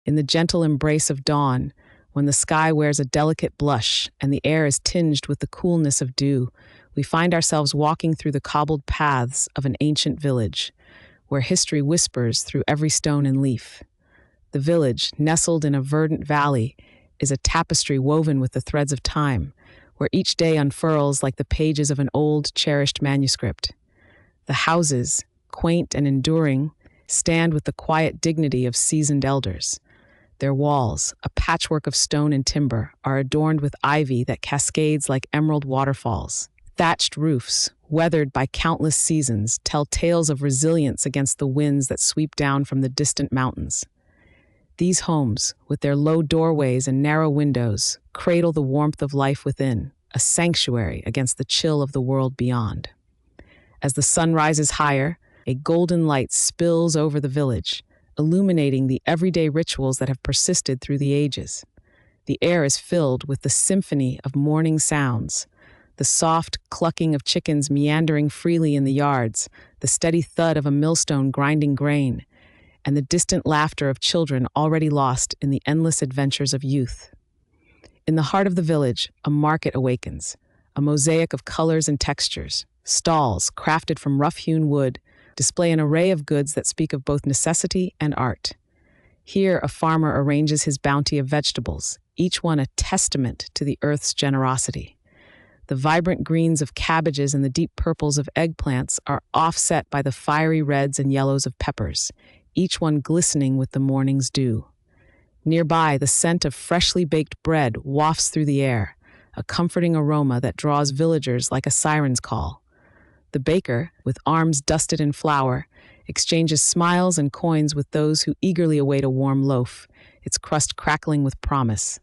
In the gentle embrace of dawn, when the sky wears a delicate blush and the air is tinged with the coolness of dew, we find ourselves walking through the cobbled paths of an ancient village, where history whispers through every stone and leaf. The village, nestled in a verdant valley, is a tapestry woven with the threads of time, where each day unfurls like the pages of an old, cherished manuscript. The houses, quaint and enduring, stand with the quiet dignity of seasoned elders. Their walls, a patchwork of stone and timber, are adorned with ivy that cascades like emerald waterfalls. Thatched roofs, weathered by countless seasons, tell tales of resilience against the winds that sweep down from the distant mountains. These homes, with their low doorways and narrow windows, cradle the warmth of life within, a sanctuary against the chill of the world beyond. As the sun rises higher, a golden light spills over the village, illuminating the everyday rituals that have persisted through the ages. The air is filled with the symphony of morning sounds, the soft clucking of chickens meandering freely in the yards, the steady thud of a millstone grinding grain, and the distant laughter of children already lost in the endless adventures of youth. In the heart of the village, a market awakens, a mosaic of colors and textures. Stalls, crafted from rough-hewn wood, display an array of goods that speak of both necessity and art. Here, a farmer arranges his bounty of vegetables, each one a testament to the earth's generosity. The vibrant greens of cabbages and the deep purples of eggplants are offset by the fiery reds and yellows of peppers, each one glistening with the morning's dew. Nearby, the scent of freshly baked bread wafts through the air, a comforting aroma that draws villagers like a siren's call. The baker, with arms dusted in flour, exchanges smiles and coins with those who eagerly await a warm loaf, its crust crackling with promise.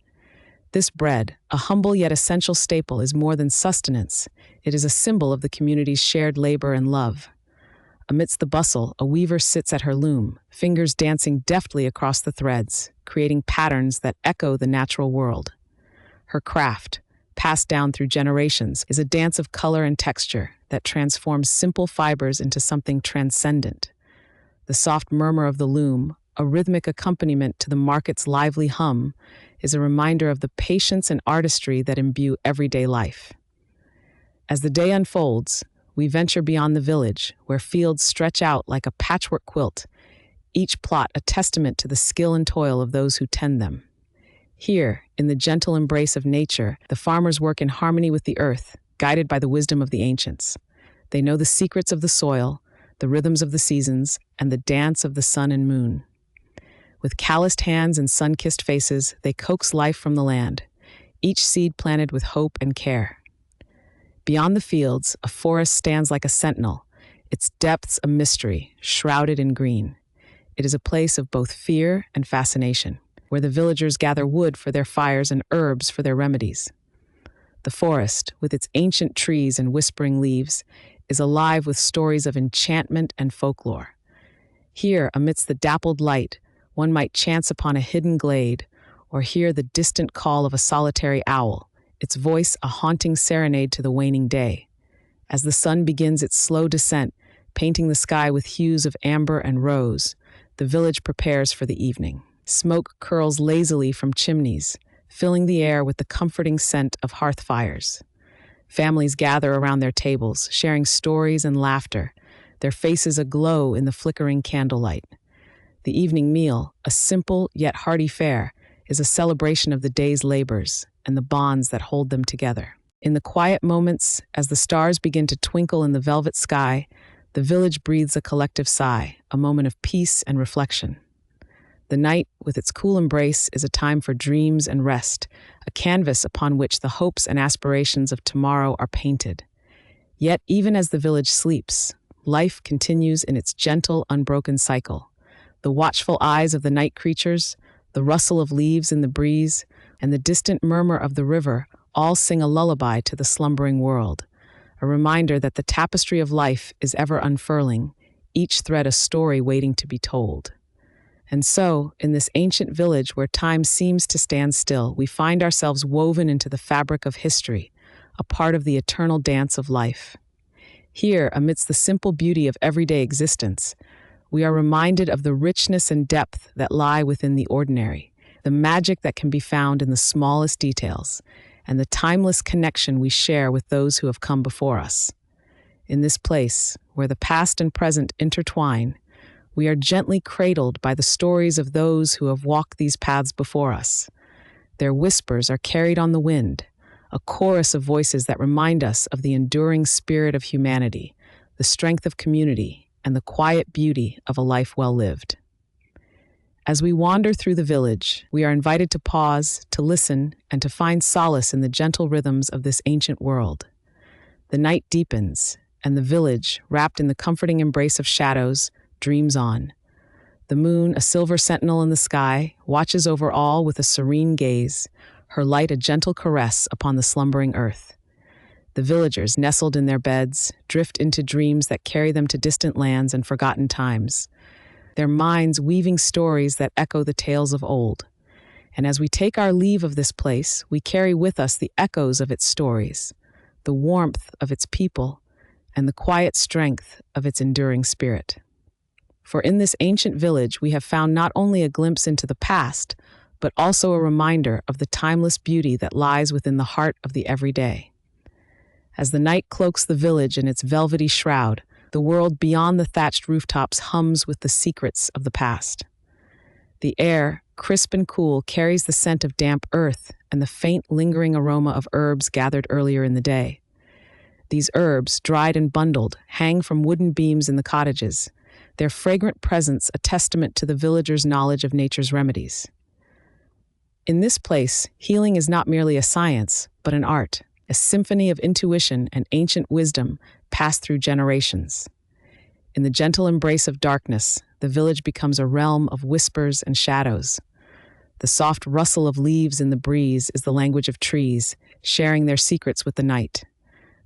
This bread, a humble yet essential staple, is more than sustenance. It is a symbol of the community's shared labor and love. Amidst the bustle, a weaver sits at her loom, fingers dancing deftly across the threads, creating patterns that echo the natural world. Her craft, passed down through generations, is a dance of color and texture that transforms simple fibers into something transcendent. The soft murmur of the loom, a rhythmic accompaniment to the market's lively hum, is a reminder of the patience and artistry that imbue everyday life. As the day unfolds, we venture beyond the village, where fields stretch out like a patchwork quilt, each plot a testament to the skill and toil of those who tend them. Here, in the gentle embrace of nature, the farmers work in harmony with the earth, guided by the wisdom of the ancients. They know the secrets of the soil, the rhythms of the seasons, and the dance of the sun and moon. With calloused hands and sun-kissed faces, they coax life from the land, each seed planted with hope and care. Beyond the fields, a forest stands like a sentinel, its depths a mystery, shrouded in green. It is a place of both fear and fascination, where the villagers gather wood for their fires and herbs for their remedies. The forest, with its ancient trees and whispering leaves, is alive with stories of enchantment and folklore. Here, amidst the dappled light, one might chance upon a hidden glade or hear the distant call of a solitary owl, its voice a haunting serenade to the waning day. As the sun begins its slow descent, painting the sky with hues of amber and rose, the village prepares for the evening. Smoke curls lazily from chimneys, filling the air with the comforting scent of hearth fires. Families gather around their tables, sharing stories and laughter, their faces aglow in the flickering candlelight. The evening meal, a simple yet hearty fare, is a celebration of the day's labors and the bonds that hold them together. In the quiet moments, as the stars begin to twinkle in the velvet sky, the village breathes a collective sigh, a moment of peace and reflection. The night, with its cool embrace, is a time for dreams and rest, a canvas upon which the hopes and aspirations of tomorrow are painted. Yet, even as the village sleeps, life continues in its gentle, unbroken cycle. The watchful eyes of the night creatures, the rustle of leaves in the breeze, and the distant murmur of the river all sing a lullaby to the slumbering world, a reminder that the tapestry of life is ever unfurling, each thread a story waiting to be told. And so, in this ancient village where time seems to stand still, we find ourselves woven into the fabric of history, a part of the eternal dance of life. Here, amidst the simple beauty of everyday existence, we are reminded of the richness and depth that lie within the ordinary, the magic that can be found in the smallest details, and the timeless connection we share with those who have come before us. In this place, where the past and present intertwine, we are gently cradled by the stories of those who have walked these paths before us. Their whispers are carried on the wind, a chorus of voices that remind us of the enduring spirit of humanity, the strength of community, and the quiet beauty of a life well lived. As we wander through the village, we are invited to pause, to listen, and to find solace in the gentle rhythms of this ancient world. The night deepens, and the village, wrapped in the comforting embrace of shadows, dreams on. The moon, a silver sentinel in the sky, watches over all with a serene gaze, her light a gentle caress upon the slumbering earth. The villagers, nestled in their beds, drift into dreams that carry them to distant lands and forgotten times, their minds weaving stories that echo the tales of old. And as we take our leave of this place, we carry with us the echoes of its stories, the warmth of its people, and the quiet strength of its enduring spirit. For in this ancient village, we have found not only a glimpse into the past, but also a reminder of the timeless beauty that lies within the heart of the everyday. As the night cloaks the village in its velvety shroud, the world beyond the thatched rooftops hums with the secrets of the past. The air, crisp and cool, carries the scent of damp earth and the faint, lingering aroma of herbs gathered earlier in the day. These herbs, dried and bundled, hang from wooden beams in the cottages, their fragrant presence a testament to the villagers' knowledge of nature's remedies. In this place, healing is not merely a science, but an art, a symphony of intuition and ancient wisdom passed through generations. In the gentle embrace of darkness, the village becomes a realm of whispers and shadows. The soft rustle of leaves in the breeze is the language of trees, sharing their secrets with the night.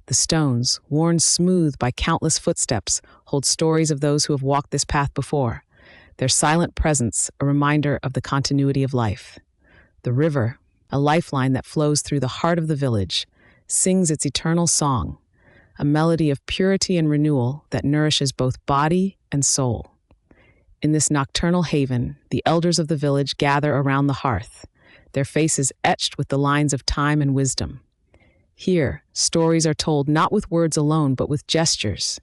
The stones, worn smooth by countless footsteps, hold stories of those who have walked this path before, their silent presence a reminder of the continuity of life. The river, a lifeline that flows through the heart of the village, sings its eternal song, a melody of purity and renewal that nourishes both body and soul. In this nocturnal haven, the elders of the village gather around the hearth, their faces etched with the lines of time and wisdom. Here, stories are told not with words alone, but with gestures,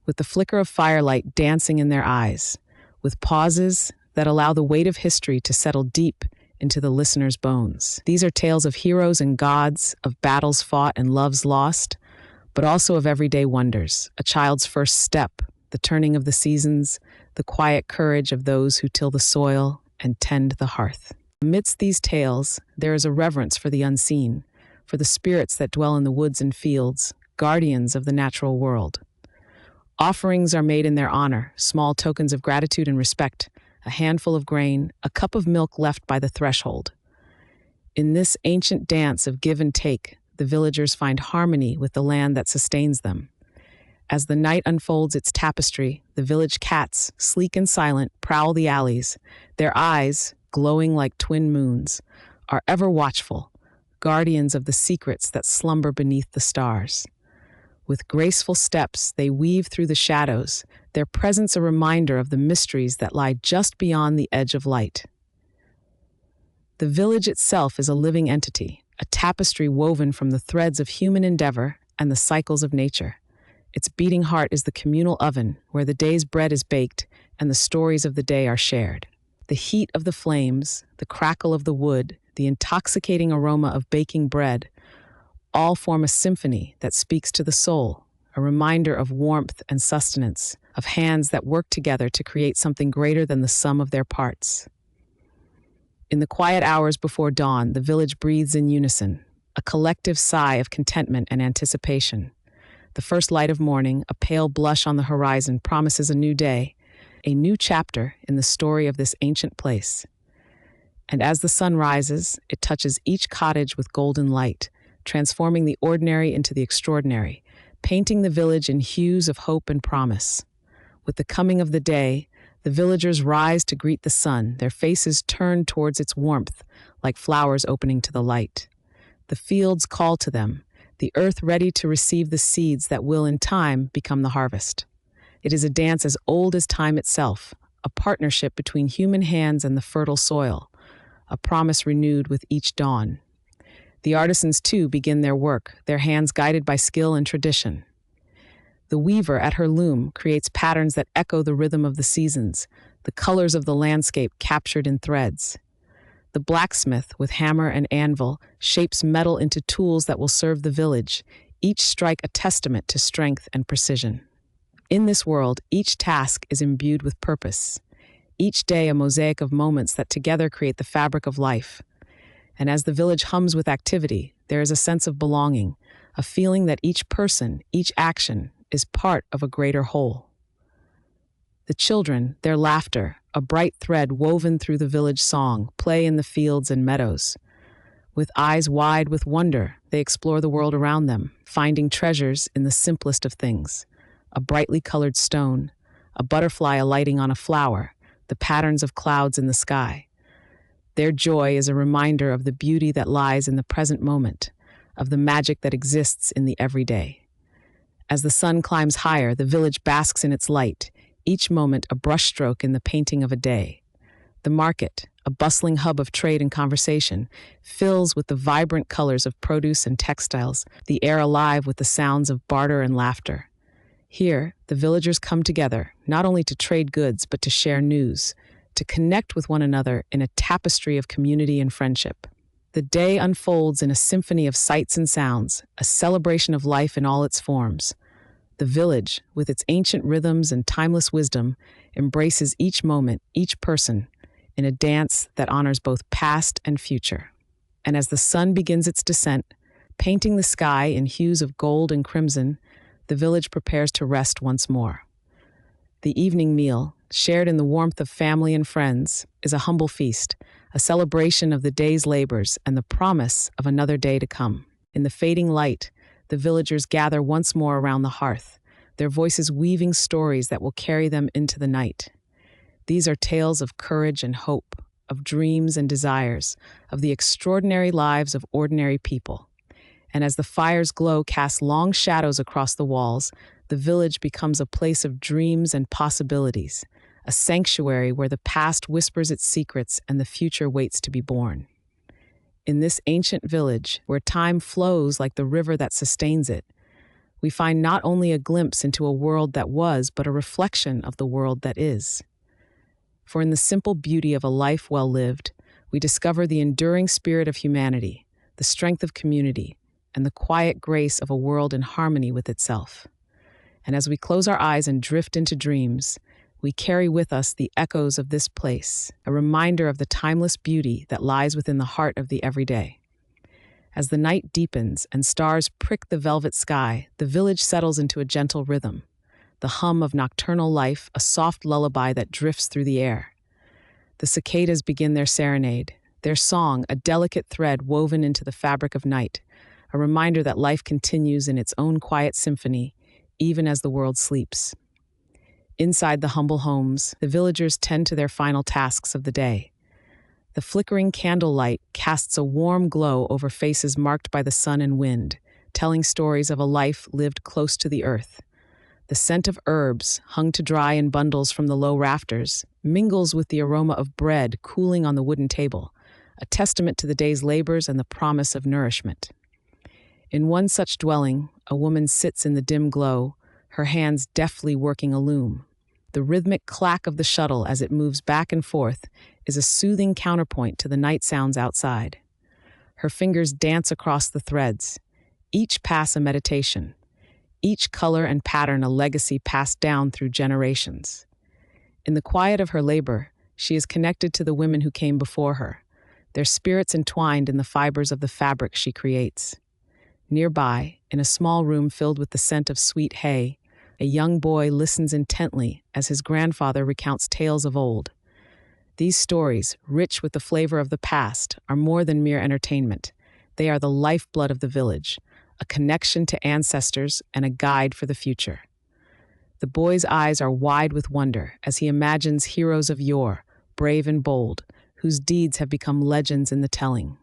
with the flicker of firelight dancing in their eyes, with pauses that allow the weight of history to settle deep into the listener's bones. These are tales of heroes and gods, of battles fought and loves lost, but also of everyday wonders, a child's first step, the turning of the seasons, the quiet courage of those who till the soil and tend the hearth. Amidst these tales, there is a reverence for the unseen, for the spirits that dwell in the woods and fields, guardians of the natural world. Offerings are made in their honor, small tokens of gratitude and respect, a handful of grain, a cup of milk left by the threshold. In this ancient dance of give and take, the villagers find harmony with the land that sustains them. As the night unfolds its tapestry, the village cats, sleek and silent, prowl the alleys, their eyes, glowing like twin moons, are ever watchful, guardians of the secrets that slumber beneath the stars. With graceful steps, they weave through the shadows, their presence a reminder of the mysteries that lie just beyond the edge of light. The village itself is a living entity, a tapestry woven from the threads of human endeavor and the cycles of nature. Its beating heart is the communal oven where the day's bread is baked and the stories of the day are shared. The heat of the flames, the crackle of the wood, the intoxicating aroma of baking bread, all form a symphony that speaks to the soul, a reminder of warmth and sustenance, of hands that work together to create something greater than the sum of their parts. In the quiet hours before dawn, the village breathes in unison, a collective sigh of contentment and anticipation. The first light of morning, a pale blush on the horizon, promises a new day, a new chapter in the story of this ancient place. And as the sun rises, it touches each cottage with golden light, transforming the ordinary into the extraordinary, painting the village in hues of hope and promise. With the coming of the day, the villagers rise to greet the sun, their faces turned towards its warmth, like flowers opening to the light. The fields call to them, the earth ready to receive the seeds that will in time become the harvest. It is a dance as old as time itself, a partnership between human hands and the fertile soil, a promise renewed with each dawn. The artisans, too, begin their work, their hands guided by skill and tradition. The weaver at her loom creates patterns that echo the rhythm of the seasons, the colors of the landscape captured in threads. The blacksmith, with hammer and anvil, shapes metal into tools that will serve the village, each strike a testament to strength and precision. In this world, each task is imbued with purpose, each day a mosaic of moments that together create the fabric of life. And as the village hums with activity, there is a sense of belonging, a feeling that each person, each action, is part of a greater whole. The children, their laughter, a bright thread woven through the village song, play in the fields and meadows. With eyes wide with wonder, they explore the world around them, finding treasures in the simplest of things. A brightly colored stone, a butterfly alighting on a flower, the patterns of clouds in the sky. Their joy is a reminder of the beauty that lies in the present moment, of the magic that exists in the everyday. As the sun climbs higher, the village basks in its light, each moment a brushstroke in the painting of a day. The market, a bustling hub of trade and conversation, fills with the vibrant colors of produce and textiles, the air alive with the sounds of barter and laughter. Here, the villagers come together, not only to trade goods, but to share news, to connect with one another in a tapestry of community and friendship. The day unfolds in a symphony of sights and sounds, a celebration of life in all its forms. The village, with its ancient rhythms and timeless wisdom, embraces each moment, each person, in a dance that honors both past and future. And as the sun begins its descent, painting the sky in hues of gold and crimson, the village prepares to rest once more. The evening meal, shared in the warmth of family and friends, is a humble feast, a celebration of the day's labors and the promise of another day to come. In the fading light, the villagers gather once more around the hearth, their voices weaving stories that will carry them into the night. These are tales of courage and hope, of dreams and desires, of the extraordinary lives of ordinary people. And as the fire's glow casts long shadows across the walls, the village becomes a place of dreams and possibilities, a sanctuary where the past whispers its secrets and the future waits to be born. In this ancient village, where time flows like the river that sustains it, we find not only a glimpse into a world that was, but a reflection of the world that is. For in the simple beauty of a life well lived, we discover the enduring spirit of humanity, the strength of community, and the quiet grace of a world in harmony with itself. And as we close our eyes and drift into dreams, we carry with us the echoes of this place, a reminder of the timeless beauty that lies within the heart of the everyday. As the night deepens and stars prick the velvet sky, the village settles into a gentle rhythm, the hum of nocturnal life, a soft lullaby that drifts through the air. The cicadas begin their serenade, their song a delicate thread woven into the fabric of night, a reminder that life continues in its own quiet symphony, even as the world sleeps. Inside the humble homes, the villagers tend to their final tasks of the day. The flickering candlelight casts a warm glow over faces marked by the sun and wind, telling stories of a life lived close to the earth. The scent of herbs, hung to dry in bundles from the low rafters, mingles with the aroma of bread cooling on the wooden table, a testament to the day's labors and the promise of nourishment. In one such dwelling, a woman sits in the dim glow, her hands deftly working a loom. The rhythmic clack of the shuttle as it moves back and forth is a soothing counterpoint to the night sounds outside. Her fingers dance across the threads, each pass a meditation, each color and pattern a legacy passed down through generations. In the quiet of her labor, she is connected to the women who came before her, their spirits entwined in the fibers of the fabric she creates. Nearby, in a small room filled with the scent of sweet hay, a young boy listens intently as his grandfather recounts tales of old. These stories, rich with the flavor of the past, are more than mere entertainment. They are the lifeblood of the village, a connection to ancestors and a guide for the future. The boy's eyes are wide with wonder as he imagines heroes of yore, brave and bold, whose deeds have become legends in the telling.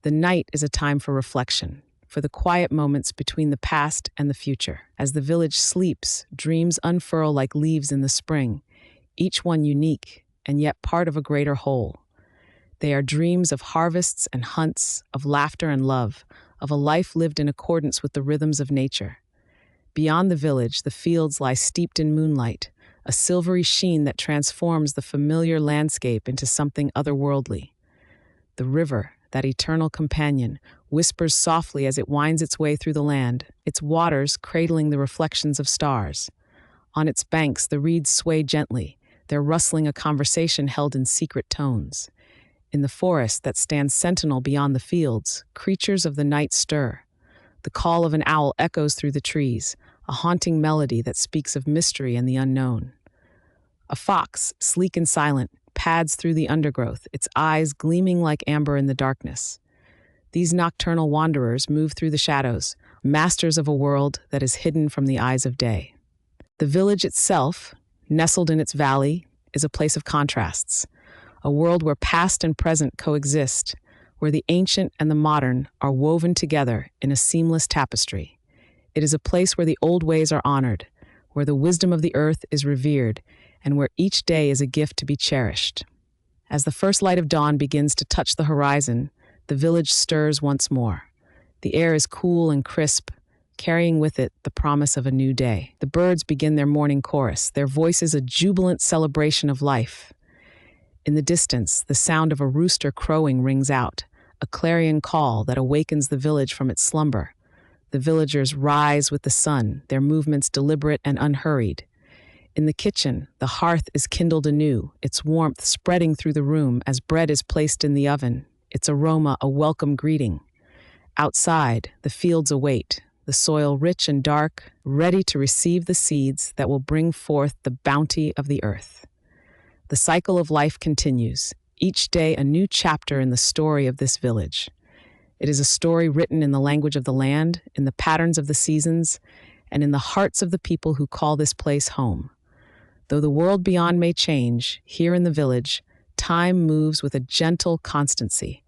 The night is a time for reflection, for the quiet moments between the past and the future. As the village sleeps, dreams unfurl like leaves in the spring, each one unique and yet part of a greater whole. They are dreams of harvests and hunts, of laughter and love, of a life lived in accordance with the rhythms of nature. Beyond the village, the fields lie steeped in moonlight, a silvery sheen that transforms the familiar landscape into something otherworldly. The river, that eternal companion, whispers softly as it winds its way through the land, its waters cradling the reflections of stars. On its banks, the reeds sway gently, their rustling a conversation held in secret tones. In the forest that stands sentinel beyond the fields, creatures of the night stir. The call of an owl echoes through the trees, a haunting melody that speaks of mystery and the unknown. A fox, sleek and silent, pads through the undergrowth, its eyes gleaming like amber in the darkness. These nocturnal wanderers move through the shadows, masters of a world that is hidden from the eyes of day. The village itself, nestled in its valley, is a place of contrasts, a world where past and present coexist, where the ancient and the modern are woven together in a seamless tapestry. It is a place where the old ways are honored, where the wisdom of the earth is revered, and where each day is a gift to be cherished. As the first light of dawn begins to touch the horizon, the village stirs once more. The air is cool and crisp, carrying with it the promise of a new day. The birds begin their morning chorus, their voices a jubilant celebration of life. In the distance, the sound of a rooster crowing rings out, a clarion call that awakens the village from its slumber. The villagers rise with the sun, their movements deliberate and unhurried. In the kitchen, the hearth is kindled anew, its warmth spreading through the room as bread is placed in the oven, its aroma a welcome greeting. Outside, the fields await, the soil rich and dark, ready to receive the seeds that will bring forth the bounty of the earth. The cycle of life continues, each day a new chapter in the story of this village. It is a story written in the language of the land, in the patterns of the seasons, and in the hearts of the people who call this place home. Though the world beyond may change, here in the village, time moves with a gentle constancy,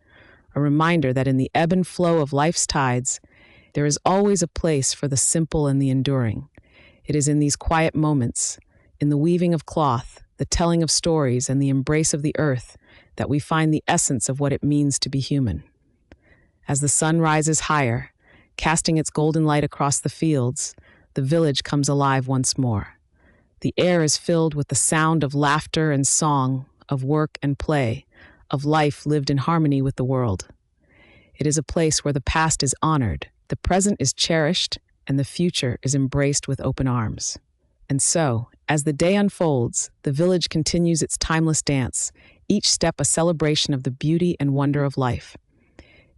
a reminder that in the ebb and flow of life's tides, there is always a place for the simple and the enduring. It is in these quiet moments, in the weaving of cloth, the telling of stories, and the embrace of the earth, that we find the essence of what it means to be human. As the sun rises higher, casting its golden light across the fields, the village comes alive once more. The air is filled with the sound of laughter and song, of work and play, of life lived in harmony with the world. It is a place where the past is honored, the present is cherished, and the future is embraced with open arms. And so, as the day unfolds, the village continues its timeless dance, each step a celebration of the beauty and wonder of life.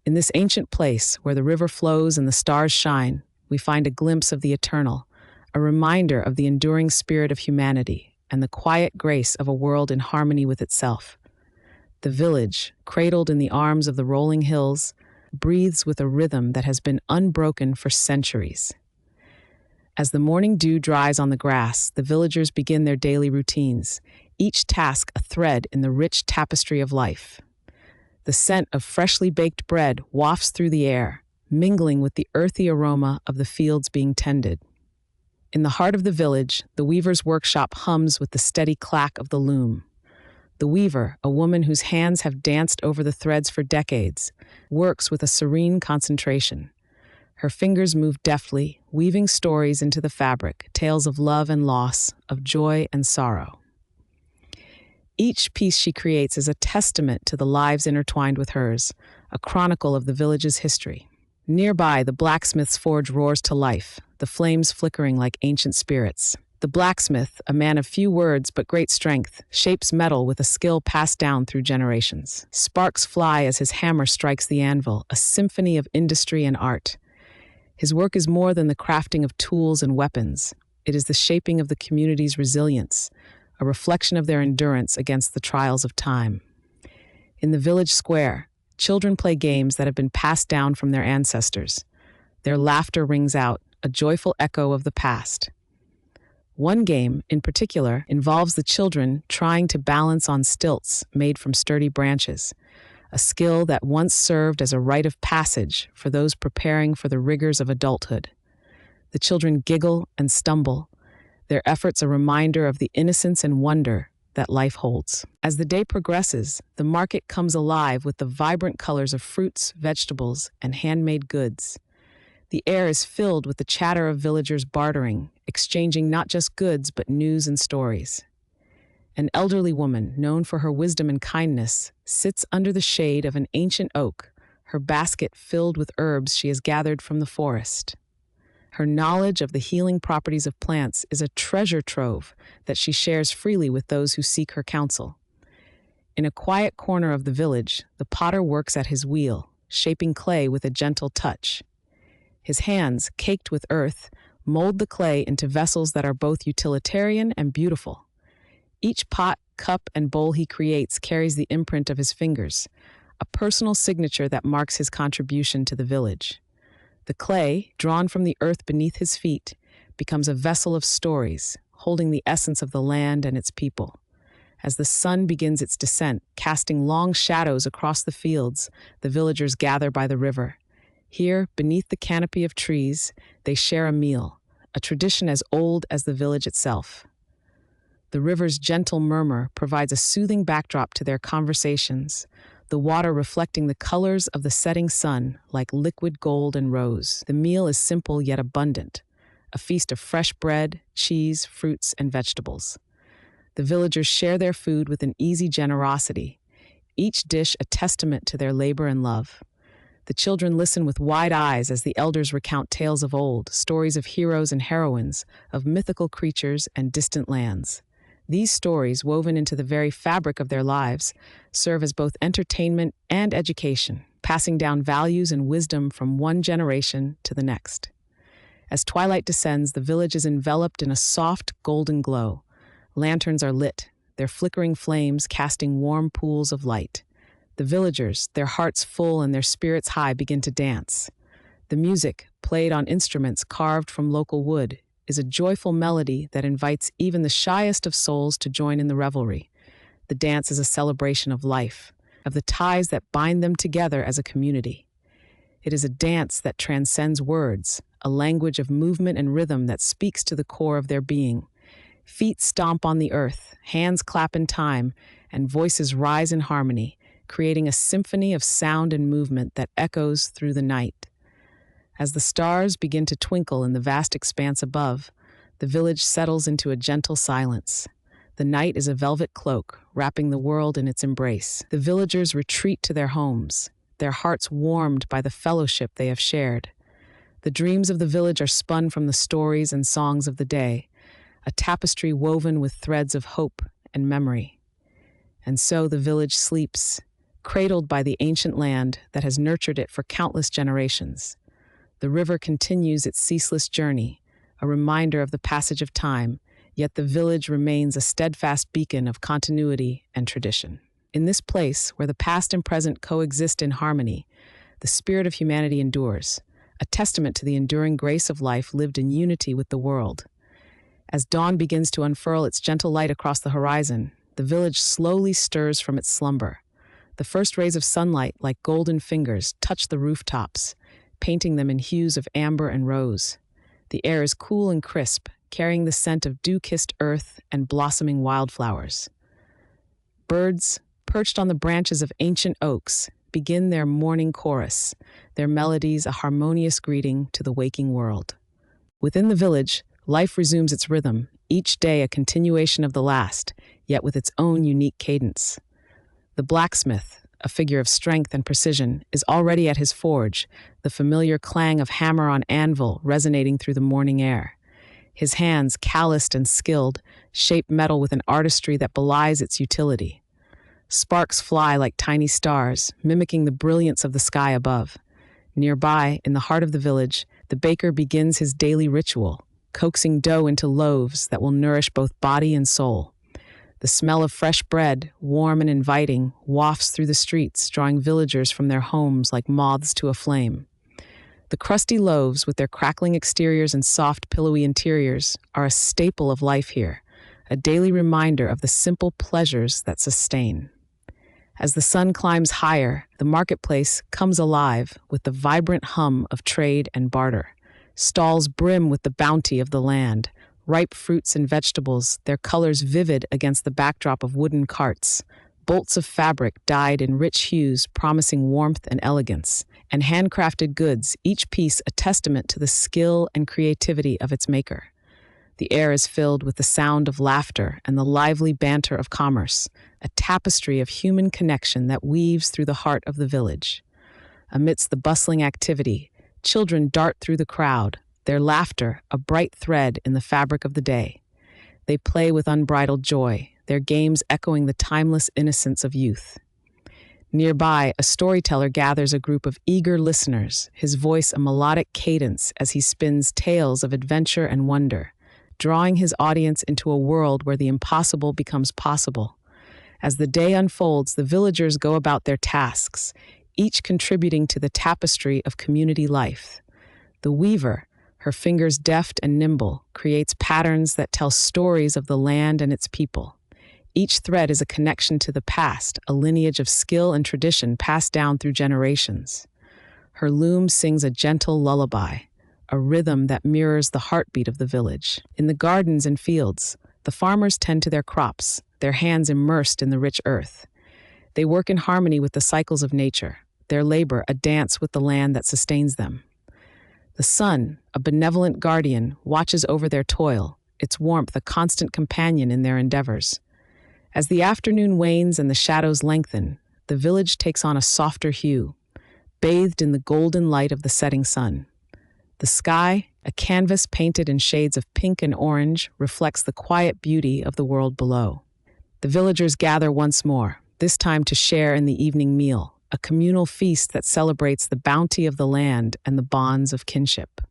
In this ancient place, where the river flows and the stars shine, we find a glimpse of the eternal, a reminder of the enduring spirit of humanity and the quiet grace of a world in harmony with itself. The village, cradled in the arms of the rolling hills, breathes with a rhythm that has been unbroken for centuries. As the morning dew dries on the grass, the villagers begin their daily routines, each task a thread in the rich tapestry of life. The scent of freshly baked bread wafts through the air, mingling with the earthy aroma of the fields being tended. In the heart of the village, the weaver's workshop hums with the steady clack of the loom. The weaver, a woman whose hands have danced over the threads for decades, works with a serene concentration. Her fingers move deftly, weaving stories into the fabric, tales of love and loss, of joy and sorrow. Each piece she creates is a testament to the lives intertwined with hers, a chronicle of the village's history. Nearby, the blacksmith's forge roars to life, the flames flickering like ancient spirits. The blacksmith, a man of few words but great strength, shapes metal with a skill passed down through generations. Sparks fly as his hammer strikes the anvil, a symphony of industry and art. His work is more than the crafting of tools and weapons. It is the shaping of the community's resilience, a reflection of their endurance against the trials of time. In the village square, children play games that have been passed down from their ancestors. Their laughter rings out, a joyful echo of the past. One game, in particular, involves the children trying to balance on stilts made from sturdy branches, a skill that once served as a rite of passage for those preparing for the rigors of adulthood. The children giggle and stumble, their efforts a reminder of the innocence and wonder that life holds. As the day progresses, the market comes alive with the vibrant colors of fruits, vegetables, and handmade goods. The air is filled with the chatter of villagers bartering, exchanging not just goods but news and stories. An elderly woman, known for her wisdom and kindness, sits under the shade of an ancient oak, her basket filled with herbs she has gathered from the forest. Her knowledge of the healing properties of plants is a treasure trove that she shares freely with those who seek her counsel. In a quiet corner of the village, the potter works at his wheel, shaping clay with a gentle touch. His hands, caked with earth, mold the clay into vessels that are both utilitarian and beautiful. Each pot, cup, and bowl he creates carries the imprint of his fingers, a personal signature that marks his contribution to the village. The clay, drawn from the earth beneath his feet, becomes a vessel of stories, holding the essence of the land and its people. As the sun begins its descent, casting long shadows across the fields, the villagers gather by the river. Here, beneath the canopy of trees, they share a meal, a tradition as old as the village itself. The river's gentle murmur provides a soothing backdrop to their conversations, the water reflecting the colors of the setting sun like liquid gold and rose. The meal is simple yet abundant, a feast of fresh bread, cheese, fruits, and vegetables. The villagers share their food with an easy generosity, each dish a testament to their labor and love. The children listen with wide eyes as the elders recount tales of old, stories of heroes and heroines, of mythical creatures and distant lands. These stories, woven into the very fabric of their lives, serve as both entertainment and education, passing down values and wisdom from one generation to the next. As twilight descends, the village is enveloped in a soft, golden glow. Lanterns are lit, their flickering flames casting warm pools of light. The villagers, their hearts full and their spirits high, begin to dance. The music, played on instruments carved from local wood, is a joyful melody that invites even the shyest of souls to join in the revelry. The dance is a celebration of life, of the ties that bind them together as a community. It is a dance that transcends words, a language of movement and rhythm that speaks to the core of their being. Feet stomp on the earth, hands clap in time, and voices rise in harmony, creating a symphony of sound and movement that echoes through the night. As the stars begin to twinkle in the vast expanse above, the village settles into a gentle silence. The night is a velvet cloak, wrapping the world in its embrace. The villagers retreat to their homes, their hearts warmed by the fellowship they have shared. The dreams of the village are spun from the stories and songs of the day, a tapestry woven with threads of hope and memory. And so the village sleeps, cradled by the ancient land that has nurtured it for countless generations. The river continues its ceaseless journey, a reminder of the passage of time, yet the village remains a steadfast beacon of continuity and tradition. In this place, where the past and present coexist in harmony, the spirit of humanity endures, a testament to the enduring grace of life lived in unity with the world. As dawn begins to unfurl its gentle light across the horizon, the village slowly stirs from its slumber. The first rays of sunlight, like golden fingers, touch the rooftops, painting them in hues of amber and rose. The air is cool and crisp, carrying the scent of dew-kissed earth and blossoming wildflowers. Birds, perched on the branches of ancient oaks, begin their morning chorus, their melodies a harmonious greeting to the waking world. Within the village, life resumes its rhythm, each day a continuation of the last, yet with its own unique cadence. The blacksmith, a figure of strength and precision, is already at his forge, the familiar clang of hammer on anvil resonating through the morning air. His hands, calloused and skilled, shape metal with an artistry that belies its utility. Sparks fly like tiny stars, mimicking the brilliance of the sky above. Nearby, in the heart of the village, the baker begins his daily ritual, coaxing dough into loaves that will nourish both body and soul. The smell of fresh bread, warm and inviting, wafts through the streets, drawing villagers from their homes like moths to a flame. The crusty loaves, with their crackling exteriors and soft, pillowy interiors, are a staple of life here, a daily reminder of the simple pleasures that sustain. As the sun climbs higher, the marketplace comes alive with the vibrant hum of trade and barter. Stalls brim with the bounty of the land, ripe fruits and vegetables, their colors vivid against the backdrop of wooden carts, bolts of fabric dyed in rich hues promising warmth and elegance, and handcrafted goods, each piece a testament to the skill and creativity of its maker. The air is filled with the sound of laughter and the lively banter of commerce, a tapestry of human connection that weaves through the heart of the village. Amidst the bustling activity, children dart through the crowd, their laughter a bright thread in the fabric of the day. They play with unbridled joy, their games echoing the timeless innocence of youth. Nearby, a storyteller gathers a group of eager listeners, his voice a melodic cadence as he spins tales of adventure and wonder, drawing his audience into a world where the impossible becomes possible. As the day unfolds, the villagers go about their tasks, each contributing to the tapestry of community life. The weaver, her fingers deft and nimble, creates patterns that tell stories of the land and its people. Each thread is a connection to the past, a lineage of skill and tradition passed down through generations. Her loom sings a gentle lullaby, a rhythm that mirrors the heartbeat of the village. In the gardens and fields, the farmers tend to their crops, their hands immersed in the rich earth. They work in harmony with the cycles of nature, their labor a dance with the land that sustains them. The sun, a benevolent guardian, watches over their toil, its warmth a constant companion in their endeavors. As the afternoon wanes and the shadows lengthen, the village takes on a softer hue, bathed in the golden light of the setting sun. The sky, a canvas painted in shades of pink and orange, reflects the quiet beauty of the world below. The villagers gather once more, this time to share in the evening meal, a communal feast that celebrates the bounty of the land and the bonds of kinship.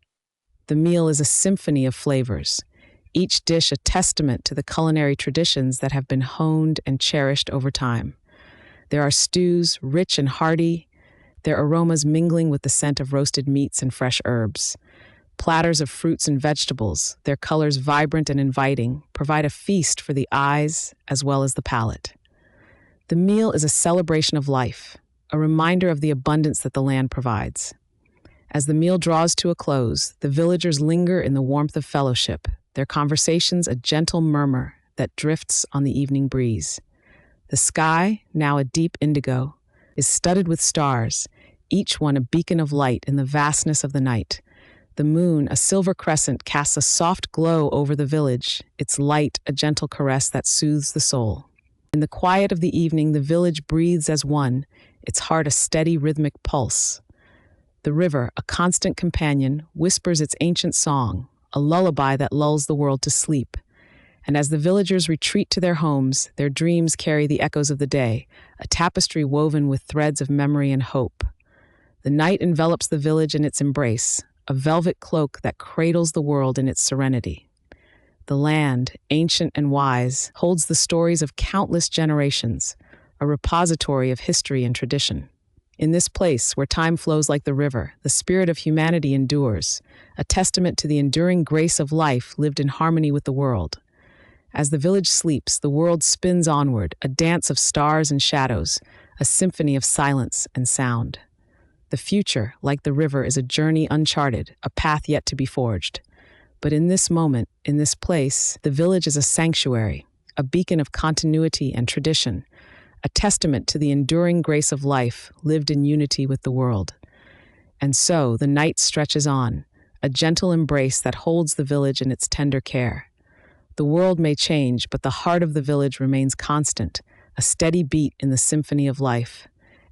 The meal is a symphony of flavors, each dish a testament to the culinary traditions that have been honed and cherished over time. There are stews, rich and hearty, their aromas mingling with the scent of roasted meats and fresh herbs. Platters of fruits and vegetables, their colors vibrant and inviting, provide a feast for the eyes as well as the palate. The meal is a celebration of life, a reminder of the abundance that the land provides. As the meal draws to a close, the villagers linger in the warmth of fellowship, their conversations a gentle murmur that drifts on the evening breeze. The sky, now a deep indigo, is studded with stars, each one a beacon of light in the vastness of the night. The moon, a silver crescent, casts a soft glow over the village, its light a gentle caress that soothes the soul. In the quiet of the evening, the village breathes as one, its heart a steady rhythmic pulse. The river, a constant companion, whispers its ancient song, a lullaby that lulls the world to sleep. And as the villagers retreat to their homes, their dreams carry the echoes of the day, a tapestry woven with threads of memory and hope. The night envelops the village in its embrace, a velvet cloak that cradles the world in its serenity. The land, ancient and wise, holds the stories of countless generations, a repository of history and tradition. In this place, where time flows like the river, the spirit of humanity endures, a testament to the enduring grace of life lived in harmony with the world. As the village sleeps, the world spins onward, a dance of stars and shadows, a symphony of silence and sound. The future, like the river, is a journey uncharted, a path yet to be forged. But in this moment, in this place, the village is a sanctuary, a beacon of continuity and tradition, a testament to the enduring grace of life lived in unity with the world. And so the night stretches on, a gentle embrace that holds the village in its tender care. The world may change, but the heart of the village remains constant, a steady beat in the symphony of life.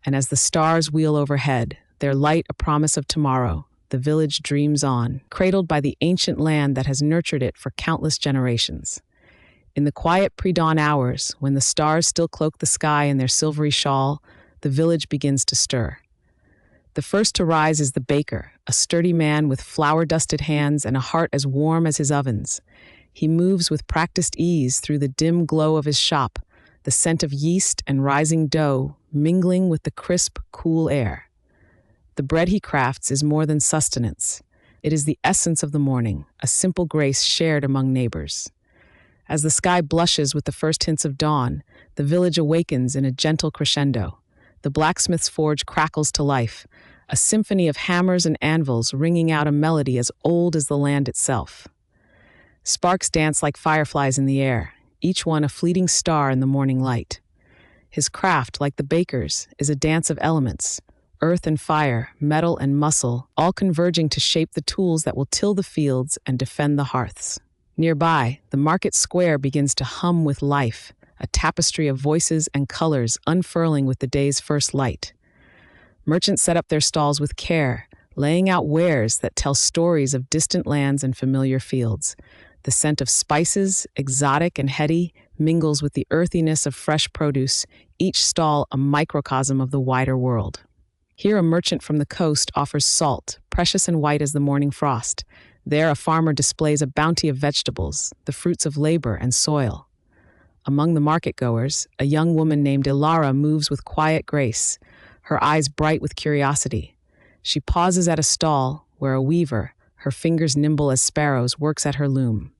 And as the stars wheel overhead, their light a promise of tomorrow, the village dreams on, cradled by the ancient land that has nurtured it for countless generations. In the quiet pre-dawn hours, when the stars still cloak the sky in their silvery shawl, the village begins to stir. The first to rise is the baker, a sturdy man with flour-dusted hands and a heart as warm as his ovens. He moves with practiced ease through the dim glow of his shop, the scent of yeast and rising dough mingling with the crisp, cool air. The bread he crafts is more than sustenance. It is the essence of the morning, a simple grace shared among neighbors. As the sky blushes with the first hints of dawn, The village awakens in a gentle crescendo. The blacksmith's forge crackles to life, a symphony of hammers and anvils ringing out a melody as old as the land itself. Sparks dance like fireflies in the air, each one a fleeting star in the morning light. His craft, like the baker's, is a dance of elements, earth and fire, metal and muscle, all converging to shape the tools that will till the fields and defend the hearths. Nearby, the market square begins to hum with life, a tapestry of voices and colors unfurling with the day's first light. Merchants set up their stalls with care, laying out wares that tell stories of distant lands and familiar fields. The scent of spices, exotic and heady, mingles with the earthiness of fresh produce, each stall a microcosm of the wider world. Here a merchant from the coast offers salt, precious and white as the morning frost. There a farmer displays a bounty of vegetables, the fruits of labor and soil. Among the market-goers, a young woman named Ilara moves with quiet grace, her eyes bright with curiosity. She pauses at a stall where a weaver, her fingers nimble as sparrows, works at her loom.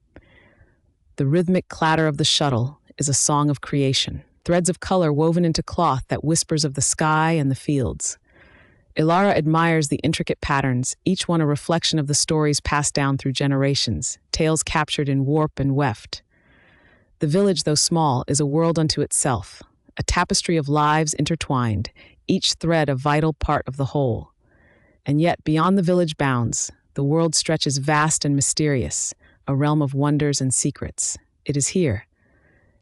The rhythmic clatter of the shuttle is a song of creation, threads of color woven into cloth that whispers of the sky and the fields. Ilara admires the intricate patterns, each one a reflection of the stories passed down through generations, tales captured in warp and weft. The village, though small, is a world unto itself, a tapestry of lives intertwined, each thread a vital part of the whole. And yet, beyond the village bounds, the world stretches vast and mysterious, a realm of wonders and secrets. It is here,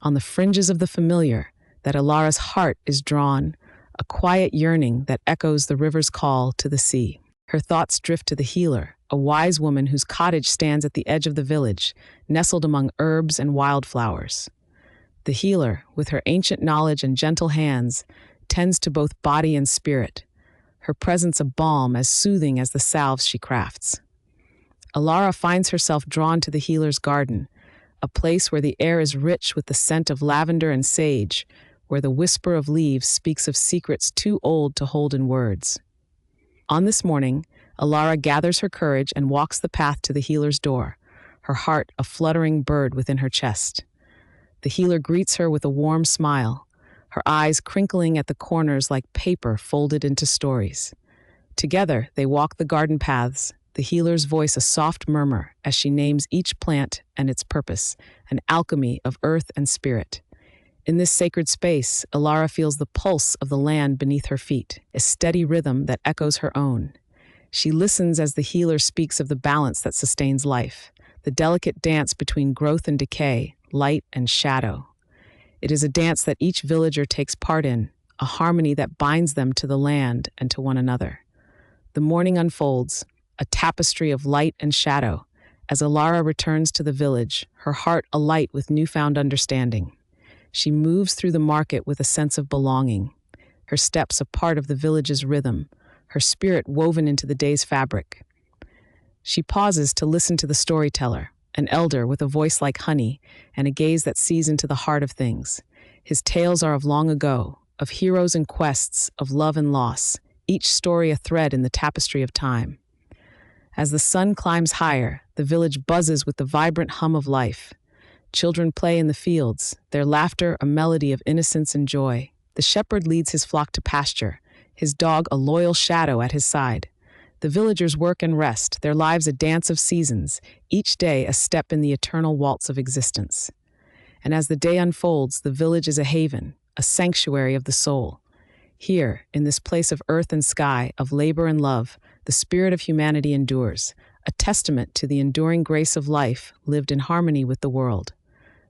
on the fringes of the familiar, that Ilara's heart is drawn, a quiet yearning that echoes the river's call to the sea. Her thoughts drift to the healer, a wise woman whose cottage stands at the edge of the village, nestled among herbs and wildflowers. The healer, with her ancient knowledge and gentle hands, tends to both body and spirit, her presence a balm as soothing as the salves she crafts. Ilara finds herself drawn to the healer's garden, a place where the air is rich with the scent of lavender and sage, where the whisper of leaves speaks of secrets too old to hold in words. On this morning, Ilara gathers her courage and walks the path to the healer's door, her heart a fluttering bird within her chest. The healer greets her with a warm smile, her eyes crinkling at the corners like paper folded into stories. Together, they walk the garden paths, the healer's voice a soft murmur as she names each plant and its purpose, an alchemy of earth and spirit. In this sacred space, Ilara feels the pulse of the land beneath her feet, a steady rhythm that echoes her own. She listens as the healer speaks of the balance that sustains life, the delicate dance between growth and decay, light and shadow. It is a dance that each villager takes part in, a harmony that binds them to the land and to one another. The morning unfolds, a tapestry of light and shadow, as Ilara returns to the village, her heart alight with newfound understanding. She moves through the market with a sense of belonging, her steps a part of the village's rhythm, her spirit woven into the day's fabric. She pauses to listen to the storyteller, an elder with a voice like honey and a gaze that sees into the heart of things. His tales are of long ago, of heroes and quests, of love and loss, each story a thread in the tapestry of time. As the sun climbs higher, the village buzzes with the vibrant hum of life. Children play in the fields, their laughter a melody of innocence and joy. The shepherd leads his flock to pasture, his dog a loyal shadow at his side. The villagers work and rest, their lives a dance of seasons, each day a step in the eternal waltz of existence. And as the day unfolds, the village is a haven, a sanctuary of the soul. Here, in this place of earth and sky, of labor and love, the spirit of humanity endures, a testament to the enduring grace of life lived in harmony with the world.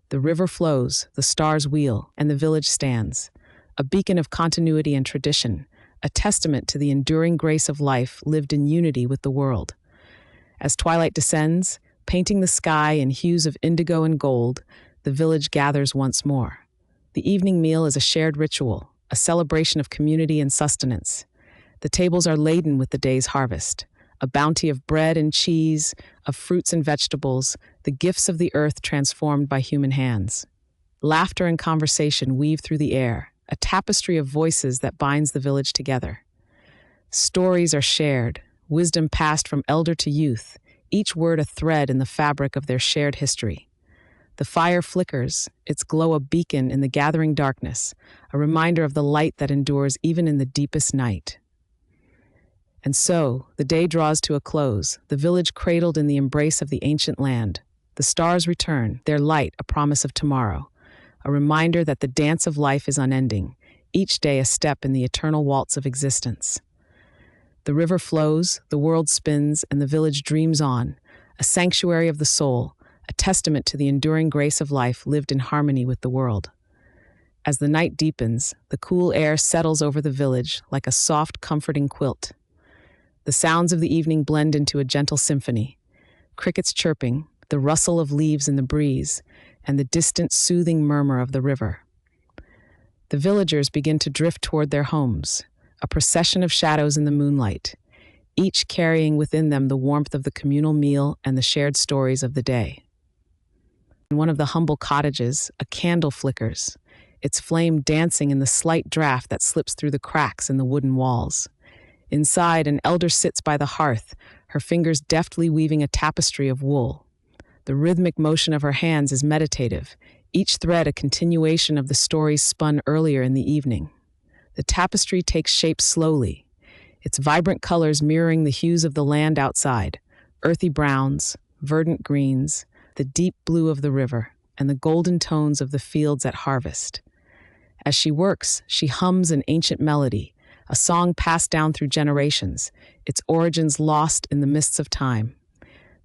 The river flows, the stars wheel, and the village stands, a beacon of continuity and tradition, a testament to the enduring grace of life lived in unity with the world. As twilight descends, painting the sky in hues of indigo and gold, the village gathers once more. The evening meal is a shared ritual, a celebration of community and sustenance. The tables are laden with the day's harvest, a bounty of bread and cheese, of fruits and vegetables, the gifts of the earth transformed by human hands. Laughter and conversation weave through the air, a tapestry of voices that binds the village together. Stories are shared, wisdom passed from elder to youth, each word a thread in the fabric of their shared history. The fire flickers, its glow a beacon in the gathering darkness, a reminder of the light that endures even in the deepest night. And so, the day draws to a close, the village cradled in the embrace of the ancient land. The stars return, their light a promise of tomorrow, a reminder that the dance of life is unending, each day a step in the eternal waltz of existence. The river flows, the world spins, and the village dreams on, a sanctuary of the soul, a testament to the enduring grace of life lived in harmony with the world. As the night deepens, the cool air settles over the village like a soft, comforting quilt. The sounds of the evening blend into a gentle symphony. Crickets chirping, the rustle of leaves in the breeze, and the distant, soothing murmur of the river. The villagers begin to drift toward their homes, a procession of shadows in the moonlight, each carrying within them the warmth of the communal meal and the shared stories of the day. In one of the humble cottages, a candle flickers, its flame dancing in the slight draft that slips through the cracks in the wooden walls. Inside, an elder sits by the hearth, her fingers deftly weaving a tapestry of wool. The rhythmic motion of her hands is meditative, each thread a continuation of the stories spun earlier in the evening. The tapestry takes shape slowly, its vibrant colors mirroring the hues of the land outside, earthy browns, verdant greens, the deep blue of the river, and the golden tones of the fields at harvest. As she works, she hums an ancient melody, a song passed down through generations, its origins lost in the mists of time.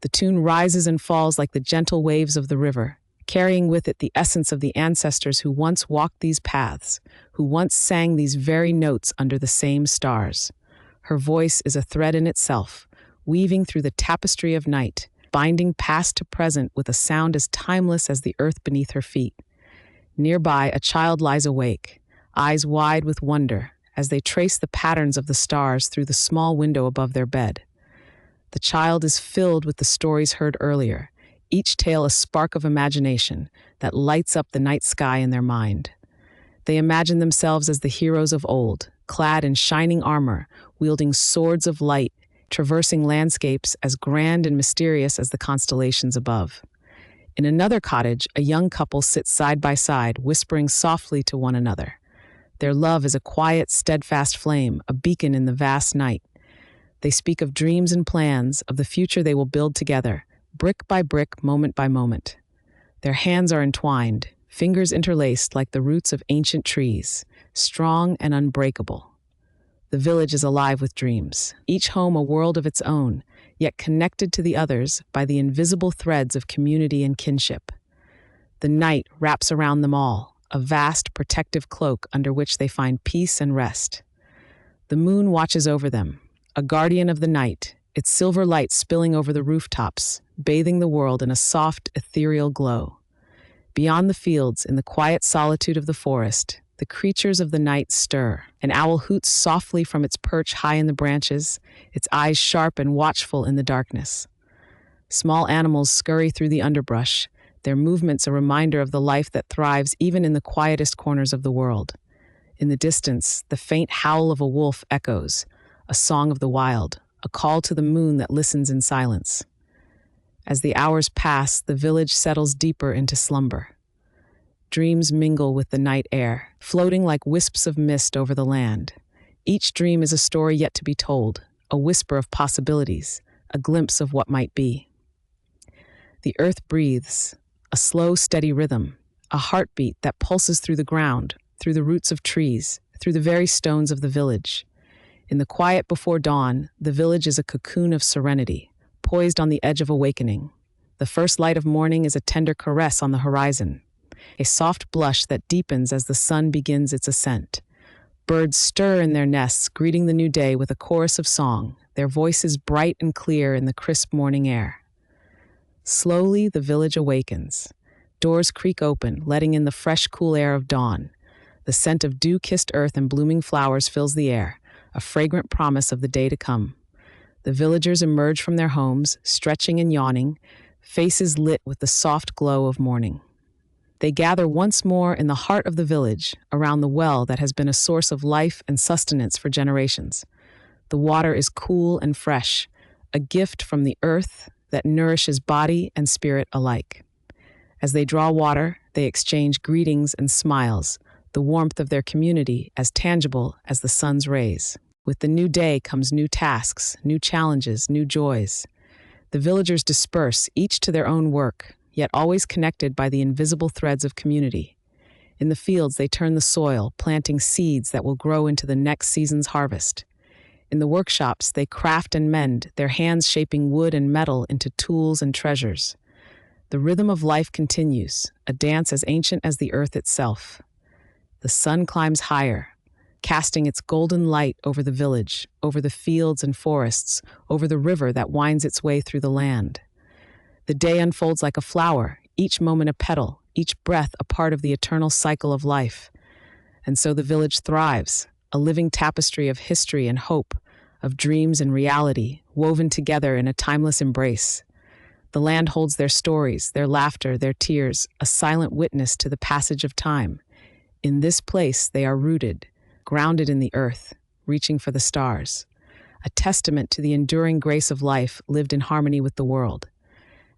The tune rises and falls like the gentle waves of the river, carrying with it the essence of the ancestors who once walked these paths, who once sang these very notes under the same stars. Her voice is a thread in itself, weaving through the tapestry of night, binding past to present with a sound as timeless as the earth beneath her feet. Nearby, a child lies awake, eyes wide with wonder, as they trace the patterns of the stars through the small window above their bed. The child is filled with the stories heard earlier, each tale a spark of imagination that lights up the night sky in their mind. They imagine themselves as the heroes of old, clad in shining armor, wielding swords of light, traversing landscapes as grand and mysterious as the constellations above. In another cottage, a young couple sits side by side, whispering softly to one another. Their love is a quiet, steadfast flame, a beacon in the vast night. They speak of dreams and plans, of the future they will build together, brick by brick, moment by moment. Their hands are entwined, fingers interlaced like the roots of ancient trees, strong and unbreakable. The village is alive with dreams, each home a world of its own, yet connected to the others by the invisible threads of community and kinship. The night wraps around them all, a vast protective cloak under which they find peace and rest. The moon watches over them, a guardian of the night, its silver light spilling over the rooftops, bathing the world in a soft, ethereal glow. Beyond the fields, in the quiet solitude of the forest, the creatures of the night stir. An owl hoots softly from its perch high in the branches, its eyes sharp and watchful in the darkness. Small animals scurry through the underbrush, their movements a reminder of the life that thrives even in the quietest corners of the world. In the distance, the faint howl of a wolf echoes, a song of the wild, a call to the moon that listens in silence. As the hours pass, the village settles deeper into slumber. Dreams mingle with the night air, floating like wisps of mist over the land. Each dream is a story yet to be told, a whisper of possibilities, a glimpse of what might be. The earth breathes, a slow, steady rhythm, a heartbeat that pulses through the ground, through the roots of trees, through the very stones of the village. In the quiet before dawn, the village is a cocoon of serenity, poised on the edge of awakening. The first light of morning is a tender caress on the horizon, a soft blush that deepens as the sun begins its ascent. Birds stir in their nests, greeting the new day with a chorus of song, their voices bright and clear in the crisp morning air. Slowly, the village awakens. Doors creak open, letting in the fresh, cool air of dawn. The scent of dew-kissed earth and blooming flowers fills the air, a fragrant promise of the day to come. The villagers emerge from their homes, stretching and yawning, faces lit with the soft glow of morning. They gather once more in the heart of the village, around the well that has been a source of life and sustenance for generations. The water is cool and fresh, a gift from the earth that nourishes body and spirit alike. As they draw water, they exchange greetings and smiles, the warmth of their community as tangible as the sun's rays. With the new day comes new tasks, new challenges, new joys. The villagers disperse, each to their own work, yet always connected by the invisible threads of community. In the fields, they turn the soil, planting seeds that will grow into the next season's harvest. In the workshops, they craft and mend, their hands shaping wood and metal into tools and treasures. The rhythm of life continues, a dance as ancient as the earth itself. The sun climbs higher, casting its golden light over the village, over the fields and forests, over the river that winds its way through the land. The day unfolds like a flower, each moment a petal, each breath a part of the eternal cycle of life. And so the village thrives, a living tapestry of history and hope, of dreams and reality, woven together in a timeless embrace. The land holds their stories, their laughter, their tears, a silent witness to the passage of time. In this place they are rooted, grounded in the earth, reaching for the stars, a testament to the enduring grace of life lived in harmony with the world.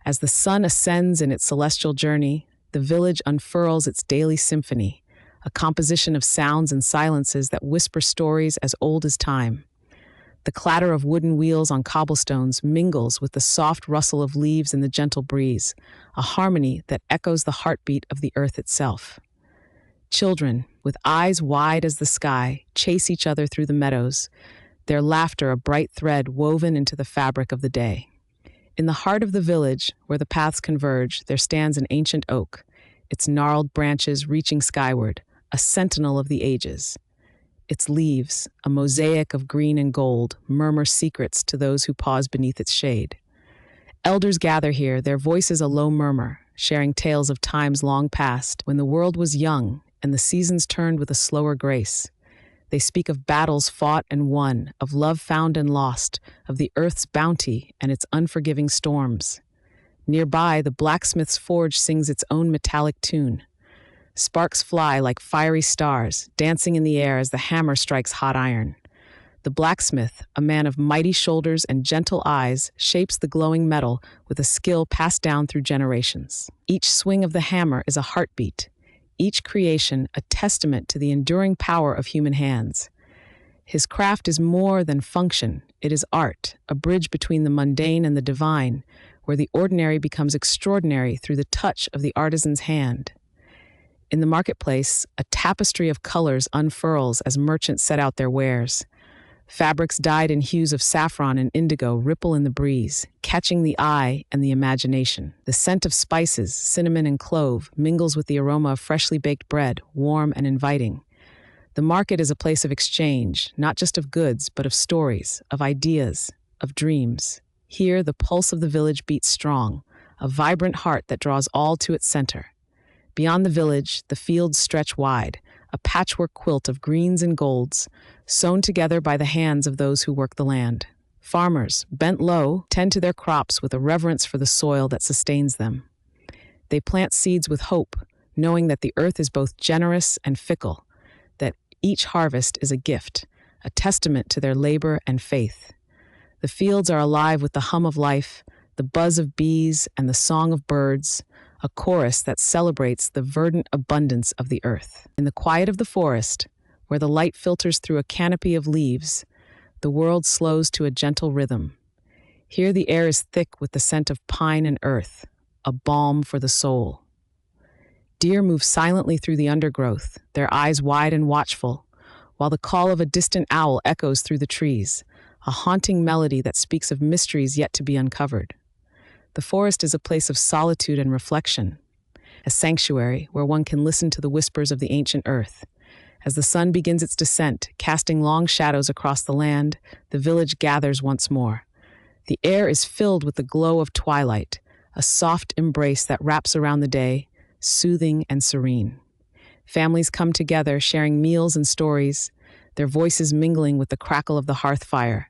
As the sun ascends in its celestial journey, the village unfurls its daily symphony, a composition of sounds and silences that whisper stories as old as time. The clatter of wooden wheels on cobblestones mingles with the soft rustle of leaves in the gentle breeze, a harmony that echoes the heartbeat of the earth itself. Children, with eyes wide as the sky, chase each other through the meadows, their laughter a bright thread woven into the fabric of the day. In the heart of the village, where the paths converge, there stands an ancient oak, its gnarled branches reaching skyward, a sentinel of the ages. Its leaves, a mosaic of green and gold, murmur secrets to those who pause beneath its shade. Elders gather here, their voices a low murmur, sharing tales of times long past, when the world was young and the seasons turned with a slower grace. They speak of battles fought and won, of love found and lost, of the earth's bounty and its unforgiving storms. Nearby, the blacksmith's forge sings its own metallic tune. Sparks fly like fiery stars, dancing in the air as the hammer strikes hot iron. The blacksmith, a man of mighty shoulders and gentle eyes, shapes the glowing metal with a skill passed down through generations. Each swing of the hammer is a heartbeat, each creation a testament to the enduring power of human hands. His craft is more than function, it is art, a bridge between the mundane and the divine, where the ordinary becomes extraordinary through the touch of the artisan's hand. In the marketplace, a tapestry of colors unfurls as merchants set out their wares. Fabrics dyed in hues of saffron and indigo ripple in the breeze, catching the eye and the imagination. The scent of spices, cinnamon and clove, mingles with the aroma of freshly baked bread, warm and inviting. The market is a place of exchange, not just of goods, but of stories, of ideas, of dreams. Here, the pulse of the village beats strong, a vibrant heart that draws all to its center. Beyond the village, the fields stretch wide, a patchwork quilt of greens and golds, sewn together by the hands of those who work the land. Farmers, bent low, tend to their crops with a reverence for the soil that sustains them. They plant seeds with hope, knowing that the earth is both generous and fickle, that each harvest is a gift, a testament to their labor and faith. The fields are alive with the hum of life, the buzz of bees and the song of birds, a chorus that celebrates the verdant abundance of the earth. In the quiet of the forest, where the light filters through a canopy of leaves, the world slows to a gentle rhythm. Here the air is thick with the scent of pine and earth, a balm for the soul. Deer move silently through the undergrowth, their eyes wide and watchful, while the call of a distant owl echoes through the trees, a haunting melody that speaks of mysteries yet to be uncovered. The forest is a place of solitude and reflection, a sanctuary where one can listen to the whispers of the ancient earth. As the sun begins its descent, casting long shadows across the land, the village gathers once more. The air is filled with the glow of twilight, a soft embrace that wraps around the day, soothing and serene. Families come together, sharing meals and stories, their voices mingling with the crackle of the hearth fire.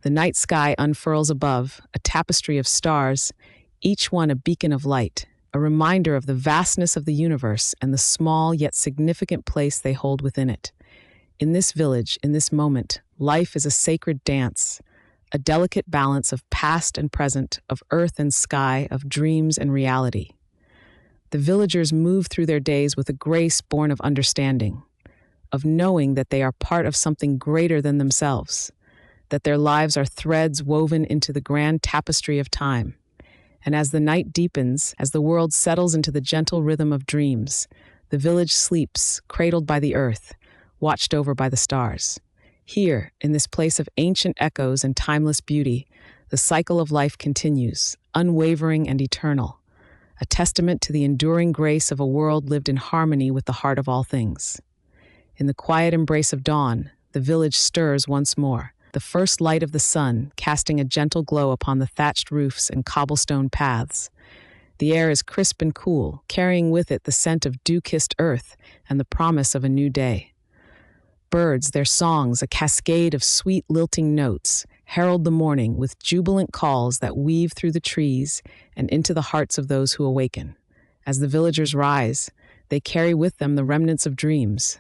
The night sky unfurls above, a tapestry of stars, each one a beacon of light, a reminder of the vastness of the universe and the small yet significant place they hold within it. In this village, in this moment, life is a sacred dance, a delicate balance of past and present, of earth and sky, of dreams and reality. The villagers move through their days with a grace born of understanding, of knowing that they are part of something greater than themselves, that their lives are threads woven into the grand tapestry of time. And as the night deepens, as the world settles into the gentle rhythm of dreams, the village sleeps, cradled by the earth, watched over by the stars. Here, in this place of ancient echoes and timeless beauty, the cycle of life continues, unwavering and eternal, a testament to the enduring grace of a world lived in harmony with the heart of all things. In the quiet embrace of dawn, the village stirs once more, the first light of the sun casting a gentle glow upon the thatched roofs and cobblestone paths. The air is crisp and cool, carrying with it the scent of dew-kissed earth and the promise of a new day. Birds, their songs, a cascade of sweet lilting notes, herald the morning with jubilant calls that weave through the trees and into the hearts of those who awaken. As the villagers rise, they carry with them the remnants of dreams,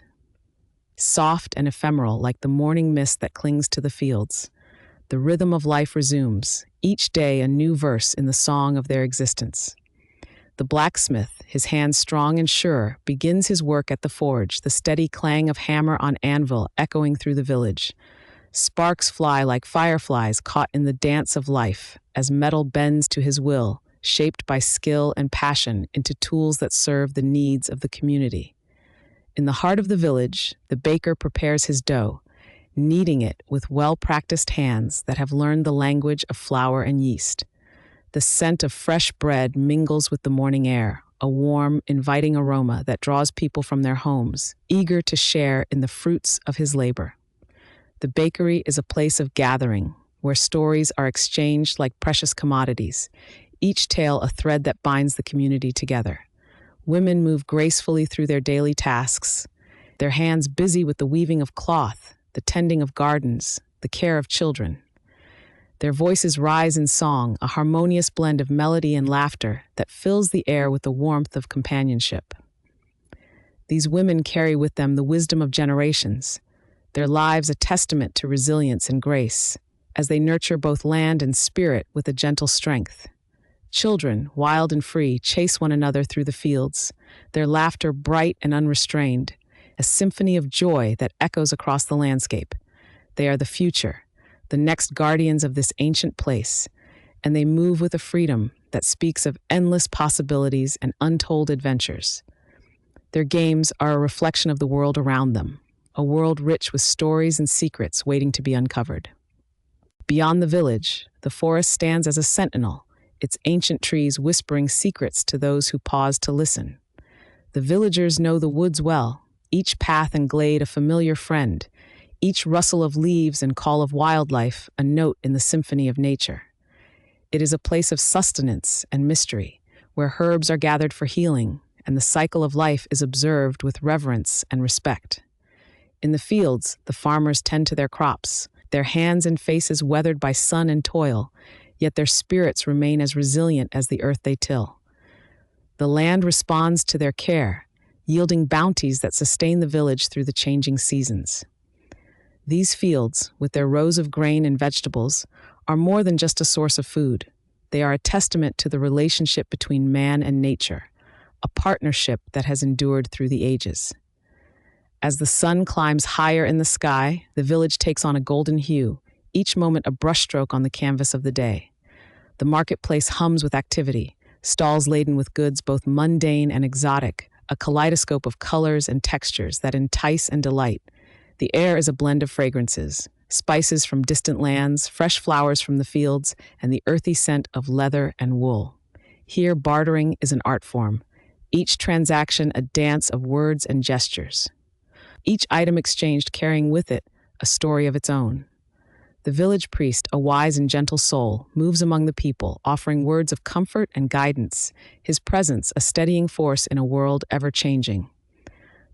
soft and ephemeral like the morning mist that clings to the fields. The rhythm of life resumes, each day a new verse in the song of their existence. The blacksmith, his hands strong and sure, begins his work at the forge, the steady clang of hammer on anvil echoing through the village. Sparks fly like fireflies caught in the dance of life as metal bends to his will, shaped by skill and passion into tools that serve the needs of the community. In the heart of the village, the baker prepares his dough, kneading it with well-practiced hands that have learned the language of flour and yeast. The scent of fresh bread mingles with the morning air, a warm, inviting aroma that draws people from their homes, eager to share in the fruits of his labor. The bakery is a place of gathering, where stories are exchanged like precious commodities, each tale a thread that binds the community together. Women move gracefully through their daily tasks, their hands busy with the weaving of cloth, the tending of gardens, the care of children. Their voices rise in song, a harmonious blend of melody and laughter that fills the air with the warmth of companionship. These women carry with them the wisdom of generations, their lives a testament to resilience and grace, as they nurture both land and spirit with a gentle strength. Children, wild and free, chase one another through the fields, their laughter bright and unrestrained, a symphony of joy that echoes across the landscape. They are the future, the next guardians of this ancient place, and they move with a freedom that speaks of endless possibilities and untold adventures. Their games are a reflection of the world around them, a world rich with stories and secrets waiting to be uncovered. Beyond the village, the forest stands as a sentinel, its ancient trees whispering secrets to those who pause to listen. The villagers know the woods well, each path and glade a familiar friend, each rustle of leaves and call of wildlife a note in the symphony of nature. It is a place of sustenance and mystery, where herbs are gathered for healing, and the cycle of life is observed with reverence and respect. In the fields, the farmers tend to their crops, their hands and faces weathered by sun and toil, yet their spirits remain as resilient as the earth they till. The land responds to their care, yielding bounties that sustain the village through the changing seasons. These fields, with their rows of grain and vegetables, are more than just a source of food. They are a testament to the relationship between man and nature, a partnership that has endured through the ages. As the sun climbs higher in the sky, the village takes on a golden hue, each moment a brushstroke on the canvas of the day. The marketplace hums with activity, stalls laden with goods both mundane and exotic, a kaleidoscope of colors and textures that entice and delight. The air is a blend of fragrances, spices from distant lands, fresh flowers from the fields, and the earthy scent of leather and wool. Here, bartering is an art form, each transaction a dance of words and gestures. Each item exchanged carrying with it a story of its own. The village priest, a wise and gentle soul, moves among the people, offering words of comfort and guidance, his presence a steadying force in a world ever-changing.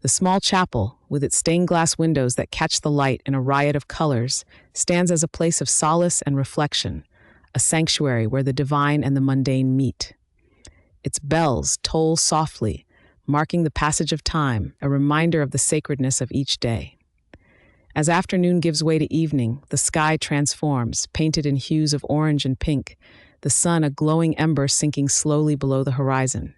The small chapel, with its stained glass windows that catch the light in a riot of colors, stands as a place of solace and reflection, a sanctuary where the divine and the mundane meet. Its bells toll softly, marking the passage of time, a reminder of the sacredness of each day. As afternoon gives way to evening, the sky transforms, painted in hues of orange and pink, the sun a glowing ember sinking slowly below the horizon.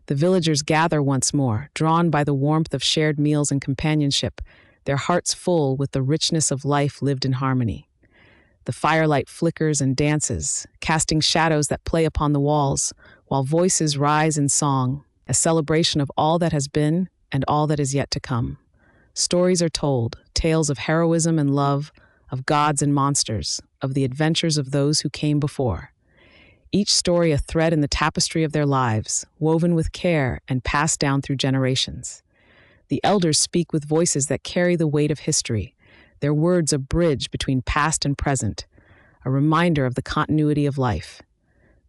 The villagers gather once more, drawn by the warmth of shared meals and companionship, their hearts full with the richness of life lived in harmony. The firelight flickers and dances, casting shadows that play upon the walls, while voices rise in song, a celebration of all that has been and all that is yet to come. Stories are told, tales of heroism and love, of gods and monsters, of the adventures of those who came before. Each story a thread in the tapestry of their lives, woven with care and passed down through generations. The elders speak with voices that carry the weight of history, their words a bridge between past and present, a reminder of the continuity of life.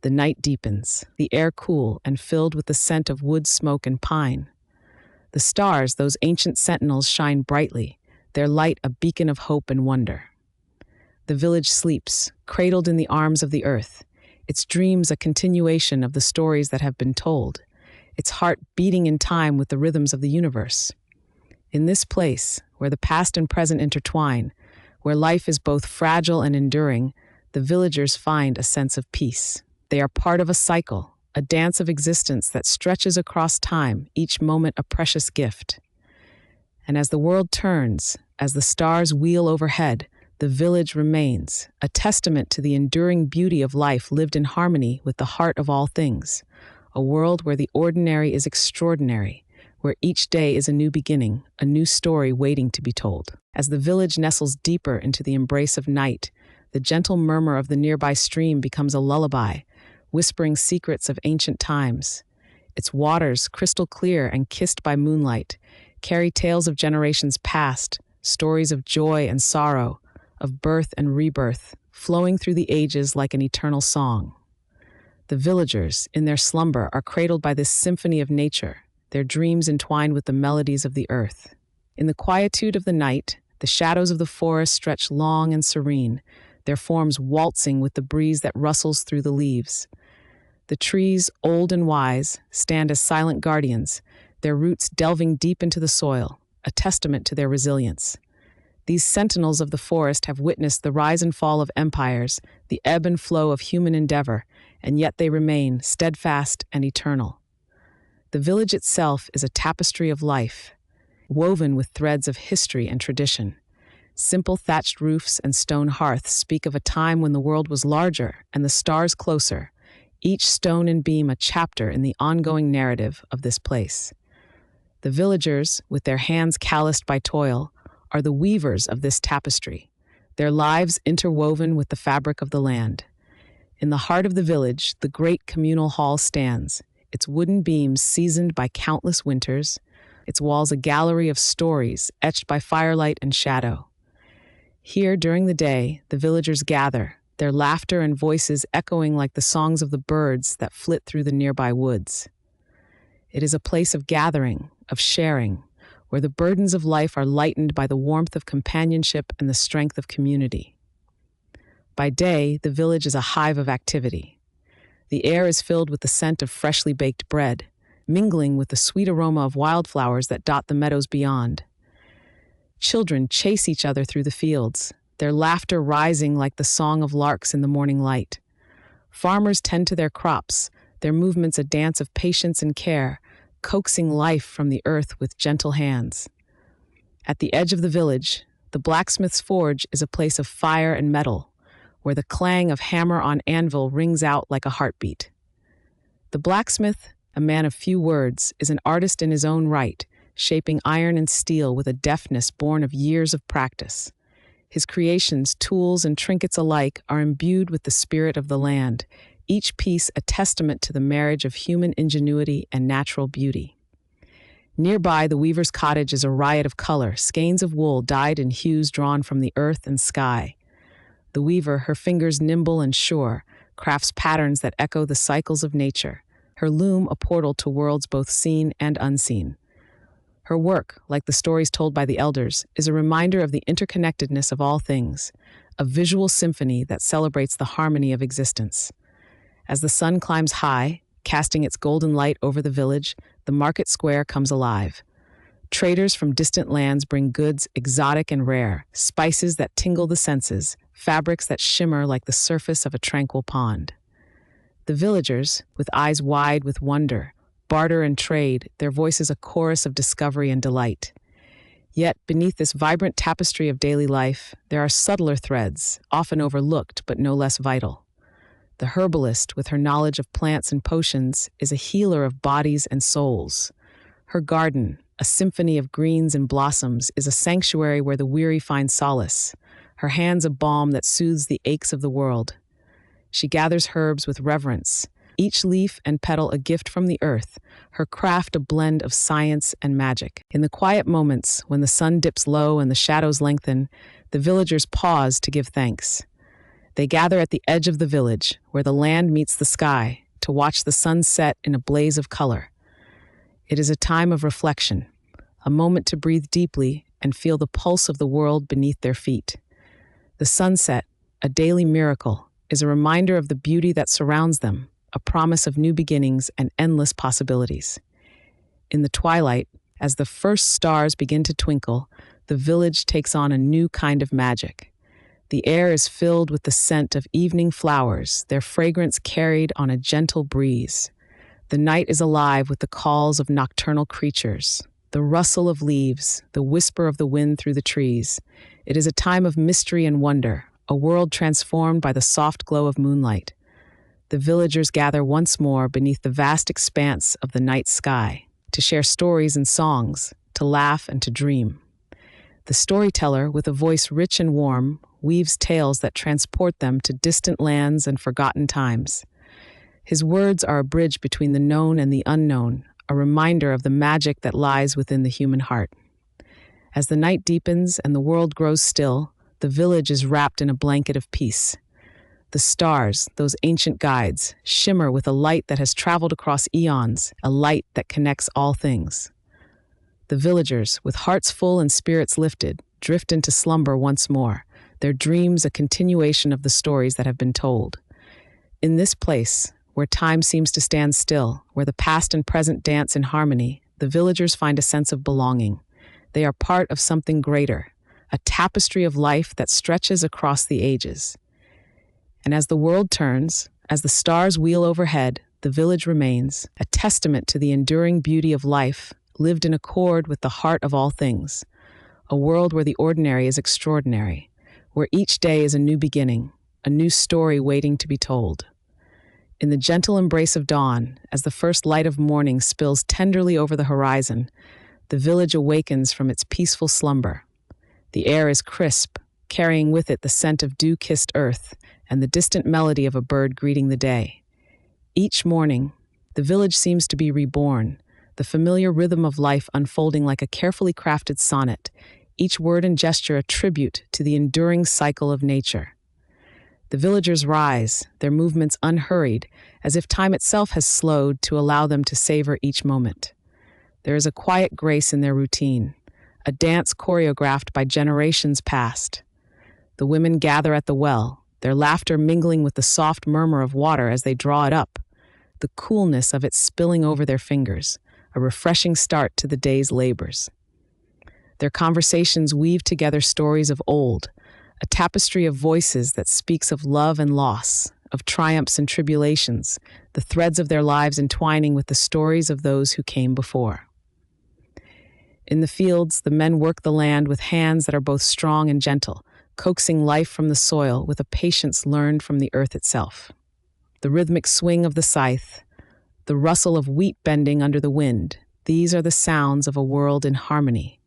The night deepens, the air cool and filled with the scent of wood smoke and pine. The stars, those ancient sentinels, shine brightly, their light a beacon of hope and wonder. The village sleeps, cradled in the arms of the earth, its dreams a continuation of the stories that have been told, its heart beating in time with the rhythms of the universe. In this place, where the past and present intertwine, where life is both fragile and enduring, the villagers find a sense of peace. They are part of a cycle, a dance of existence that stretches across time, each moment a precious gift. And as the world turns, as the stars wheel overhead, the village remains, a testament to the enduring beauty of life lived in harmony with the heart of all things, a world where the ordinary is extraordinary, where each day is a new beginning, a new story waiting to be told. As the village nestles deeper into the embrace of night, the gentle murmur of the nearby stream becomes a lullaby, whispering secrets of ancient times. Its waters, crystal clear and kissed by moonlight, carry tales of generations past, stories of joy and sorrow, of birth and rebirth, flowing through the ages like an eternal song. The villagers, in their slumber, are cradled by this symphony of nature, their dreams entwined with the melodies of the earth. In the quietude of the night, the shadows of the forest stretch long and serene, their forms waltzing with the breeze that rustles through the leaves. The trees, old and wise, stand as silent guardians, their roots delving deep into the soil, a testament to their resilience. These sentinels of the forest have witnessed the rise and fall of empires, the ebb and flow of human endeavor, and yet they remain steadfast and eternal. The village itself is a tapestry of life, woven with threads of history and tradition. Simple thatched roofs and stone hearths speak of a time when the world was larger and the stars closer, each stone and beam a chapter in the ongoing narrative of this place. The villagers, with their hands calloused by toil, are the weavers of this tapestry, their lives interwoven with the fabric of the land. In the heart of the village, the great communal hall stands, its wooden beams seasoned by countless winters, its walls a gallery of stories etched by firelight and shadow. Here, during the day, the villagers gather, their laughter and voices echoing like the songs of the birds that flit through the nearby woods. It is a place of gathering, of sharing, where the burdens of life are lightened by the warmth of companionship and the strength of community. By day, the village is a hive of activity. The air is filled with the scent of freshly baked bread, mingling with the sweet aroma of wildflowers that dot the meadows beyond. Children chase each other through the fields, their laughter rising like the song of larks in the morning light. Farmers tend to their crops, their movements a dance of patience and care, coaxing life from the earth with gentle hands. At the edge of the village, the blacksmith's forge is a place of fire and metal, where the clang of hammer on anvil rings out like a heartbeat. The blacksmith, a man of few words, is an artist in his own right, shaping iron and steel with a deftness born of years of practice. His creations, tools and trinkets alike, are imbued with the spirit of the land, each piece a testament to the marriage of human ingenuity and natural beauty. Nearby, the weaver's cottage is a riot of color, skeins of wool dyed in hues drawn from the earth and sky. The weaver, her fingers nimble and sure, crafts patterns that echo the cycles of nature, her loom a portal to worlds both seen and unseen. Her work, like the stories told by the elders, is a reminder of the interconnectedness of all things, a visual symphony that celebrates the harmony of existence. As the sun climbs high, casting its golden light over the village, the market square comes alive. Traders from distant lands bring goods exotic and rare, spices that tingle the senses, fabrics that shimmer like the surface of a tranquil pond. The villagers, with eyes wide with wonder, barter and trade, their voices a chorus of discovery and delight. Yet, beneath this vibrant tapestry of daily life, there are subtler threads, often overlooked but no less vital. The herbalist, with her knowledge of plants and potions, is a healer of bodies and souls. Her garden, a symphony of greens and blossoms, is a sanctuary where the weary find solace. Her hands a balm that soothes the aches of the world. She gathers herbs with reverence, each leaf and petal a gift from the earth, her craft a blend of science and magic. In the quiet moments, when the sun dips low and the shadows lengthen, the villagers pause to give thanks. They gather at the edge of the village, where the land meets the sky, to watch the sun set in a blaze of color. It is a time of reflection, a moment to breathe deeply and feel the pulse of the world beneath their feet. The sunset, a daily miracle, is a reminder of the beauty that surrounds them, a promise of new beginnings and endless possibilities. In the twilight, as the first stars begin to twinkle, the village takes on a new kind of magic. The air is filled with the scent of evening flowers, their fragrance carried on a gentle breeze. The night is alive with the calls of nocturnal creatures, the rustle of leaves, the whisper of the wind through the trees. It is a time of mystery and wonder, a world transformed by the soft glow of moonlight. The villagers gather once more beneath the vast expanse of the night sky, to share stories and songs, to laugh and to dream. The storyteller, with a voice rich and warm, weaves tales that transport them to distant lands and forgotten times. His words are a bridge between the known and the unknown, a reminder of the magic that lies within the human heart. As the night deepens and the world grows still, the village is wrapped in a blanket of peace. The stars, those ancient guides, shimmer with a light that has traveled across eons, a light that connects all things. The villagers, with hearts full and spirits lifted, drift into slumber once more, their dreams a continuation of the stories that have been told. In this place, where time seems to stand still, where the past and present dance in harmony, the villagers find a sense of belonging. They are part of something greater, a tapestry of life that stretches across the ages. And as the world turns, as the stars wheel overhead, the village remains, a testament to the enduring beauty of life, lived in accord with the heart of all things. A world where the ordinary is extraordinary, where each day is a new beginning, a new story waiting to be told. In the gentle embrace of dawn, as the first light of morning spills tenderly over the horizon, the village awakens from its peaceful slumber. The air is crisp, carrying with it the scent of dew-kissed earth and the distant melody of a bird greeting the day. Each morning, the village seems to be reborn, the familiar rhythm of life unfolding like a carefully crafted sonnet, each word and gesture a tribute to the enduring cycle of nature. The villagers rise, their movements unhurried, as if time itself has slowed to allow them to savor each moment. There is a quiet grace in their routine, a dance choreographed by generations past. The women gather at the well, their laughter mingling with the soft murmur of water as they draw it up, the coolness of it spilling over their fingers, a refreshing start to the day's labors. Their conversations weave together stories of old, a tapestry of voices that speaks of love and loss, of triumphs and tribulations, the threads of their lives entwining with the stories of those who came before. In the fields, the men work the land with hands that are both strong and gentle, coaxing life from the soil with a patience learned from the earth itself. The rhythmic swing of the scythe, the rustle of wheat bending under the wind, these are the sounds of a world in harmony,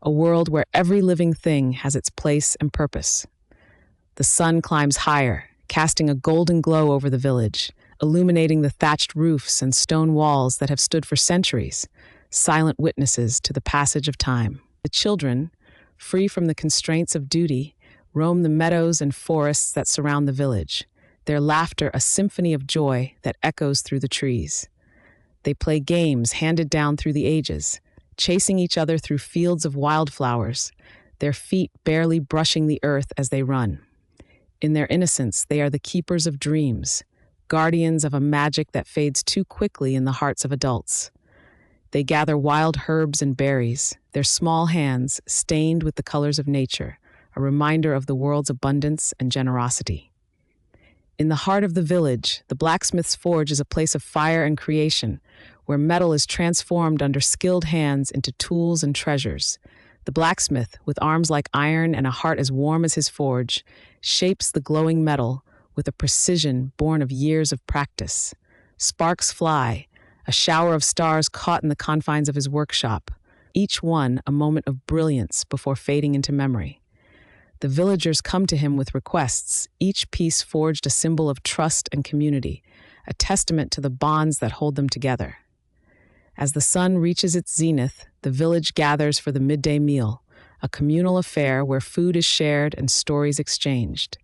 a world where every living thing has its place and purpose. The sun climbs higher, casting a golden glow over the village, illuminating the thatched roofs and stone walls that have stood for centuries, silent witnesses to the passage of time. The children, free from the constraints of duty, roam the meadows and forests that surround the village, their laughter a symphony of joy that echoes through the trees. They play games handed down through the ages, chasing each other through fields of wildflowers, their feet barely brushing the earth as they run. In their innocence, they are the keepers of dreams, guardians of a magic that fades too quickly in the hearts of adults. They gather wild herbs and berries, their small hands stained with the colors of nature, a reminder of the world's abundance and generosity. In the heart of the village, the blacksmith's forge is a place of fire and creation, where metal is transformed under skilled hands into tools and treasures. The blacksmith, with arms like iron and a heart as warm as his forge, shapes the glowing metal with a precision born of years of practice. Sparks fly, a shower of stars caught in the confines of his workshop, each one a moment of brilliance before fading into memory. The villagers come to him with requests, each piece forged a symbol of trust and community, a testament to the bonds that hold them together. As the sun reaches its zenith, the village gathers for the midday meal, a communal affair where food is shared and stories exchanged.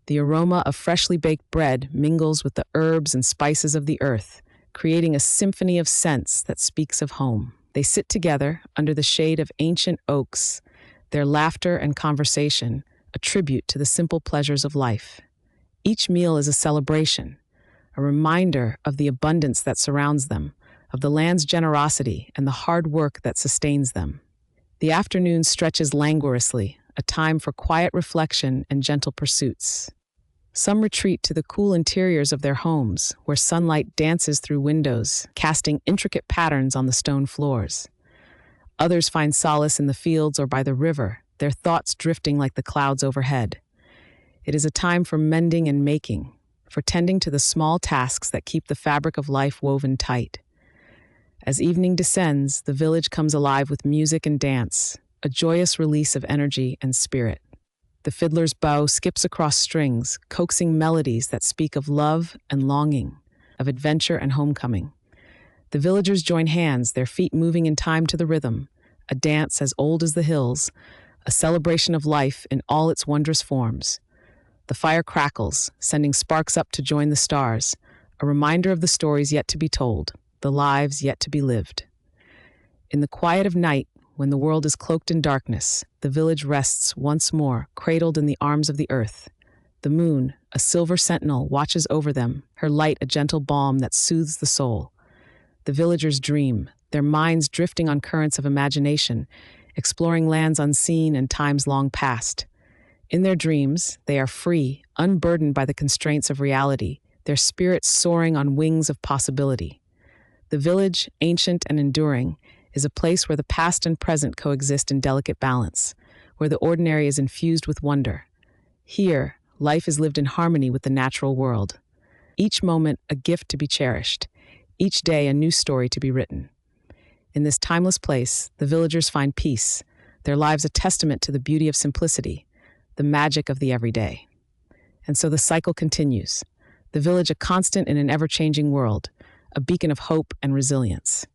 The aroma of freshly baked bread mingles with the herbs and spices of the earth, creating a symphony of scents that speaks of home. They sit together under the shade of ancient oaks, their laughter and conversation a tribute to the simple pleasures of life. Each meal is a celebration, a reminder of the abundance that surrounds them, of the land's generosity and the hard work that sustains them. The afternoon stretches languorously, a time for quiet reflection and gentle pursuits. Some retreat to the cool interiors of their homes, where sunlight dances through windows, casting intricate patterns on the stone floors. Others find solace in the fields or by the river, their thoughts drifting like the clouds overhead. It is a time for mending and making, for tending to the small tasks that keep the fabric of life woven tight. As evening descends, the village comes alive with music and dance, a joyous release of energy and spirit. The fiddler's bow skips across strings, coaxing melodies that speak of love and longing, of adventure and homecoming. The villagers join hands, their feet moving in time to the rhythm, a dance as old as the hills, a celebration of life in all its wondrous forms. The fire crackles, sending sparks up to join the stars, a reminder of the stories yet to be told, the lives yet to be lived. In the quiet of night, when the world is cloaked in darkness, the village rests once more, cradled in the arms of the earth. The moon, a silver sentinel, watches over them, her light a gentle balm that soothes the soul. The villagers dream, their minds drifting on currents of imagination, exploring lands unseen and times long past. In their dreams, they are free, unburdened by the constraints of reality, their spirits soaring on wings of possibility. The village, ancient and enduring, is a place where the past and present coexist in delicate balance, where the ordinary is infused with wonder. Here, life is lived in harmony with the natural world. Each moment a gift to be cherished, each day a new story to be written. In this timeless place, the villagers find peace, their lives a testament to the beauty of simplicity, the magic of the everyday. And so the cycle continues, the village a constant in an ever-changing world, a beacon of hope and resilience.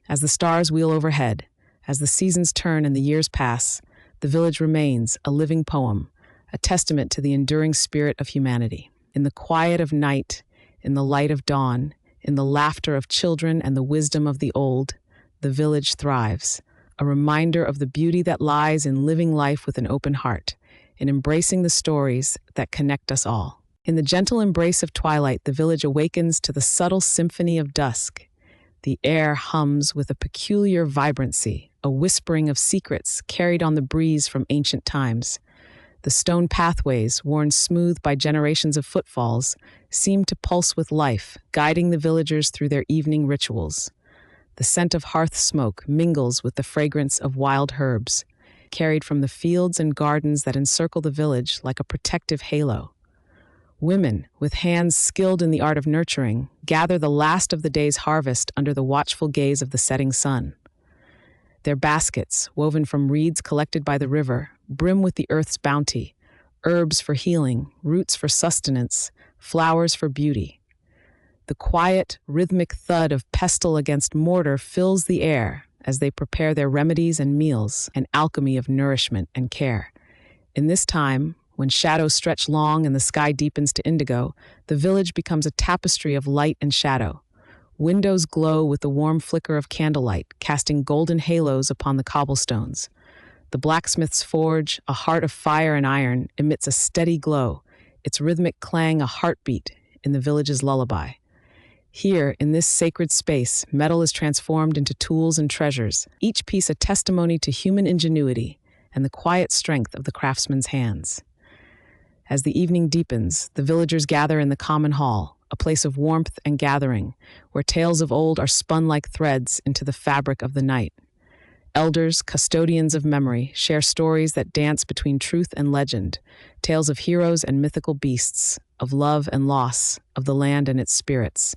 As the stars wheel overhead, as the seasons turn and the years pass, the village remains a living poem, a testament to the enduring spirit of humanity. In the quiet of night, in the light of dawn, in the laughter of children and the wisdom of the old, the village thrives, a reminder of the beauty that lies in living life with an open heart, in embracing the stories that connect us all. In the gentle embrace of twilight, the village awakens to the subtle symphony of dusk. The air hums with a peculiar vibrancy, a whispering of secrets carried on the breeze from ancient times. The stone pathways, worn smooth by generations of footfalls, seem to pulse with life, guiding the villagers through their evening rituals. The scent of hearth smoke mingles with the fragrance of wild herbs, carried from the fields and gardens that encircle the village like a protective halo. Women, with hands skilled in the art of nurturing, gather the last of the day's harvest under the watchful gaze of the setting sun. Their baskets, woven from reeds collected by the river, brim with the earth's bounty, herbs for healing, roots for sustenance, flowers for beauty. The quiet, rhythmic thud of pestle against mortar fills the air as they prepare their remedies and meals, an alchemy of nourishment and care. In this time, when shadows stretch long and the sky deepens to indigo, the village becomes a tapestry of light and shadow. Windows glow with the warm flicker of candlelight, casting golden halos upon the cobblestones. The blacksmith's forge, a heart of fire and iron, emits a steady glow, its rhythmic clang a heartbeat in the village's lullaby. Here, in this sacred space, metal is transformed into tools and treasures, each piece a testimony to human ingenuity and the quiet strength of the craftsman's hands. As the evening deepens, the villagers gather in the common hall, a place of warmth and gathering, where tales of old are spun like threads into the fabric of the night. Elders, custodians of memory, share stories that dance between truth and legend, tales of heroes and mythical beasts, of love and loss, of the land and its spirits.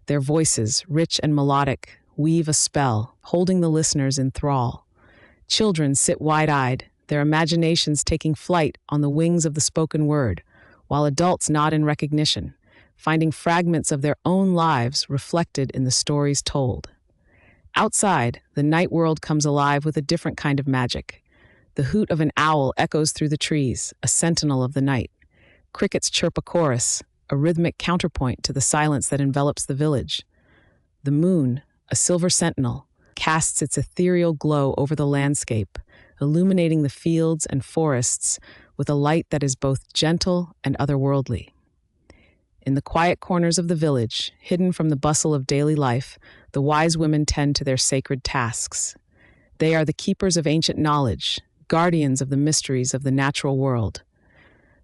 Their voices, rich and melodic, weave a spell, holding the listeners in thrall. Children sit wide-eyed, their imaginations taking flight on the wings of the spoken word, while adults nod in recognition, finding fragments of their own lives reflected in the stories told. Outside, the night world comes alive with a different kind of magic. The hoot of an owl echoes through the trees, a sentinel of the night. Crickets chirp a chorus, a rhythmic counterpoint to the silence that envelops the village. The moon, a silver sentinel, casts its ethereal glow over the landscape, illuminating the fields and forests with a light that is both gentle and otherworldly. In the quiet corners of the village, hidden from the bustle of daily life, the wise women tend to their sacred tasks. They are the keepers of ancient knowledge, guardians of the mysteries of the natural world.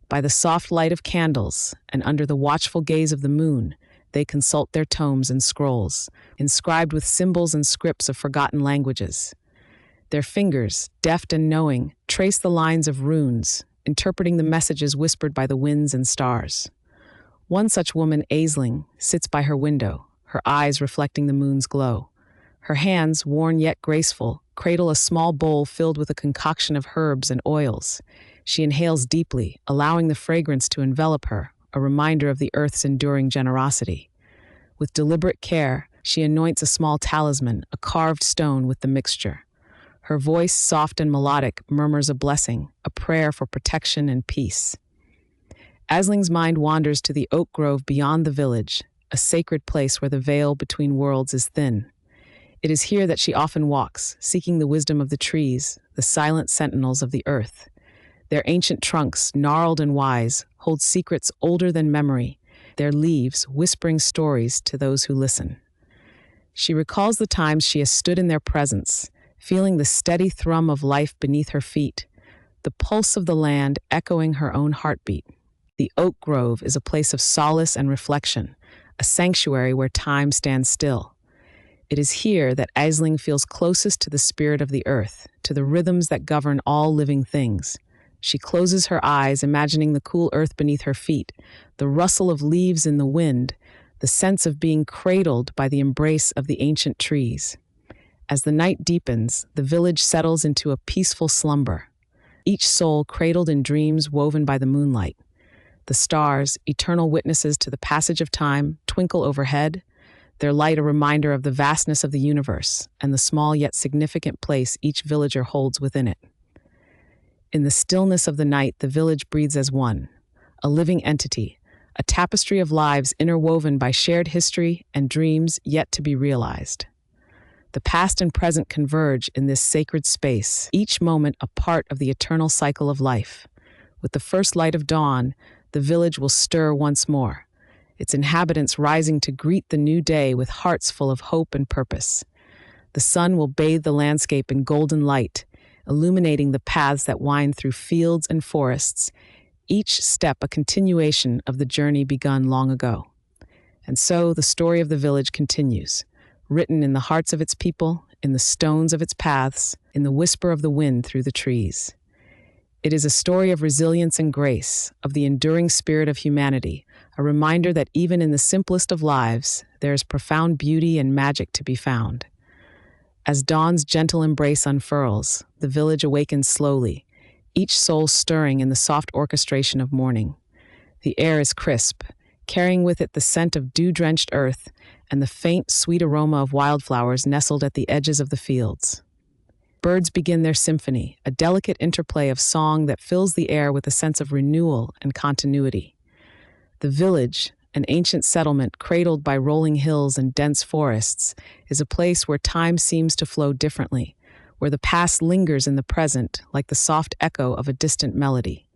By the soft light of candles, and under the watchful gaze of the moon, they consult their tomes and scrolls, inscribed with symbols and scripts of forgotten languages. Their fingers, deft and knowing, trace the lines of runes, interpreting the messages whispered by the winds and stars. One such woman, Aisling, sits by her window, her eyes reflecting the moon's glow. Her hands, worn yet graceful, cradle a small bowl filled with a concoction of herbs and oils. She inhales deeply, allowing the fragrance to envelop her, a reminder of the earth's enduring generosity. With deliberate care, she anoints a small talisman, a carved stone, with the mixture. Her voice, soft and melodic, murmurs a blessing, a prayer for protection and peace. Aisling's mind wanders to the oak grove beyond the village, a sacred place where the veil between worlds is thin. It is here that she often walks, seeking the wisdom of the trees, the silent sentinels of the earth. Their ancient trunks, gnarled and wise, hold secrets older than memory, their leaves whispering stories to those who listen. She recalls the times she has stood in their presence, feeling the steady thrum of life beneath her feet, the pulse of the land echoing her own heartbeat. The oak grove is a place of solace and reflection, a sanctuary where time stands still. It is here that Aisling feels closest to the spirit of the earth, to the rhythms that govern all living things. She closes her eyes, imagining the cool earth beneath her feet, the rustle of leaves in the wind, the sense of being cradled by the embrace of the ancient trees. As the night deepens, the village settles into a peaceful slumber, each soul cradled in dreams woven by the moonlight. The stars, eternal witnesses to the passage of time, twinkle overhead, their light a reminder of the vastness of the universe and the small yet significant place each villager holds within it. In the stillness of the night, the village breathes as one, a living entity, a tapestry of lives interwoven by shared history and dreams yet to be realized. The past and present converge in this sacred space, each moment a part of the eternal cycle of life. With the first light of dawn, the village will stir once more, its inhabitants rising to greet the new day with hearts full of hope and purpose. The sun will bathe the landscape in golden light, illuminating the paths that wind through fields and forests, each step a continuation of the journey begun long ago. And so the story of the village continues, written in the hearts of its people, in the stones of its paths, in the whisper of the wind through the trees. It is a story of resilience and grace, of the enduring spirit of humanity, a reminder that even in the simplest of lives, there is profound beauty and magic to be found. As dawn's gentle embrace unfurls, the village awakens slowly, each soul stirring in the soft orchestration of morning. The air is crisp, carrying with it the scent of dew-drenched earth and the faint, sweet aroma of wildflowers nestled at the edges of the fields. Birds begin their symphony, a delicate interplay of song that fills the air with a sense of renewal and continuity. The village, an ancient settlement cradled by rolling hills and dense forests, is a place where time seems to flow differently, where the past lingers in the present like the soft echo of a distant melody.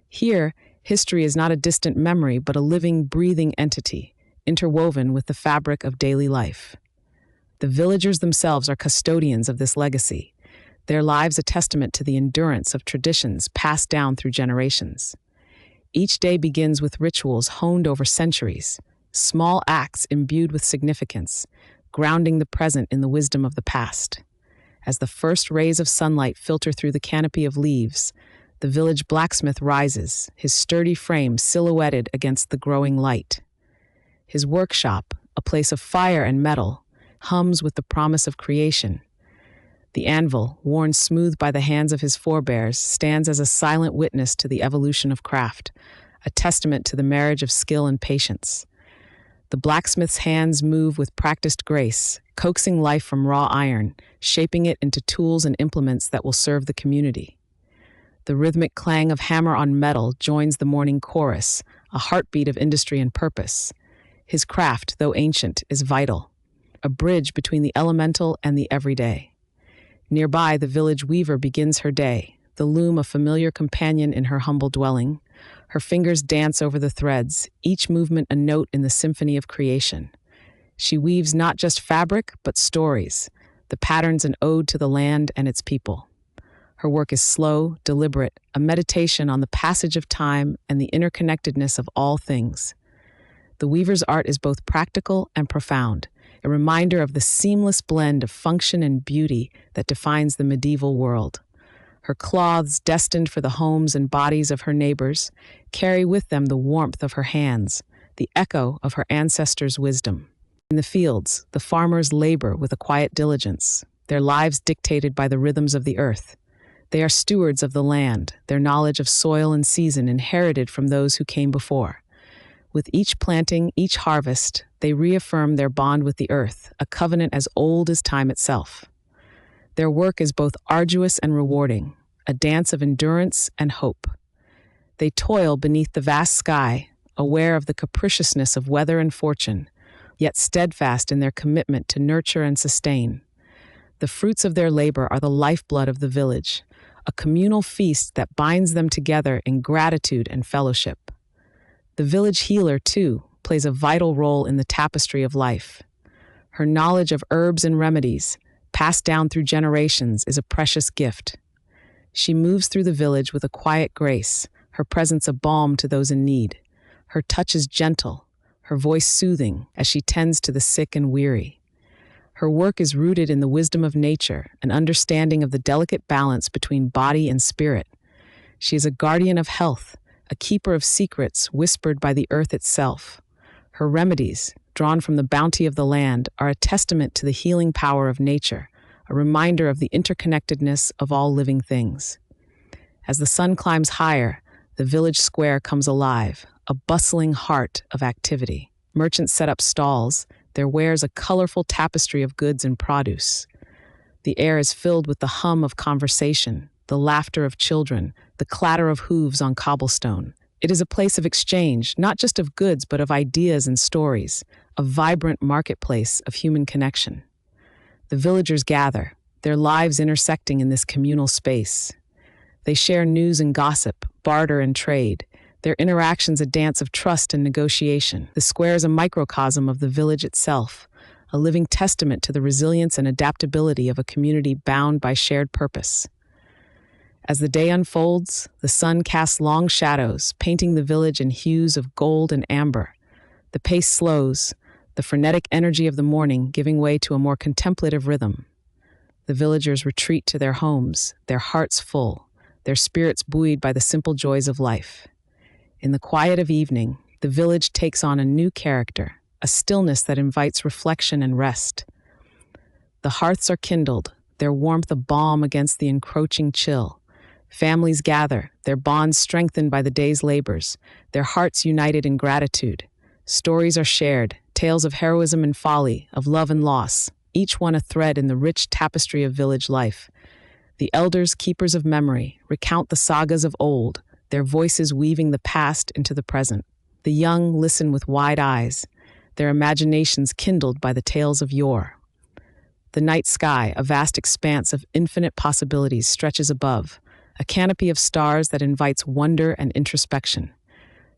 Here, history is not a distant memory but a living, breathing entity, interwoven with the fabric of daily life. The villagers themselves are custodians of this legacy, their lives a testament to the endurance of traditions passed down through generations. Each day begins with rituals honed over centuries, small acts imbued with significance, grounding the present in the wisdom of the past. As the first rays of sunlight filter through the canopy of leaves, the village blacksmith rises, his sturdy frame silhouetted against the growing light. His workshop, a place of fire and metal, hums with the promise of creation. The anvil, worn smooth by the hands of his forebears, stands as a silent witness to the evolution of craft, a testament to the marriage of skill and patience. The blacksmith's hands move with practiced grace, coaxing life from raw iron, shaping it into tools and implements that will serve the community. The rhythmic clang of hammer on metal joins the morning chorus, a heartbeat of industry and purpose. His craft, though ancient, is vital, a bridge between the elemental and the everyday. Nearby, the village weaver begins her day, the loom a familiar companion in her humble dwelling. Her fingers dance over the threads, each movement a note in the symphony of creation. She weaves not just fabric, but stories, the patterns an ode to the land and its people. Her work is slow, deliberate, a meditation on the passage of time and the interconnectedness of all things. The weaver's art is both practical and profound, a reminder of the seamless blend of function and beauty that defines the medieval world. Her cloths, destined for the homes and bodies of her neighbors, carry with them the warmth of her hands, the echo of her ancestors' wisdom. In the fields, the farmers labor with a quiet diligence, their lives dictated by the rhythms of the earth. They are stewards of the land, their knowledge of soil and season inherited from those who came before. With each planting, each harvest, they reaffirm their bond with the earth, a covenant as old as time itself. Their work is both arduous and rewarding, a dance of endurance and hope. They toil beneath the vast sky, aware of the capriciousness of weather and fortune, yet steadfast in their commitment to nurture and sustain. The fruits of their labor are the lifeblood of the village, a communal feast that binds them together in gratitude and fellowship. The village healer, too, plays a vital role in the tapestry of life. Her knowledge of herbs and remedies, passed down through generations, is a precious gift. She moves through the village with a quiet grace, her presence a balm to those in need. Her touch is gentle, her voice soothing as she tends to the sick and weary. Her work is rooted in the wisdom of nature, an understanding of the delicate balance between body and spirit. She is a guardian of health, a keeper of secrets whispered by the earth itself. Her remedies, drawn from the bounty of the land, are a testament to the healing power of nature, a reminder of the interconnectedness of all living things. As the sun climbs higher, the village square comes alive, a bustling heart of activity. Merchants set up stalls, their wares a colorful tapestry of goods and produce. The air is filled with the hum of conversation, the laughter of children, the clatter of hooves on cobblestone. It is a place of exchange, not just of goods, but of ideas and stories, a vibrant marketplace of human connection. The villagers gather, their lives intersecting in this communal space. They share news and gossip, barter and trade, their interactions a dance of trust and negotiation. The square is a microcosm of the village itself, a living testament to the resilience and adaptability of a community bound by shared purpose. As the day unfolds, the sun casts long shadows, painting the village in hues of gold and amber. The pace slows, the frenetic energy of the morning giving way to a more contemplative rhythm. The villagers retreat to their homes, their hearts full, their spirits buoyed by the simple joys of life. In the quiet of evening, the village takes on a new character, a stillness that invites reflection and rest. The hearths are kindled, their warmth a balm against the encroaching chill. Families gather, their bonds strengthened by the day's labors, their hearts united in gratitude. Stories are shared, tales of heroism and folly, of love and loss, each one a thread in the rich tapestry of village life. The elders, keepers of memory, recount the sagas of old, their voices weaving the past into the present. The young listen with wide eyes, their imaginations kindled by the tales of yore. The night sky, a vast expanse of infinite possibilities, stretches above, a canopy of stars that invites wonder and introspection.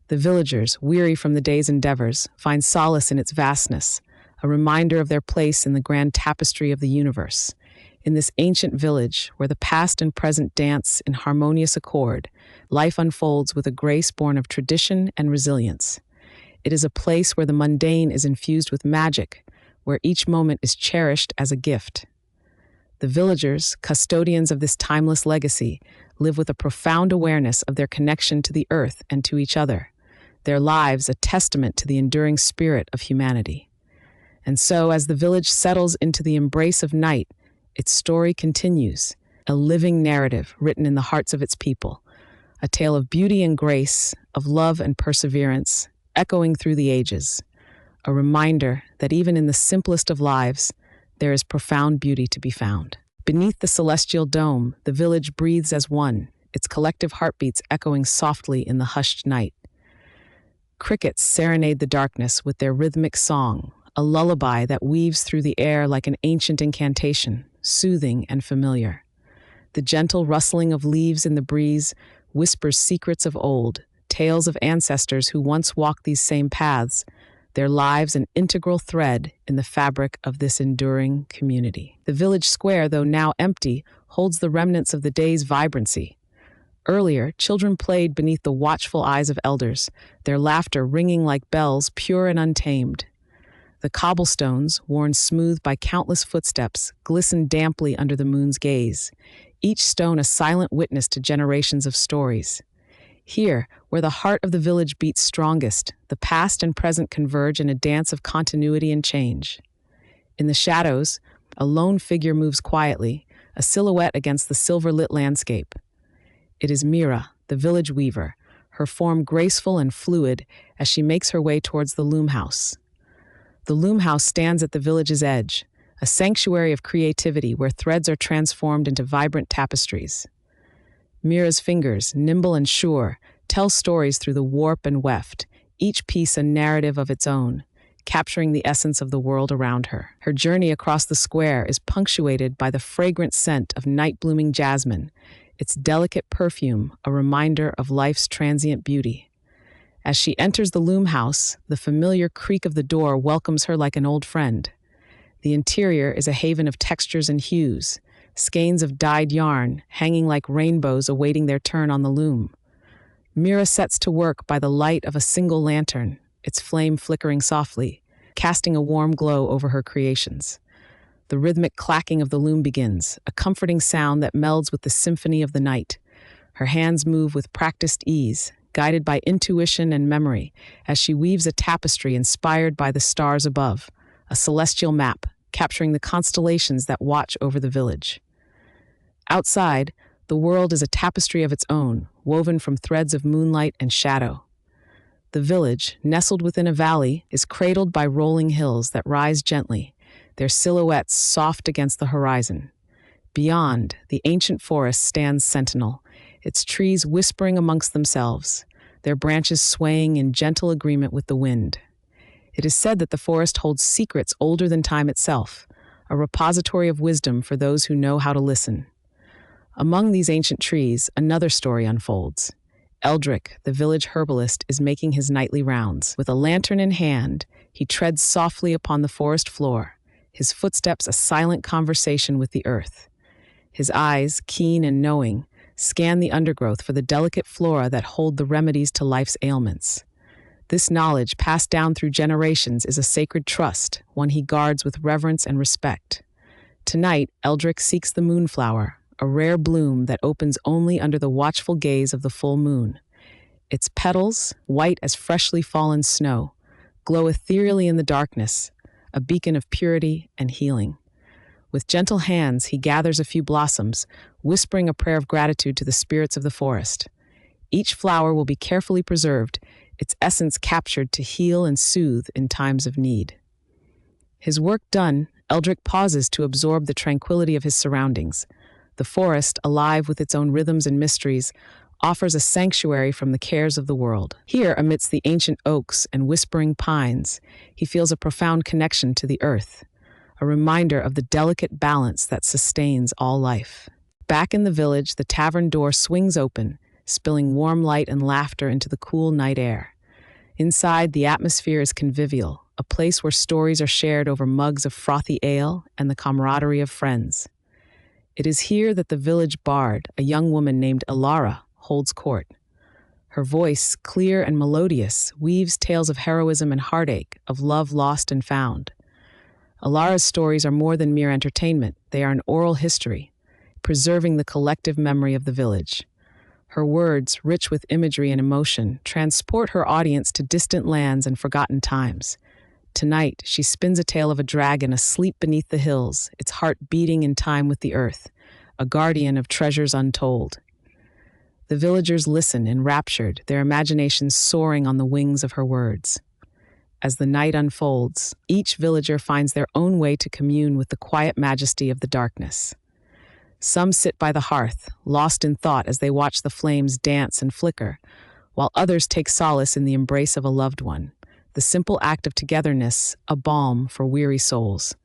The villagers, weary from the day's endeavors, find solace in its vastness, a reminder of their place in the grand tapestry of the universe. In this ancient village, where the past and present dance in harmonious accord, life unfolds with a grace born of tradition and resilience. It is a place where the mundane is infused with magic, where each moment is cherished as a gift. The villagers, custodians of this timeless legacy, live with a profound awareness of their connection to the earth and to each other, their lives a testament to the enduring spirit of humanity. And so, as the village settles into the embrace of night, its story continues, a living narrative written in the hearts of its people, a tale of beauty and grace, of love and perseverance, echoing through the ages, a reminder that even in the simplest of lives, there is profound beauty to be found. Beneath the celestial dome, the village breathes as one, its collective heartbeats echoing softly in the hushed night. Crickets serenade the darkness with their rhythmic song, a lullaby that weaves through the air like an ancient incantation, soothing and familiar. The gentle rustling of leaves in the breeze whispers secrets of old, tales of ancestors who once walked these same paths, their lives an integral thread in the fabric of this enduring community. The village square, though now empty, holds the remnants of the day's vibrancy. Earlier, children played beneath the watchful eyes of elders, their laughter ringing like bells, pure and untamed. The cobblestones, worn smooth by countless footsteps, glistened damply under the moon's gaze, each stone a silent witness to generations of stories. Here, where the heart of the village beats strongest, the past and present converge in a dance of continuity and change. In the shadows, a lone figure moves quietly, a silhouette against the silver-lit landscape. It is Mira, the village weaver, her form graceful and fluid as she makes her way towards the loom house. The loom house stands at the village's edge, a sanctuary of creativity where threads are transformed into vibrant tapestries. Mira's fingers, nimble and sure, tell stories through the warp and weft, each piece a narrative of its own, capturing the essence of the world around her. Her journey across the square is punctuated by the fragrant scent of night-blooming jasmine, its delicate perfume a reminder of life's transient beauty. As she enters the loom house, the familiar creak of the door welcomes her like an old friend. The interior is a haven of textures and hues, skeins of dyed yarn hanging like rainbows awaiting their turn on the loom. Mira sets to work by the light of a single lantern, its flame flickering softly, casting a warm glow over her creations. The rhythmic clacking of the loom begins, a comforting sound that melds with the symphony of the night. Her hands move with practiced ease, guided by intuition and memory, as she weaves a tapestry inspired by the stars above, a celestial map capturing the constellations that watch over the village. Outside, the world is a tapestry of its own, woven from threads of moonlight and shadow. The village, nestled within a valley, is cradled by rolling hills that rise gently, their silhouettes soft against the horizon. Beyond, the ancient forest stands sentinel, its trees whispering amongst themselves, their branches swaying in gentle agreement with the wind. It is said that the forest holds secrets older than time itself, a repository of wisdom for those who know how to listen. Among these ancient trees, another story unfolds. Eldrick, the village herbalist, is making his nightly rounds. With a lantern in hand, he treads softly upon the forest floor, his footsteps a silent conversation with the earth. His eyes, keen and knowing, scan the undergrowth for the delicate flora that hold the remedies to life's ailments. This knowledge, passed down through generations, is a sacred trust, one he guards with reverence and respect. Tonight, Eldrick seeks the moonflower, a rare bloom that opens only under the watchful gaze of the full moon. Its petals, white as freshly fallen snow, glow ethereally in the darkness, a beacon of purity and healing. With gentle hands, he gathers a few blossoms, whispering a prayer of gratitude to the spirits of the forest. Each flower will be carefully preserved, its essence captured to heal and soothe in times of need. His work done, Eldrick pauses to absorb the tranquility of his surroundings. The forest, alive with its own rhythms and mysteries, offers a sanctuary from the cares of the world. Here, amidst the ancient oaks and whispering pines, he feels a profound connection to the earth, a reminder of the delicate balance that sustains all life. Back in the village, the tavern door swings open, spilling warm light and laughter into the cool night air. Inside, the atmosphere is convivial, a place where stories are shared over mugs of frothy ale and the camaraderie of friends. It is here that the village bard, a young woman named Alara, holds court. Her voice, clear and melodious, weaves tales of heroism and heartache, of love lost and found. Alara's stories are more than mere entertainment. They are an oral history, preserving the collective memory of the village. Her words, rich with imagery and emotion, transport her audience to distant lands and forgotten times. Tonight, she spins a tale of a dragon asleep beneath the hills, its heart beating in time with the earth, a guardian of treasures untold. The villagers listen, enraptured, their imaginations soaring on the wings of her words. As the night unfolds, each villager finds their own way to commune with the quiet majesty of the darkness. Some sit by the hearth, lost in thought as they watch the flames dance and flicker, while others take solace in the embrace of a loved one. The simple act of togetherness, a balm for weary souls.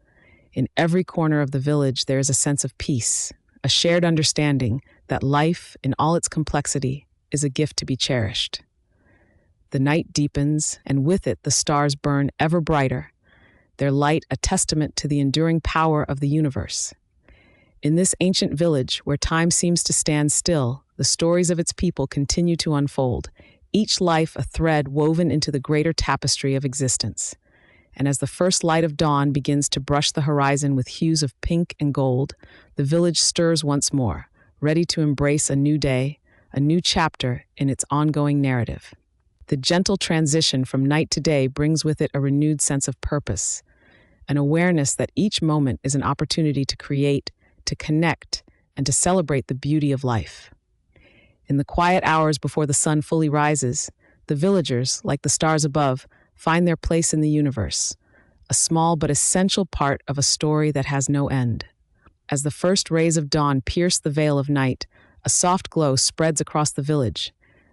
In every corner of the village, there is a sense of peace, a shared understanding that life, in all its complexity, is a gift to be cherished. The night deepens, and with it the stars burn ever brighter, their light a testament to the enduring power of the universe. In this ancient village, where time seems to stand still, the stories of its people continue to unfold, each life a thread woven into the greater tapestry of existence. And as the first light of dawn begins to brush the horizon with hues of pink and gold, the village stirs once more, ready to embrace a new day, a new chapter in its ongoing narrative. The gentle transition from night to day brings with it a renewed sense of purpose, an awareness that each moment is an opportunity to create, to connect, and to celebrate the beauty of life. In the quiet hours before the sun fully rises, the villagers, like the stars above, find their place in the universe, a small but essential part of a story that has no end. As the first rays of dawn pierce the veil of night, a soft glow spreads across the village,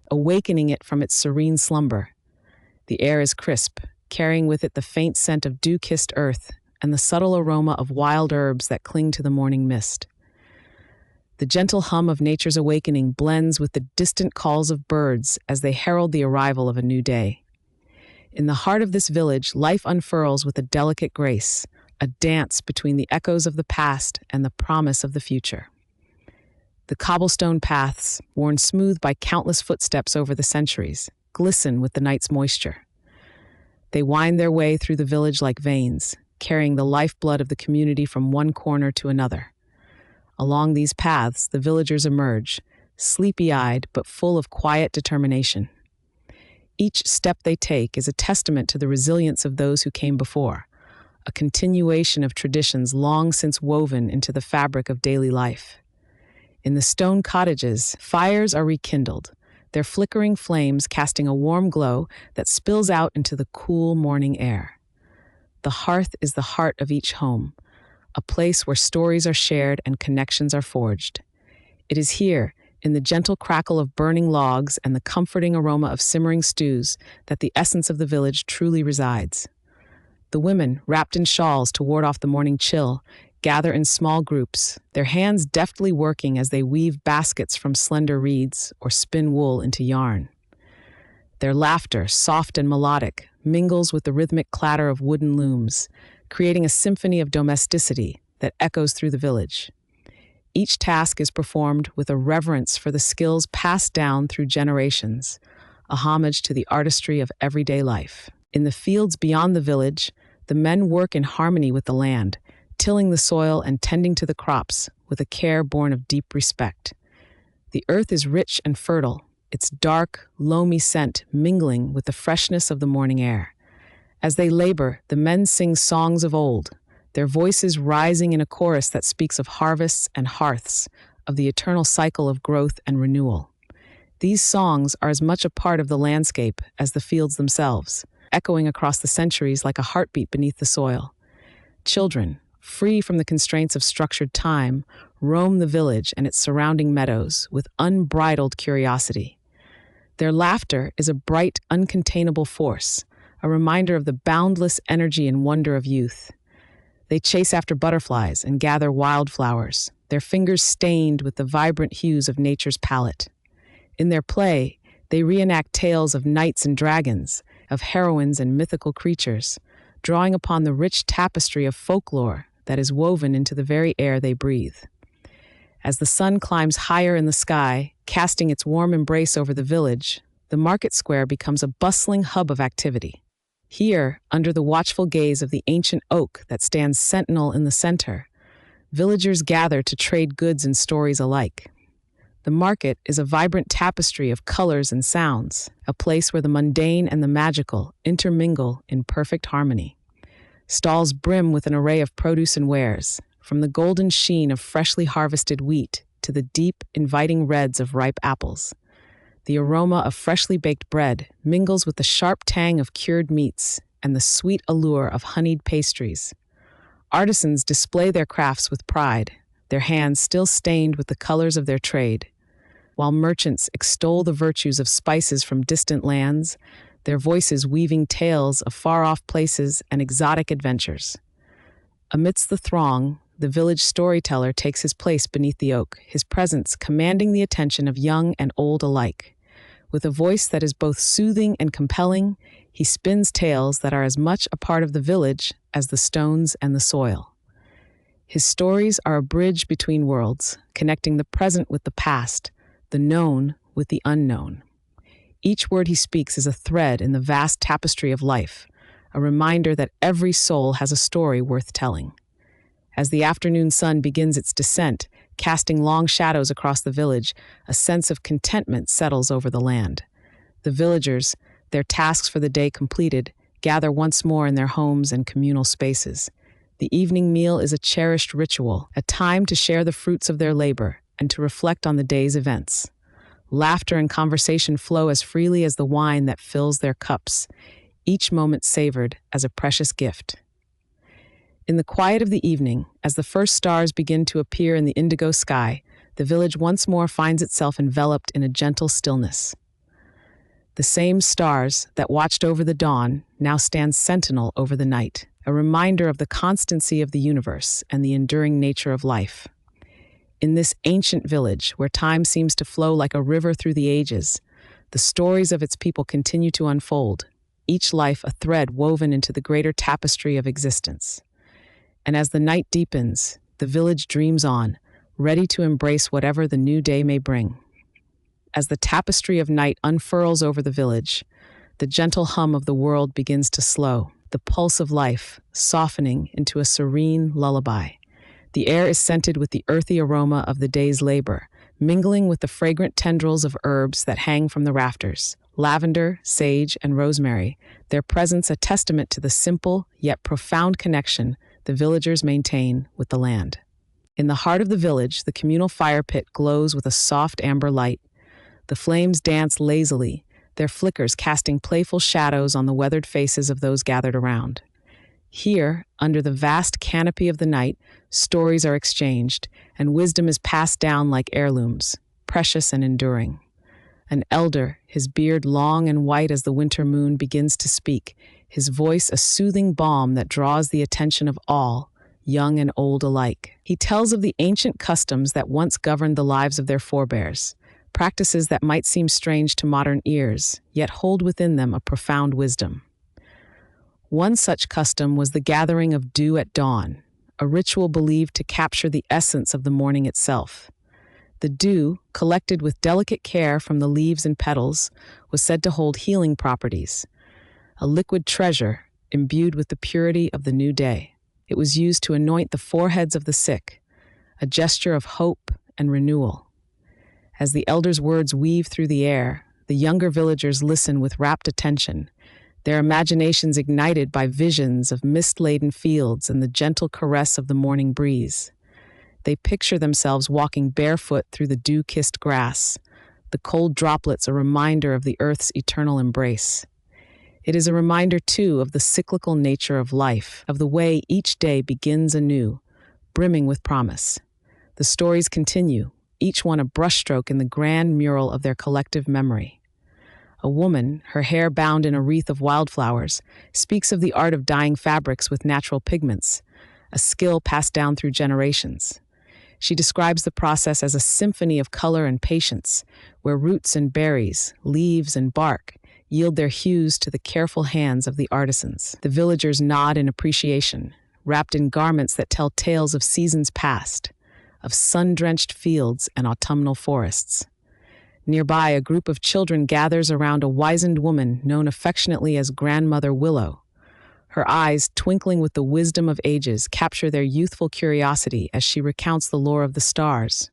awakening it from its serene slumber. The air is crisp, carrying with it the faint scent of dew-kissed earth and the subtle aroma of wild herbs that cling to the morning mist. The gentle hum of nature's awakening blends with the distant calls of birds as they herald the arrival of a new day. In the heart of this village, life unfurls with a delicate grace, a dance between the echoes of the past and the promise of the future. The cobblestone paths, worn smooth by countless footsteps over the centuries, glisten with the night's moisture. They wind their way through the village like veins, carrying the lifeblood of the community from one corner to another. Along these paths, the villagers emerge, sleepy-eyed but full of quiet determination. Each step they take is a testament to the resilience of those who came before, a continuation of traditions long since woven into the fabric of daily life. In the stone cottages, fires are rekindled, their flickering flames casting a warm glow that spills out into the cool morning air. The hearth is the heart of each home, a place where stories are shared and connections are forged. It is here, in the gentle crackle of burning logs and the comforting aroma of simmering stews, that the essence of the village truly resides. The women, wrapped in shawls to ward off the morning chill, gather in small groups, their hands deftly working as they weave baskets from slender reeds or spin wool into yarn. Their laughter, soft and melodic, mingles with the rhythmic clatter of wooden looms, creating a symphony of domesticity that echoes through the village. Each task is performed with a reverence for the skills passed down through generations, a homage to the artistry of everyday life. In the fields beyond the village, the men work in harmony with the land, tilling the soil and tending to the crops with a care born of deep respect. The earth is rich and fertile, its dark, loamy scent mingling with the freshness of the morning air. As they labor, the men sing songs of old, their voices rising in a chorus that speaks of harvests and hearths, of the eternal cycle of growth and renewal. These songs are as much a part of the landscape as the fields themselves, echoing across the centuries like a heartbeat beneath the soil. Children, free from the constraints of structured time, roam the village and its surrounding meadows with unbridled curiosity. Their laughter is a bright, uncontainable force, a reminder of the boundless energy and wonder of youth. They chase after butterflies and gather wildflowers, their fingers stained with the vibrant hues of nature's palette. In their play, they reenact tales of knights and dragons, of heroines and mythical creatures, drawing upon the rich tapestry of folklore that is woven into the very air they breathe. As the sun climbs higher in the sky, casting its warm embrace over the village, the market square becomes a bustling hub of activity. Here, under the watchful gaze of the ancient oak that stands sentinel in the center, villagers gather to trade goods and stories alike. The market is a vibrant tapestry of colors and sounds, a place where the mundane and the magical intermingle in perfect harmony. Stalls brim with an array of produce and wares, from the golden sheen of freshly harvested wheat to the deep, inviting reds of ripe apples. The aroma of freshly baked bread mingles with the sharp tang of cured meats and the sweet allure of honeyed pastries. Artisans display their crafts with pride, their hands still stained with the colors of their trade, while merchants extol the virtues of spices from distant lands, their voices weaving tales of far-off places and exotic adventures. Amidst the throng, the village storyteller takes his place beneath the oak, his presence commanding the attention of young and old alike. With a voice that is both soothing and compelling, he spins tales that are as much a part of the village as the stones and the soil. His stories are a bridge between worlds, connecting the present with the past, the known with the unknown. Each word he speaks is a thread in the vast tapestry of life, a reminder that every soul has a story worth telling. As the afternoon sun begins its descent, casting long shadows across the village, a sense of contentment settles over the land. The villagers, their tasks for the day completed, gather once more in their homes and communal spaces. The evening meal is a cherished ritual, a time to share the fruits of their labor and to reflect on the day's events. Laughter and conversation flow as freely as the wine that fills their cups, each moment savored as a precious gift. In the quiet of the evening, as the first stars begin to appear in the indigo sky, the village once more finds itself enveloped in a gentle stillness. The same stars that watched over the dawn now stand sentinel over the night, a reminder of the constancy of the universe and the enduring nature of life. In this ancient village, where time seems to flow like a river through the ages, the stories of its people continue to unfold, each life a thread woven into the greater tapestry of existence. And as the night deepens, the village dreams on, ready to embrace whatever the new day may bring. As the tapestry of night unfurls over the village, the gentle hum of the world begins to slow, the pulse of life softening into a serene lullaby. The air is scented with the earthy aroma of the day's labor, mingling with the fragrant tendrils of herbs that hang from the rafters. Lavender, sage, and rosemary, their presence a testament to the simple yet profound connection the villagers maintain with the land. In the heart of the village, the communal fire pit glows with a soft amber light. The flames dance lazily, their flickers casting playful shadows on the weathered faces of those gathered around. Here, under the vast canopy of the night, stories are exchanged, and wisdom is passed down like heirlooms, precious and enduring. An elder, his beard long and white as the winter moon, begins to speak, his voice a soothing balm that draws the attention of all, young and old alike. He tells of the ancient customs that once governed the lives of their forebears, practices that might seem strange to modern ears, yet hold within them a profound wisdom. One such custom was the gathering of dew at dawn, a ritual believed to capture the essence of the morning itself. The dew, collected with delicate care from the leaves and petals, was said to hold healing properties, a liquid treasure imbued with the purity of the new day. It was used to anoint the foreheads of the sick, a gesture of hope and renewal. As the elders' words weave through the air, the younger villagers listen with rapt attention, their imaginations ignited by visions of mist-laden fields and the gentle caress of the morning breeze. They picture themselves walking barefoot through the dew-kissed grass, the cold droplets a reminder of the earth's eternal embrace. It is a reminder, too, of the cyclical nature of life, of the way each day begins anew, brimming with promise. The stories continue, each one a brushstroke in the grand mural of their collective memory. A woman, her hair bound in a wreath of wildflowers, speaks of the art of dyeing fabrics with natural pigments, a skill passed down through generations. She describes the process as a symphony of color and patience, where roots and berries, leaves and bark yield their hues to the careful hands of the artisans. The villagers nod in appreciation, wrapped in garments that tell tales of seasons past, of sun-drenched fields and autumnal forests. Nearby, a group of children gathers around a wizened woman known affectionately as Grandmother Willow. Her eyes, twinkling with the wisdom of ages, capture their youthful curiosity as she recounts the lore of the stars.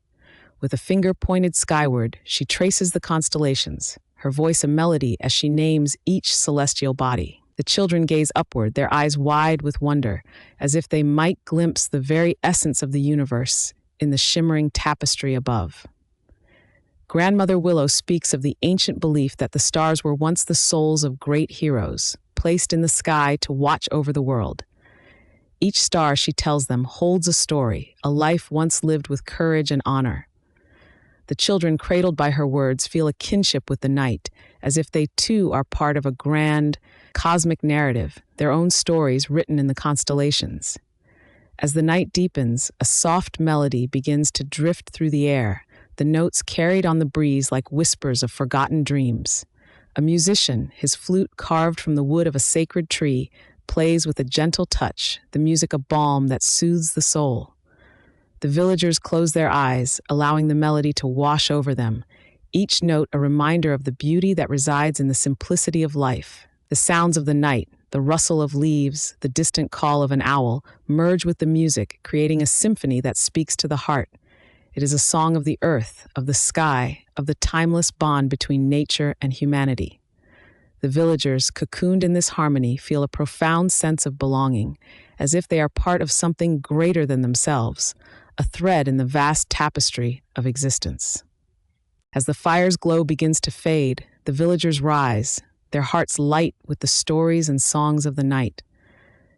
With a finger pointed skyward, she traces the constellations, her voice a melody as she names each celestial body. The children gaze upward, their eyes wide with wonder, as if they might glimpse the very essence of the universe in the shimmering tapestry above. Grandmother Willow speaks of the ancient belief that the stars were once the souls of great heroes, placed in the sky to watch over the world. Each star, she tells them, holds a story, a life once lived with courage and honor. The children, cradled by her words, feel a kinship with the night, as if they too are part of a grand, cosmic narrative, their own stories written in the constellations. As the night deepens, a soft melody begins to drift through the air, the notes carried on the breeze like whispers of forgotten dreams. A musician, his flute carved from the wood of a sacred tree, plays with a gentle touch, the music a balm that soothes the soul. The villagers close their eyes, allowing the melody to wash over them, each note a reminder of the beauty that resides in the simplicity of life. The sounds of the night, the rustle of leaves, the distant call of an owl, merge with the music, creating a symphony that speaks to the heart. It is a song of the earth, of the sky, of the timeless bond between nature and humanity. The villagers, cocooned in this harmony, feel a profound sense of belonging, as if they are part of something greater than themselves, a thread in the vast tapestry of existence. As the fire's glow begins to fade, the villagers rise, their hearts light with the stories and songs of the night.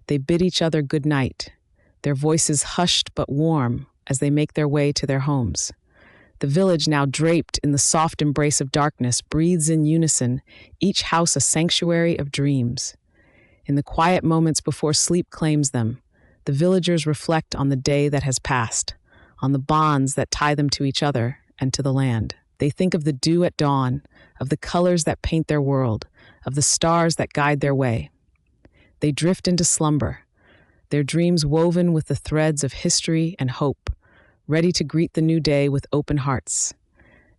They bid each other good night, their voices hushed but warm as they make their way to their homes. The village, now draped in the soft embrace of darkness, breathes in unison, each house a sanctuary of dreams. In the quiet moments before sleep claims them, the villagers reflect on the day that has passed, on the bonds that tie them to each other and to the land. They think of the dew at dawn, of the colors that paint their world, of the stars that guide their way. They drift into slumber, their dreams woven with the threads of history and hope, ready to greet the new day with open hearts.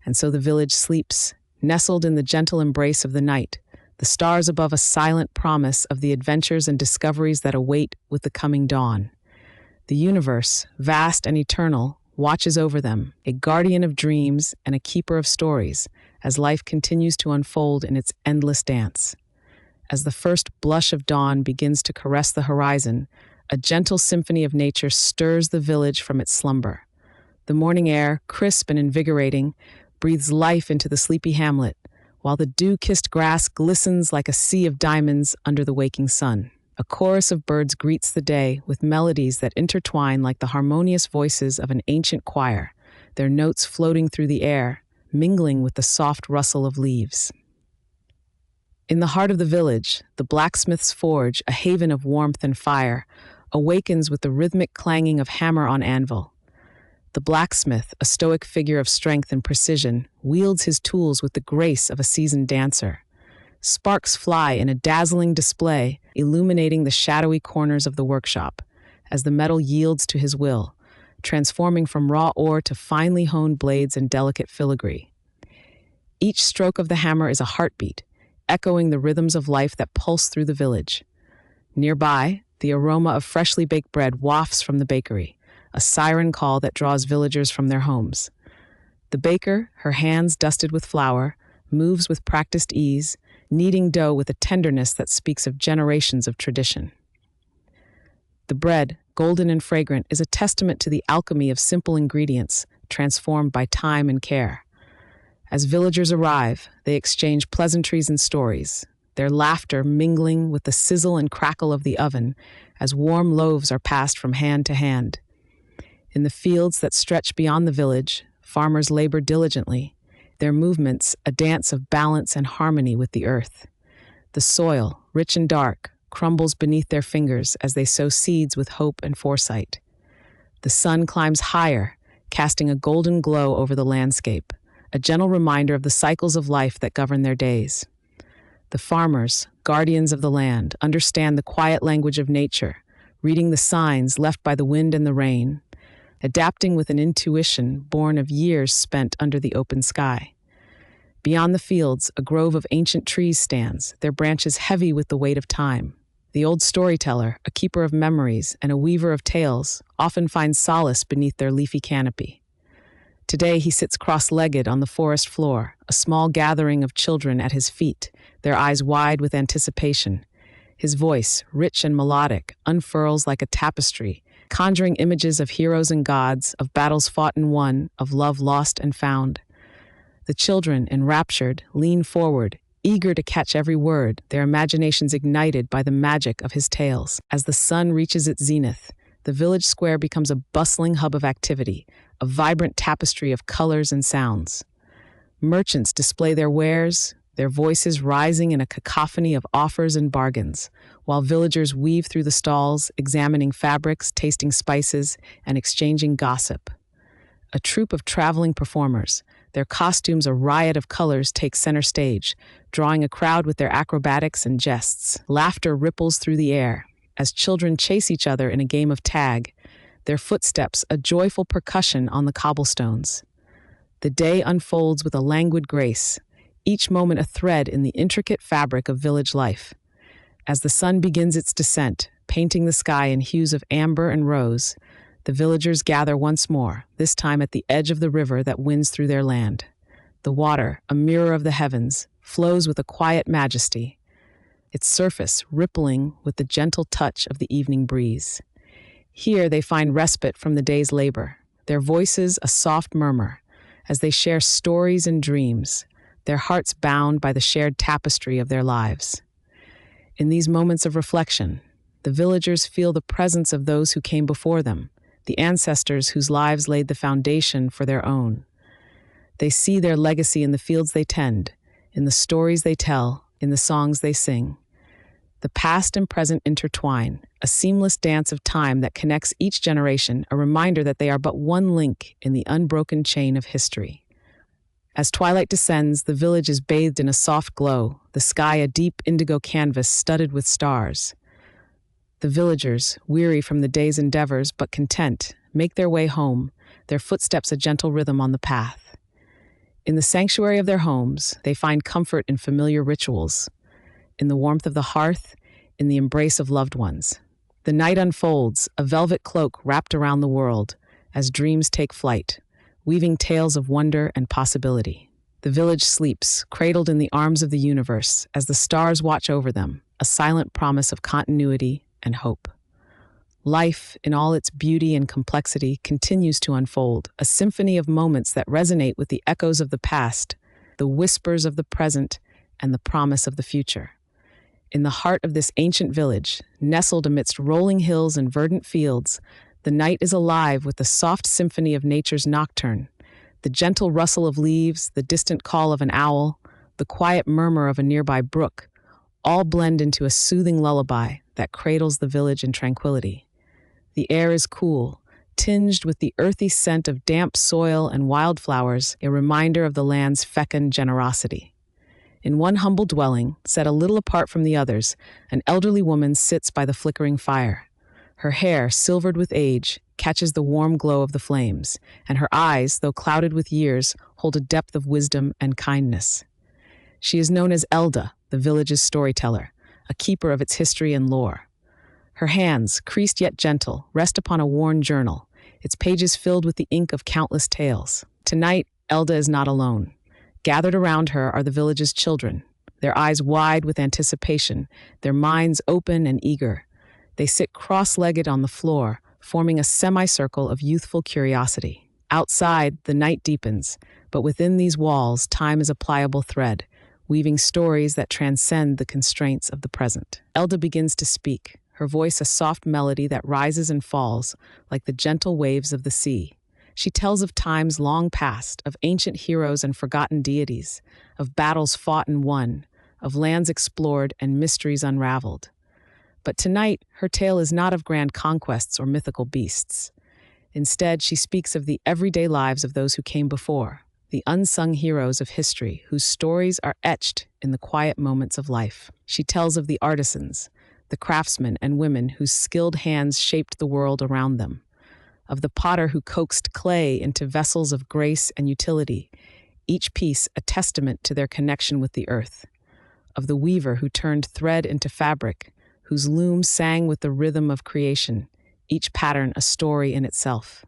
And so the village sleeps, nestled in the gentle embrace of the night, the stars above a silent promise of the adventures and discoveries that await with the coming dawn. The universe, vast and eternal, watches over them, a guardian of dreams and a keeper of stories, as life continues to unfold in its endless dance. As the first blush of dawn begins to caress the horizon, a gentle symphony of nature stirs the village from its slumber. The morning air, crisp and invigorating, breathes life into the sleepy hamlet, while the dew-kissed grass glistens like a sea of diamonds under the waking sun. A chorus of birds greets the day with melodies that intertwine like the harmonious voices of an ancient choir, their notes floating through the air, mingling with the soft rustle of leaves. In the heart of the village, the blacksmith's forge, a haven of warmth and fire, awakens with the rhythmic clanging of hammer on anvil. The blacksmith, a stoic figure of strength and precision, wields his tools with the grace of a seasoned dancer. Sparks fly in a dazzling display, illuminating the shadowy corners of the workshop, as the metal yields to his will, transforming from raw ore to finely honed blades and delicate filigree. Each stroke of the hammer is a heartbeat, echoing the rhythms of life that pulse through the village. Nearby, the aroma of freshly baked bread wafts from the bakery, a siren call that draws villagers from their homes. The baker, her hands dusted with flour, moves with practiced ease, kneading dough with a tenderness that speaks of generations of tradition. The bread, golden and fragrant, is a testament to the alchemy of simple ingredients transformed by time and care. As villagers arrive, they exchange pleasantries and stories, their laughter mingling with the sizzle and crackle of the oven as warm loaves are passed from hand to hand. In the fields that stretch beyond the village, farmers labor diligently, their movements a dance of balance and harmony with the earth. The soil, rich and dark, crumbles beneath their fingers as they sow seeds with hope and foresight. The sun climbs higher, casting a golden glow over the landscape, a gentle reminder of the cycles of life that govern their days. The farmers, guardians of the land, understand the quiet language of nature, reading the signs left by the wind and the rain. adapting with an intuition born of years spent under the open sky. Beyond the fields, a grove of ancient trees stands, their branches heavy with the weight of time. The old storyteller, a keeper of memories and a weaver of tales, often finds solace beneath their leafy canopy. Today he sits cross-legged on the forest floor, a small gathering of children at his feet, their eyes wide with anticipation. His voice, rich and melodic, unfurls like a tapestry, conjuring images of heroes and gods, of battles fought and won, of love lost and found. The children, enraptured, lean forward, eager to catch every word, their imaginations ignited by the magic of his tales. As the sun reaches its zenith, the village square becomes a bustling hub of activity, a vibrant tapestry of colors and sounds. Merchants display their wares, their voices rising in a cacophony of offers and bargains, while villagers weave through the stalls, examining fabrics, tasting spices, and exchanging gossip. A troupe of traveling performers, their costumes a riot of colors, take center stage, drawing a crowd with their acrobatics and jests. Laughter ripples through the air as children chase each other in a game of tag, their footsteps a joyful percussion on the cobblestones. The day unfolds with a languid grace, each moment a thread in the intricate fabric of village life. As the sun begins its descent, painting the sky in hues of amber and rose, the villagers gather once more, this time at the edge of the river that winds through their land. The water, a mirror of the heavens, flows with a quiet majesty, its surface rippling with the gentle touch of the evening breeze. Here they find respite from the day's labor, their voices a soft murmur, as they share stories and dreams, their hearts bound by the shared tapestry of their lives. In these moments of reflection, the villagers feel the presence of those who came before them, the ancestors whose lives laid the foundation for their own. They see their legacy in the fields they tend, in the stories they tell, in the songs they sing. The past and present intertwine, a seamless dance of time that connects each generation, a reminder that they are but one link in the unbroken chain of history. As twilight descends, the village is bathed in a soft glow, the sky a deep indigo canvas studded with stars. The villagers, weary from the day's endeavors but content, make their way home, their footsteps a gentle rhythm on the path. In the sanctuary of their homes, they find comfort in familiar rituals, in the warmth of the hearth, in the embrace of loved ones. The night unfolds, a velvet cloak wrapped around the world, as dreams take flight, weaving tales of wonder and possibility. The village sleeps, cradled in the arms of the universe, as the stars watch over them, a silent promise of continuity and hope. Life, in all its beauty and complexity, continues to unfold, a symphony of moments that resonate with the echoes of the past, the whispers of the present, and the promise of the future. In the heart of this ancient village, nestled amidst rolling hills and verdant fields, the night is alive with the soft symphony of nature's nocturne, the gentle rustle of leaves, the distant call of an owl, the quiet murmur of a nearby brook, all blend into a soothing lullaby that cradles the village in tranquility. The air is cool, tinged with the earthy scent of damp soil and wildflowers, a reminder of the land's fecund generosity. In one humble dwelling, set a little apart from the others, an elderly woman sits by the flickering fire. Her hair, silvered with age, catches the warm glow of the flames, and her eyes, though clouded with years, hold a depth of wisdom and kindness. She is known as Elda, the village's storyteller, a keeper of its history and lore. Her hands, creased yet gentle, rest upon a worn journal, its pages filled with the ink of countless tales. Tonight, Elda is not alone. Gathered around her are the village's children, their eyes wide with anticipation, their minds open and eager. They sit cross-legged on the floor, forming a semicircle of youthful curiosity. Outside, the night deepens, but within these walls, time is a pliable thread, weaving stories that transcend the constraints of the present. Elda begins to speak, her voice a soft melody that rises and falls like the gentle waves of the sea. She tells of times long past, of ancient heroes and forgotten deities, of battles fought and won, of lands explored and mysteries unraveled. But tonight, her tale is not of grand conquests or mythical beasts. Instead, she speaks of the everyday lives of those who came before, the unsung heroes of history whose stories are etched in the quiet moments of life. She tells of the artisans, the craftsmen and women whose skilled hands shaped the world around them, of the potter who coaxed clay into vessels of grace and utility, each piece a testament to their connection with the earth, of the weaver who turned thread into fabric, whose loom sang with the rhythm of creation, each pattern a story in itself,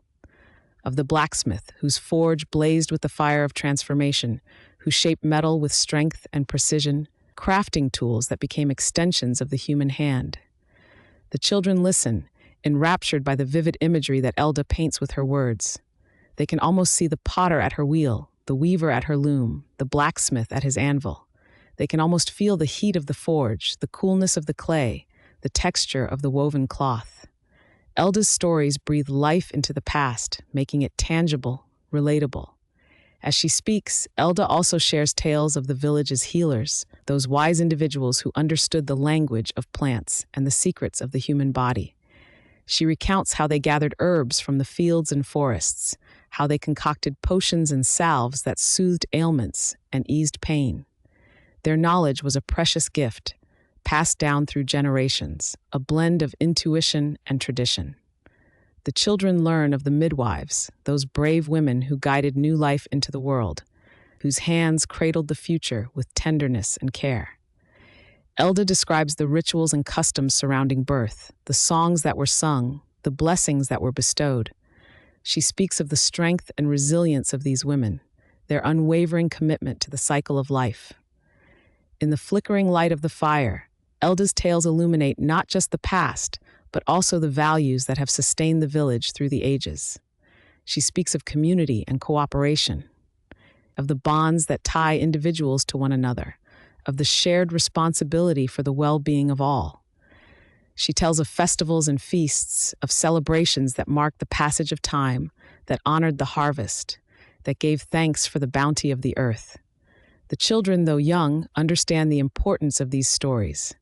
of the blacksmith whose forge blazed with the fire of transformation, who shaped metal with strength and precision, crafting tools that became extensions of the human hand. The children listen, enraptured by the vivid imagery that Elda paints with her words. They can almost see the potter at her wheel, the weaver at her loom, the blacksmith at his anvil. They can almost feel the heat of the forge, the coolness of the clay, the texture of the woven cloth. Elda's stories breathe life into the past, making it tangible, relatable. As she speaks, Elda also shares tales of the village's healers, those wise individuals who understood the language of plants and the secrets of the human body. She recounts how they gathered herbs from the fields and forests, how they concocted potions and salves that soothed ailments and eased pain. Their knowledge was a precious gift, passed down through generations, a blend of intuition and tradition. The children learn of the midwives, those brave women who guided new life into the world, whose hands cradled the future with tenderness and care. Elda describes the rituals and customs surrounding birth, the songs that were sung, the blessings that were bestowed. She speaks of the strength and resilience of these women, their unwavering commitment to the cycle of life. In the flickering light of the fire, Elda's tales illuminate not just the past, but also the values that have sustained the village through the ages. She speaks of community and cooperation, of the bonds that tie individuals to one another, of the shared responsibility for the well-being of all. She tells of festivals and feasts, of celebrations that marked the passage of time, that honored the harvest, that gave thanks for the bounty of the earth. The children, though young, understand the importance of these stories.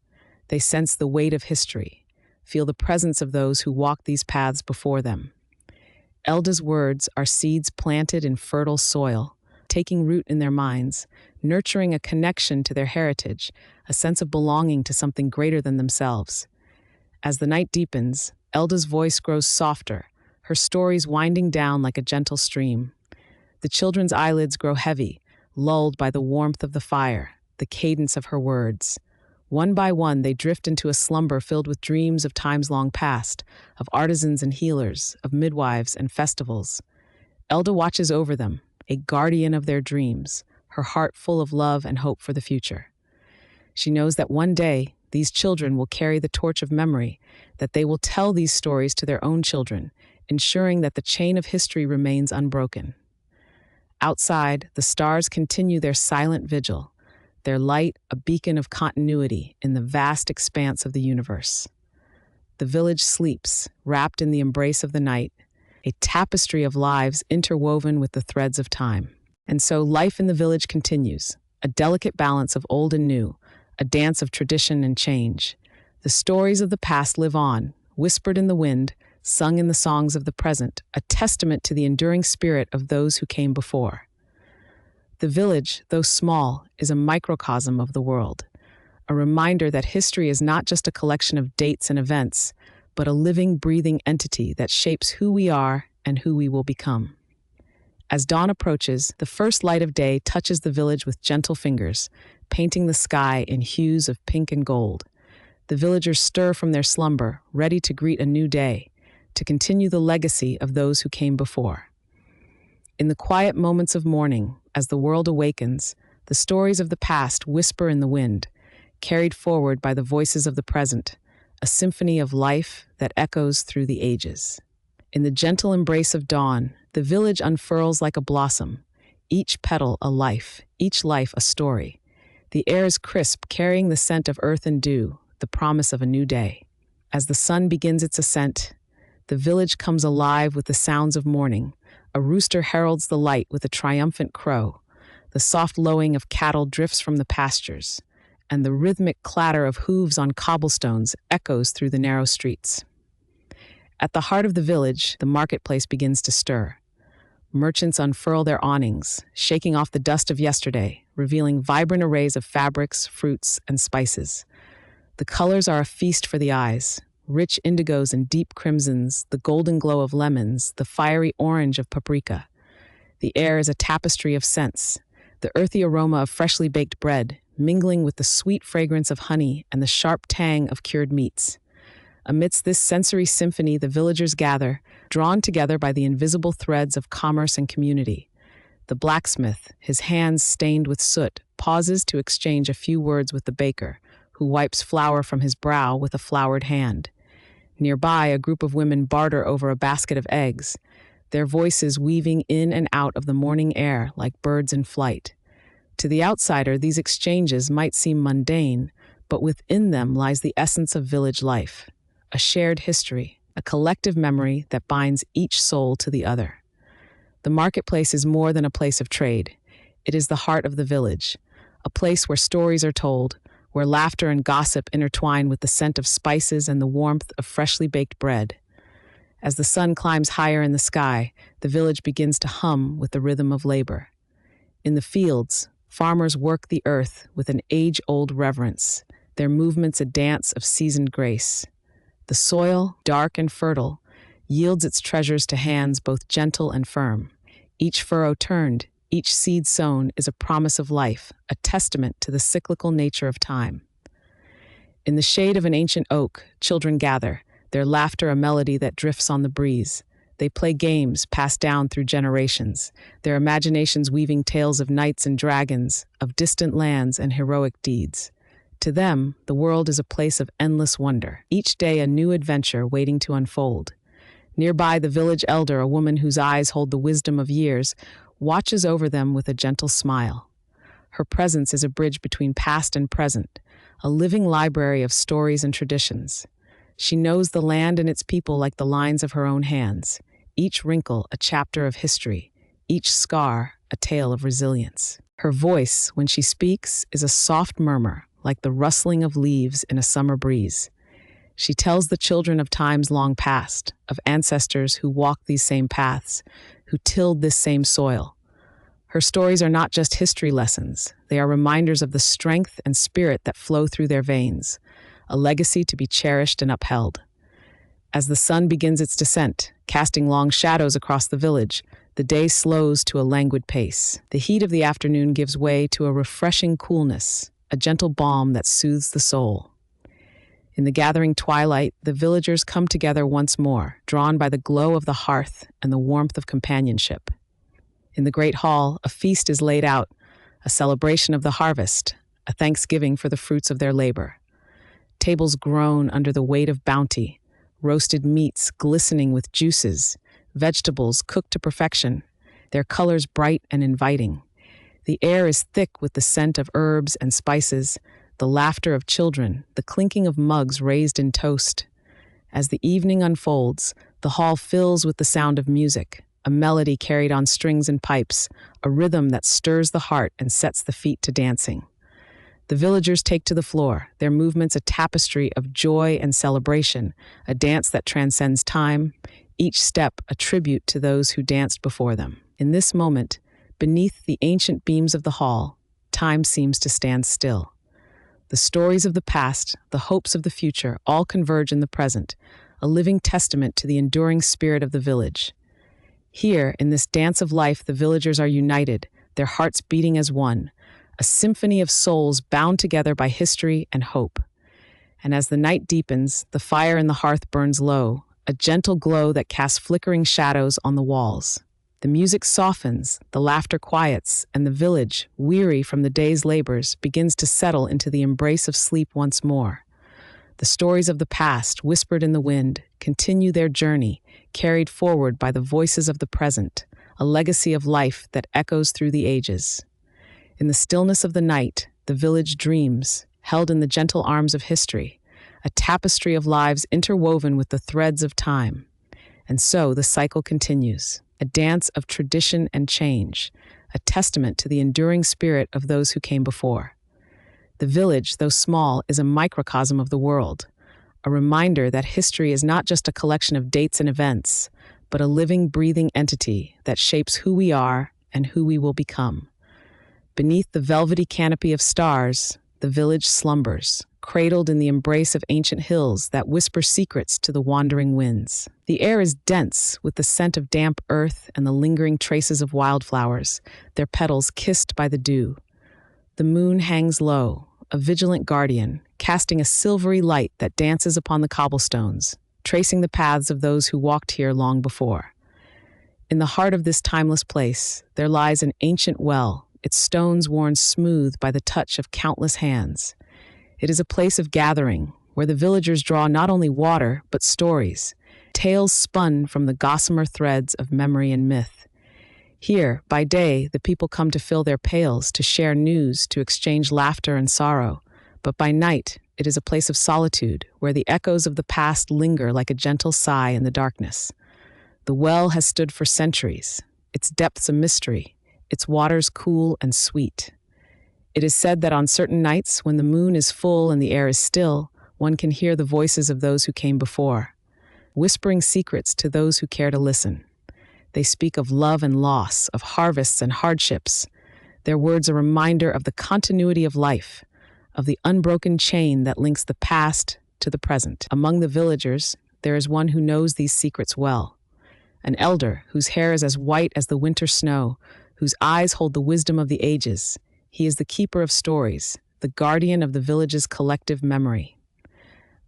They sense the weight of history, feel the presence of those who walked these paths before them. Elda's words are seeds planted in fertile soil, taking root in their minds, nurturing a connection to their heritage, a sense of belonging to something greater than themselves. As the night deepens, Elda's voice grows softer, her stories winding down like a gentle stream. The children's eyelids grow heavy, lulled by the warmth of the fire, the cadence of her words. One by one, they drift into a slumber filled with dreams of times long past, of artisans and healers, of midwives and festivals. Elda watches over them, a guardian of their dreams, her heart full of love and hope for the future. She knows that one day, these children will carry the torch of memory, that they will tell these stories to their own children, ensuring that the chain of history remains unbroken. Outside, the stars continue their silent vigil, their light a beacon of continuity in the vast expanse of the universe. The village sleeps, wrapped in the embrace of the night, a tapestry of lives interwoven with the threads of time. And so life in the village continues, a delicate balance of old and new, a dance of tradition and change. The stories of the past live on, whispered in the wind, sung in the songs of the present, a testament to the enduring spirit of those who came before. The village, though small, is a microcosm of the world, a reminder that history is not just a collection of dates and events, but a living, breathing entity that shapes who we are and who we will become. As dawn approaches, the first light of day touches the village with gentle fingers, painting the sky in hues of pink and gold. The villagers stir from their slumber, ready to greet a new day, to continue the legacy of those who came before. In the quiet moments of morning, as the world awakens, the stories of the past whisper in the wind, carried forward by the voices of the present, a symphony of life that echoes through the ages. In the gentle embrace of dawn, the village unfurls like a blossom, each petal a life, each life a story. The air is crisp, carrying the scent of earth and dew, the promise of a new day. As the sun begins its ascent, the village comes alive with the sounds of morning. A rooster heralds the light with a triumphant crow. The soft lowing of cattle drifts from the pastures, and the rhythmic clatter of hooves on cobblestones echoes through the narrow streets. At the heart of the village, the marketplace begins to stir. Merchants unfurl their awnings, shaking off the dust of yesterday, revealing vibrant arrays of fabrics, fruits, and spices. The colors are a feast for the eyes, rich indigos and deep crimsons, the golden glow of lemons, the fiery orange of paprika. The air is a tapestry of scents, the earthy aroma of freshly baked bread, mingling with the sweet fragrance of honey and the sharp tang of cured meats. Amidst this sensory symphony, the villagers gather, drawn together by the invisible threads of commerce and community. The blacksmith, his hands stained with soot, pauses to exchange a few words with the baker, who wipes flour from his brow with a floured hand. Nearby, a group of women barter over a basket of eggs, their voices weaving in and out of the morning air like birds in flight. To the outsider, these exchanges might seem mundane, but within them lies the essence of village life, a shared history, a collective memory that binds each soul to the other. The marketplace is more than a place of trade. It is the heart of the village, a place where stories are told, where laughter and gossip intertwine with the scent of spices and the warmth of freshly baked bread. As the sun climbs higher in the sky, the village begins to hum with the rhythm of labor. In the fields, farmers work the earth with an age-old reverence, their movements a dance of seasoned grace. The soil, dark and fertile, yields its treasures to hands both gentle and firm. Each furrow turned, each seed sown is a promise of life, a testament to the cyclical nature of time. In the shade of an ancient oak, children gather, their laughter a melody that drifts on the breeze. They play games passed down through generations, their imaginations weaving tales of knights and dragons, of distant lands and heroic deeds. To them, the world is a place of endless wonder, each day a new adventure waiting to unfold. Nearby, the village elder, a woman whose eyes hold the wisdom of years, watches over them with a gentle smile. Her presence is a bridge between past and present, a living library of stories and traditions. She knows the land and its people like the lines of her own hands, each wrinkle a chapter of history, each scar a tale of resilience. Her voice, when she speaks, is a soft murmur, like the rustling of leaves in a summer breeze. She tells the children of times long past, of ancestors who walked these same paths, who tilled this same soil. Her stories are not just history lessons, they are reminders of the strength and spirit that flow through their veins, a legacy to be cherished and upheld. As the sun begins its descent, casting long shadows across the village, the day slows to a languid pace. The heat of the afternoon gives way to a refreshing coolness, a gentle balm that soothes the soul. In the gathering twilight, the villagers come together once more, drawn by the glow of the hearth and the warmth of companionship. In the great hall, a feast is laid out, a celebration of the harvest, a thanksgiving for the fruits of their labor. Tables groan under the weight of bounty, roasted meats glistening with juices, vegetables cooked to perfection, their colors bright and inviting. The air is thick with the scent of herbs and spices, the laughter of children, the clinking of mugs raised in toast. As the evening unfolds, the hall fills with the sound of music, a melody carried on strings and pipes, a rhythm that stirs the heart and sets the feet to dancing. The villagers take to the floor, their movements a tapestry of joy and celebration, a dance that transcends time, each step a tribute to those who danced before them. In this moment, beneath the ancient beams of the hall, time seems to stand still. The stories of the past, the hopes of the future, all converge in the present, a living testament to the enduring spirit of the village. Here, in this dance of life, the villagers are united, their hearts beating as one, a symphony of souls bound together by history and hope. And as the night deepens, the fire in the hearth burns low, a gentle glow that casts flickering shadows on the walls. The music softens, the laughter quiets, and the village, weary from the day's labors, begins to settle into the embrace of sleep once more. The stories of the past, whispered in the wind, continue their journey, carried forward by the voices of the present, a legacy of life that echoes through the ages. In the stillness of the night, the village dreams, held in the gentle arms of history, a tapestry of lives interwoven with the threads of time. And so the cycle continues, a dance of tradition and change, a testament to the enduring spirit of those who came before. The village, though small, is a microcosm of the world, a reminder that history is not just a collection of dates and events, but a living, breathing entity that shapes who we are and who we will become. Beneath the velvety canopy of stars, the village slumbers, cradled in the embrace of ancient hills that whisper secrets to the wandering winds. The air is dense with the scent of damp earth and the lingering traces of wildflowers, their petals kissed by the dew. The moon hangs low, a vigilant guardian, casting a silvery light that dances upon the cobblestones, tracing the paths of those who walked here long before. In the heart of this timeless place, there lies an ancient well, its stones worn smooth by the touch of countless hands. It is a place of gathering, where the villagers draw not only water, but stories, tales spun from the gossamer threads of memory and myth. Here, by day, the people come to fill their pails, to share news, to exchange laughter and sorrow. But by night, it is a place of solitude, where the echoes of the past linger like a gentle sigh in the darkness. The well has stood for centuries, its depths a mystery, its waters cool and sweet. It is said that on certain nights, when the moon is full and the air is still, one can hear the voices of those who came before, whispering secrets to those who care to listen. They speak of love and loss, of harvests and hardships. Their words a reminder of the continuity of life, of the unbroken chain that links the past to the present. Among the villagers, there is one who knows these secrets well. An elder whose hair is as white as the winter snow, whose eyes hold the wisdom of the ages. He is the keeper of stories, the guardian of the village's collective memory.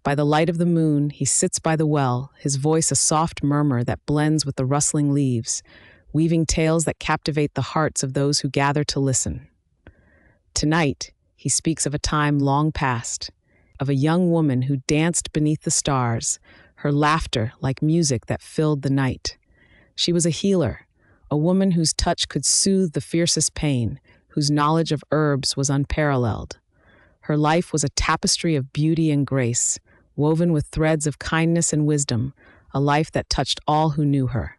By the light of the moon, he sits by the well, his voice a soft murmur that blends with the rustling leaves, weaving tales that captivate the hearts of those who gather to listen. Tonight, he speaks of a time long past, of a young woman who danced beneath the stars, her laughter like music that filled the night. She was a healer, a woman whose touch could soothe the fiercest pain, whose knowledge of herbs was unparalleled. Her life was a tapestry of beauty and grace, woven with threads of kindness and wisdom, a life that touched all who knew her.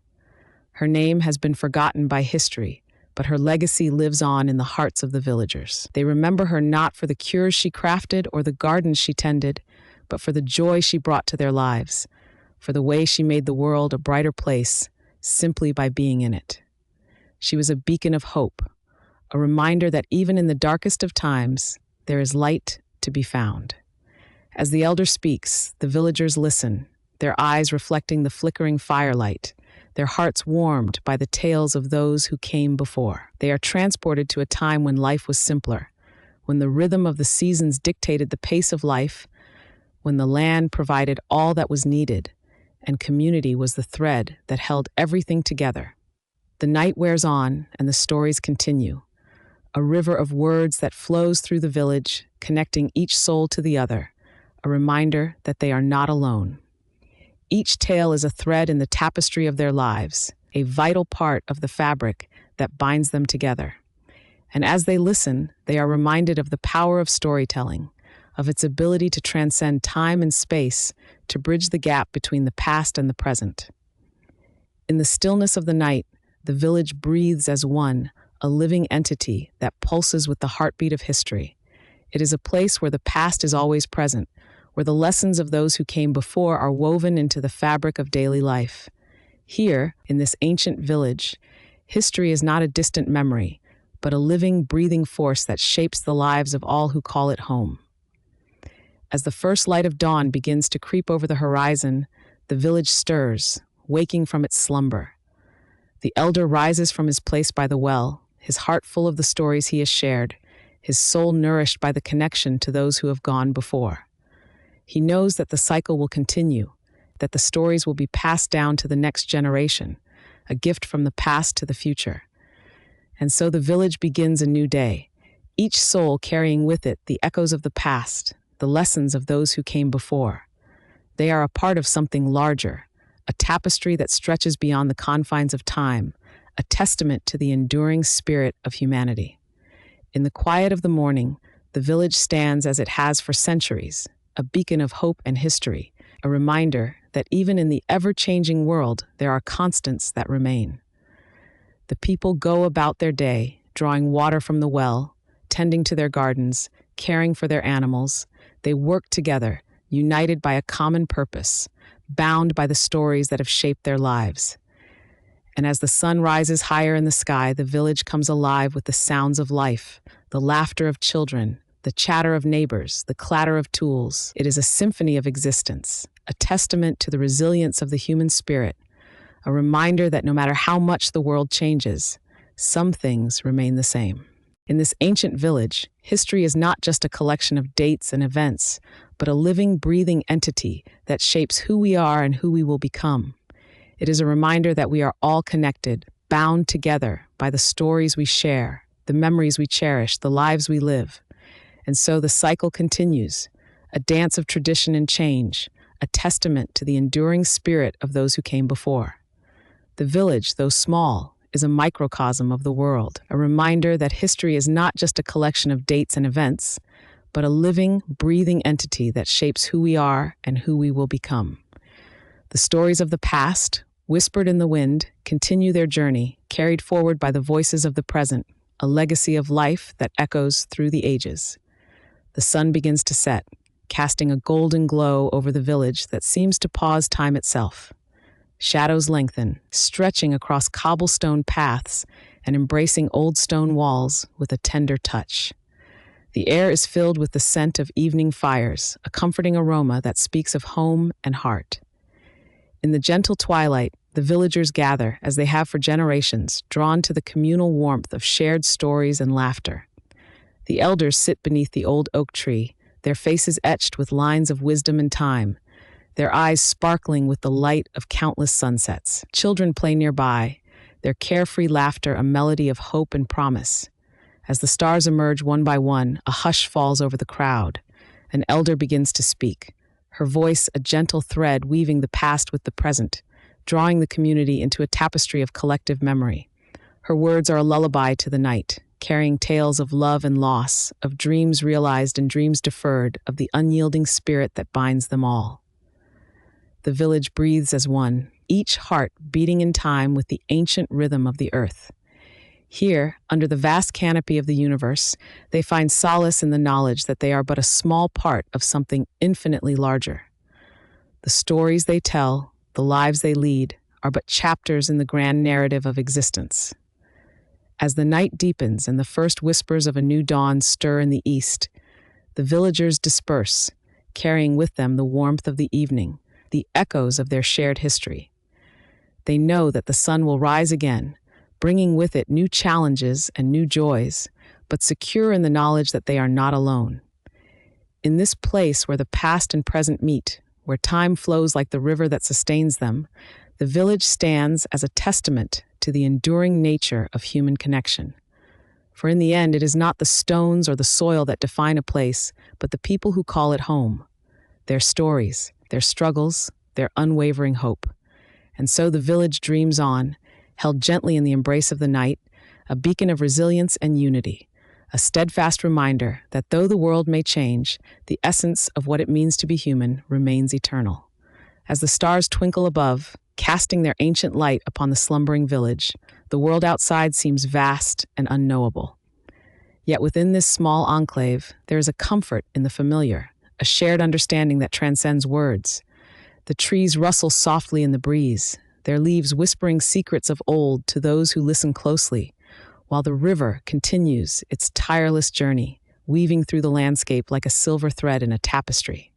Her name has been forgotten by history, but her legacy lives on in the hearts of the villagers. They remember her not for the cures she crafted or the gardens she tended, but for the joy she brought to their lives, for the way she made the world a brighter place simply by being in it. She was a beacon of hope, a reminder that even in the darkest of times, there is light to be found. As the elder speaks, the villagers listen, their eyes reflecting the flickering firelight, their hearts warmed by the tales of those who came before. They are transported to a time when life was simpler, when the rhythm of the seasons dictated the pace of life, when the land provided all that was needed, and community was the thread that held everything together. The night wears on, and the stories continue. A river of words that flows through the village, connecting each soul to the other, a reminder that they are not alone. Each tale is a thread in the tapestry of their lives, a vital part of the fabric that binds them together. And as they listen, they are reminded of the power of storytelling, of its ability to transcend time and space, to bridge the gap between the past and the present. In the stillness of the night, the village breathes as one, a living entity that pulses with the heartbeat of history. It is a place where the past is always present, where the lessons of those who came before are woven into the fabric of daily life. Here, in this ancient village, history is not a distant memory, but a living, breathing force that shapes the lives of all who call it home. As the first light of dawn begins to creep over the horizon, the village stirs, waking from its slumber. The elder rises from his place by the well, his heart full of the stories he has shared, his soul nourished by the connection to those who have gone before. He knows that the cycle will continue, that the stories will be passed down to the next generation, a gift from the past to the future. And so the village begins a new day, each soul carrying with it the echoes of the past, the lessons of those who came before. They are a part of something larger, a tapestry that stretches beyond the confines of time, a testament to the enduring spirit of humanity. In the quiet of the morning, the village stands as it has for centuries, a beacon of hope and history, a reminder that even in the ever-changing world, there are constants that remain. The people go about their day, drawing water from the well, tending to their gardens, caring for their animals. They work together, united by a common purpose, bound by the stories that have shaped their lives. And as the sun rises higher in the sky, the village comes alive with the sounds of life, the laughter of children, the chatter of neighbors, the clatter of tools. It is a symphony of existence, a testament to the resilience of the human spirit, a reminder that no matter how much the world changes, some things remain the same. In this ancient village, history is not just a collection of dates and events, but a living, breathing entity that shapes who we are and who we will become. It is a reminder that we are all connected, bound together by the stories we share, the memories we cherish, the lives we live. And so the cycle continues, a dance of tradition and change, a testament to the enduring spirit of those who came before. The village, though small, is a microcosm of the world, a reminder that history is not just a collection of dates and events, but a living, breathing entity that shapes who we are and who we will become. The stories of the past, whispered in the wind, continue their journey, carried forward by the voices of the present, a legacy of life that echoes through the ages. The sun begins to set, casting a golden glow over the village that seems to pause time itself. Shadows lengthen, stretching across cobblestone paths and embracing old stone walls with a tender touch. The air is filled with the scent of evening fires, a comforting aroma that speaks of home and heart. In the gentle twilight, the villagers gather, as they have for generations, drawn to the communal warmth of shared stories and laughter. The elders sit beneath the old oak tree, their faces etched with lines of wisdom and time, their eyes sparkling with the light of countless sunsets. Children play nearby, their carefree laughter a melody of hope and promise. As the stars emerge one by one, a hush falls over the crowd. An elder begins to speak, her voice a gentle thread weaving the past with the present, drawing the community into a tapestry of collective memory. Her words are a lullaby to the night, carrying tales of love and loss, of dreams realized and dreams deferred, of the unyielding spirit that binds them all. The village breathes as one, each heart beating in time with the ancient rhythm of the earth. Here, under the vast canopy of the universe, they find solace in the knowledge that they are but a small part of something infinitely larger. The stories they tell, the lives they lead, are but chapters in the grand narrative of existence. As the night deepens and the first whispers of a new dawn stir in the east, the villagers disperse, carrying with them the warmth of the evening, the echoes of their shared history. They know that the sun will rise again, bringing with it new challenges and new joys, but secure in the knowledge that they are not alone. In this place where the past and present meet, where time flows like the river that sustains them, the village stands as a testament to the enduring nature of human connection. For in the end, it is not the stones or the soil that define a place, but the people who call it home, their stories, their struggles, their unwavering hope. And so the village dreams on, held gently in the embrace of the night, a beacon of resilience and unity, a steadfast reminder that though the world may change, the essence of what it means to be human remains eternal. As the stars twinkle above, casting their ancient light upon the slumbering village, the world outside seems vast and unknowable. Yet within this small enclave, there is a comfort in the familiar, a shared understanding that transcends words. The trees rustle softly in the breeze, their leaves whispering secrets of old to those who listen closely, while the river continues its tireless journey, weaving through the landscape like a silver thread in a tapestry.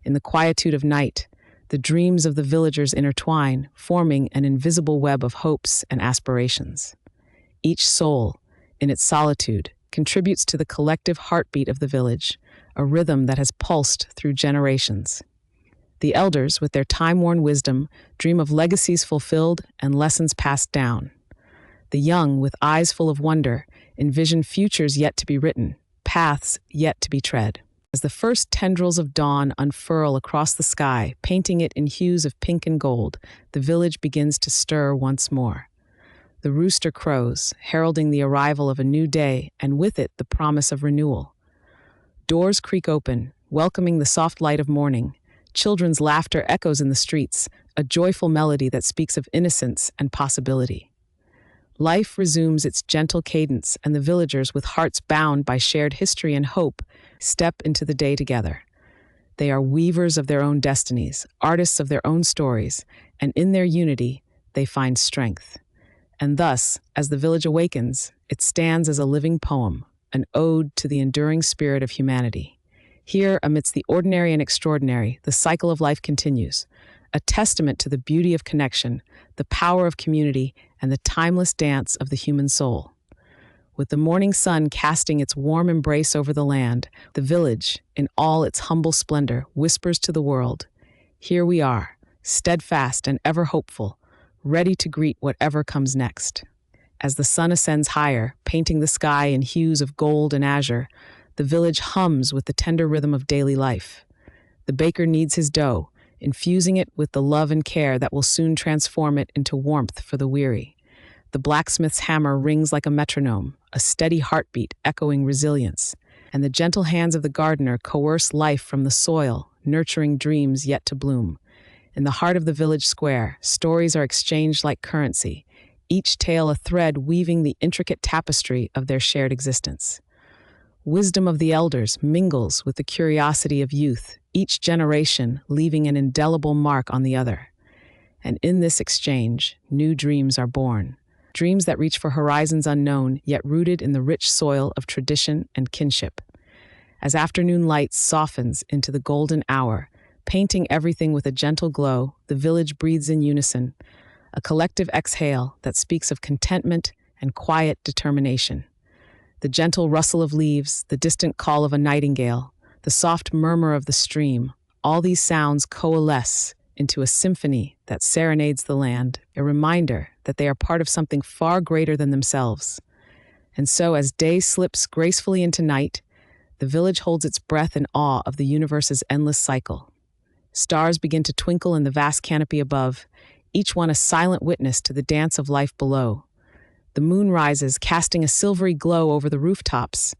In the quietude of night, the dreams of the villagers intertwine, forming an invisible web of hopes and aspirations. Each soul, in its solitude, contributes to the collective heartbeat of the village, a rhythm that has pulsed through generations. The elders, with their time-worn wisdom, dream of legacies fulfilled and lessons passed down. The young, with eyes full of wonder, envision futures yet to be written, paths yet to be tread. As the first tendrils of dawn unfurl across the sky, painting it in hues of pink and gold, the village begins to stir once more. The rooster crows, heralding the arrival of a new day, and with it the promise of renewal. Doors creak open, welcoming the soft light of morning. Children's laughter echoes in the streets, a joyful melody that speaks of innocence and possibility. Life resumes its gentle cadence, and the villagers, with hearts bound by shared history and hope, step into the day together. They are weavers of their own destinies, artists of their own stories, and in their unity, they find strength. And thus, as the village awakens, it stands as a living poem, an ode to the enduring spirit of humanity. Here, amidst the ordinary and extraordinary, the cycle of life continues, a testament to the beauty of connection, the power of community, and the timeless dance of the human soul. With the morning sun casting its warm embrace over the land, the village, in all its humble splendor, whispers to the world, "Here we are, steadfast and ever hopeful, ready to greet whatever comes next." As the sun ascends higher, painting the sky in hues of gold and azure, the village hums with the tender rhythm of daily life. The baker kneads his dough, infusing it with the love and care that will soon transform it into warmth for the weary. The blacksmith's hammer rings like a metronome, a steady heartbeat echoing resilience, and the gentle hands of the gardener coerce life from the soil, nurturing dreams yet to bloom. In the heart of the village square, stories are exchanged like currency, each tale a thread weaving the intricate tapestry of their shared existence. Wisdom of the elders mingles with the curiosity of youth, each generation leaving an indelible mark on the other. And in this exchange, new dreams are born. Dreams that reach for horizons unknown, yet rooted in the rich soil of tradition and kinship. As afternoon light softens into the golden hour, painting everything with a gentle glow, the village breathes in unison, a collective exhale that speaks of contentment and quiet determination. The gentle rustle of leaves, the distant call of a nightingale, the soft murmur of the stream, all these sounds coalesce into a symphony that serenades the land, a reminder that they are part of something far greater than themselves. And so, as day slips gracefully into night, the village holds its breath in awe of the universe's endless cycle. Stars begin to twinkle in the vast canopy above, each one a silent witness to the dance of life below. The moon rises, casting a silvery glow over the rooftops,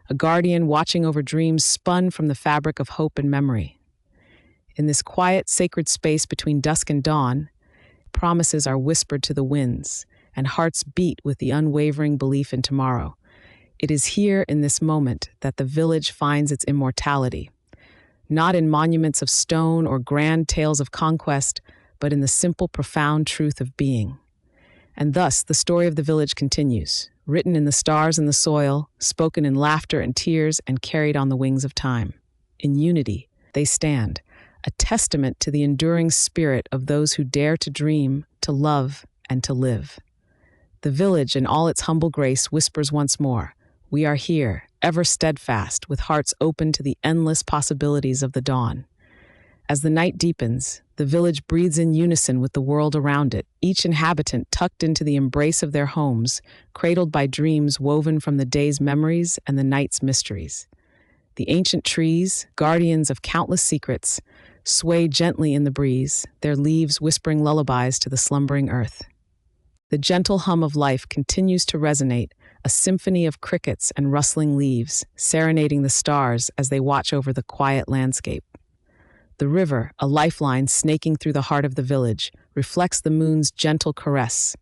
a guardian watching over dreams spun from the fabric of hope and memory. In this quiet, sacred space between dusk and dawn, promises are whispered to the winds, and hearts beat with the unwavering belief in tomorrow. It is here, in this moment, that the village finds its immortality, not in monuments of stone or grand tales of conquest, but in the simple, profound truth of being. And thus, the story of the village continues, written in the stars and the soil, spoken in laughter and tears, and carried on the wings of time. In unity, they stand, a testament to the enduring spirit of those who dare to dream, to love, and to live. The village, in all its humble grace, whispers once more, "We are here, ever steadfast, with hearts open to the endless possibilities of the dawn." As the night deepens, the village breathes in unison with the world around it, each inhabitant tucked into the embrace of their homes, cradled by dreams woven from the day's memories and the night's mysteries. The ancient trees, guardians of countless secrets, sway gently in the breeze, their leaves whispering lullabies to the slumbering earth. The gentle hum of life continues to resonate, a symphony of crickets and rustling leaves, serenading the stars as they watch over the quiet landscape. The river, a lifeline snaking through the heart of the village, reflects the moon's gentle caress,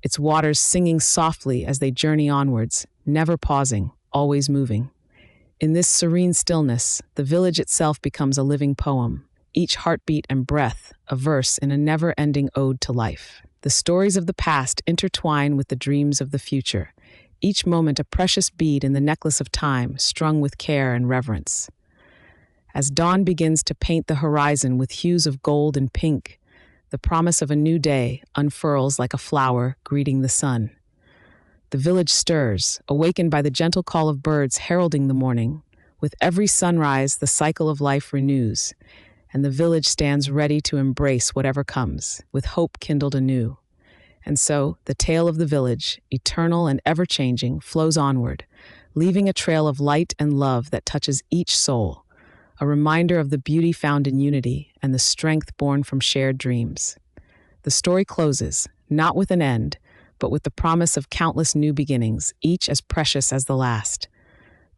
its waters singing softly as they journey onwards, never pausing, always moving. In this serene stillness, the village itself becomes a living poem, each heartbeat and breath a verse in a never-ending ode to life. The stories of the past intertwine with the dreams of the future, each moment a precious bead in the necklace of time, strung with care and reverence. As dawn begins to paint the horizon with hues of gold and pink, the promise of a new day unfurls like a flower greeting the sun. The village stirs, awakened by the gentle call of birds heralding the morning. With every sunrise, the cycle of life renews, and the village stands ready to embrace whatever comes, with hope kindled anew. And so, the tale of the village, eternal and ever-changing, flows onward, leaving a trail of light and love that touches each soul, a reminder of the beauty found in unity and the strength born from shared dreams. The story closes, not with an end, but with the promise of countless new beginnings, each as precious as the last.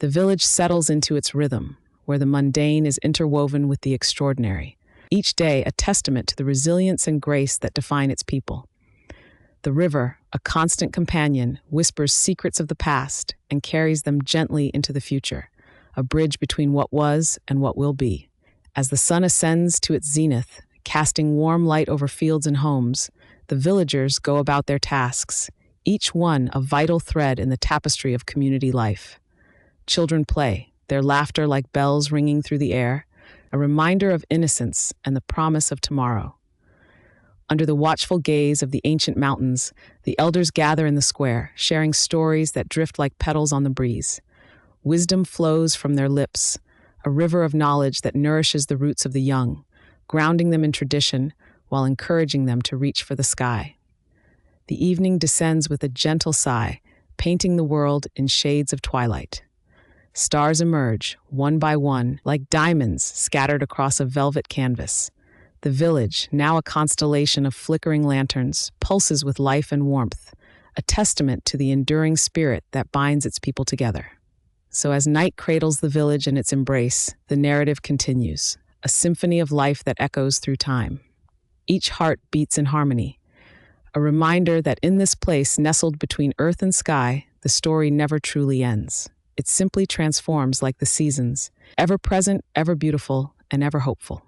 The village settles into its rhythm, where the mundane is interwoven with the extraordinary, each day a testament to the resilience and grace that define its people. The river, a constant companion, whispers secrets of the past and carries them gently into the future, a bridge between what was and what will be. As the sun ascends to its zenith, casting warm light over fields and homes, the villagers go about their tasks, each one a vital thread in the tapestry of community life. Children play, their laughter like bells ringing through the air, a reminder of innocence and the promise of tomorrow. Under the watchful gaze of the ancient mountains, the elders gather in the square, sharing stories that drift like petals on the breeze. Wisdom flows from their lips, a river of knowledge that nourishes the roots of the young, grounding them in tradition while encouraging them to reach for the sky. The evening descends with a gentle sigh, painting the world in shades of twilight. Stars emerge, one by one, like diamonds scattered across a velvet canvas. The village, now a constellation of flickering lanterns, pulses with life and warmth, a testament to the enduring spirit that binds its people together. So as night cradles the village in its embrace, the narrative continues, a symphony of life that echoes through time. Each heart beats in harmony, a reminder that in this place nestled between earth and sky, the story never truly ends. It simply transforms like the seasons, ever present, ever beautiful, and ever hopeful.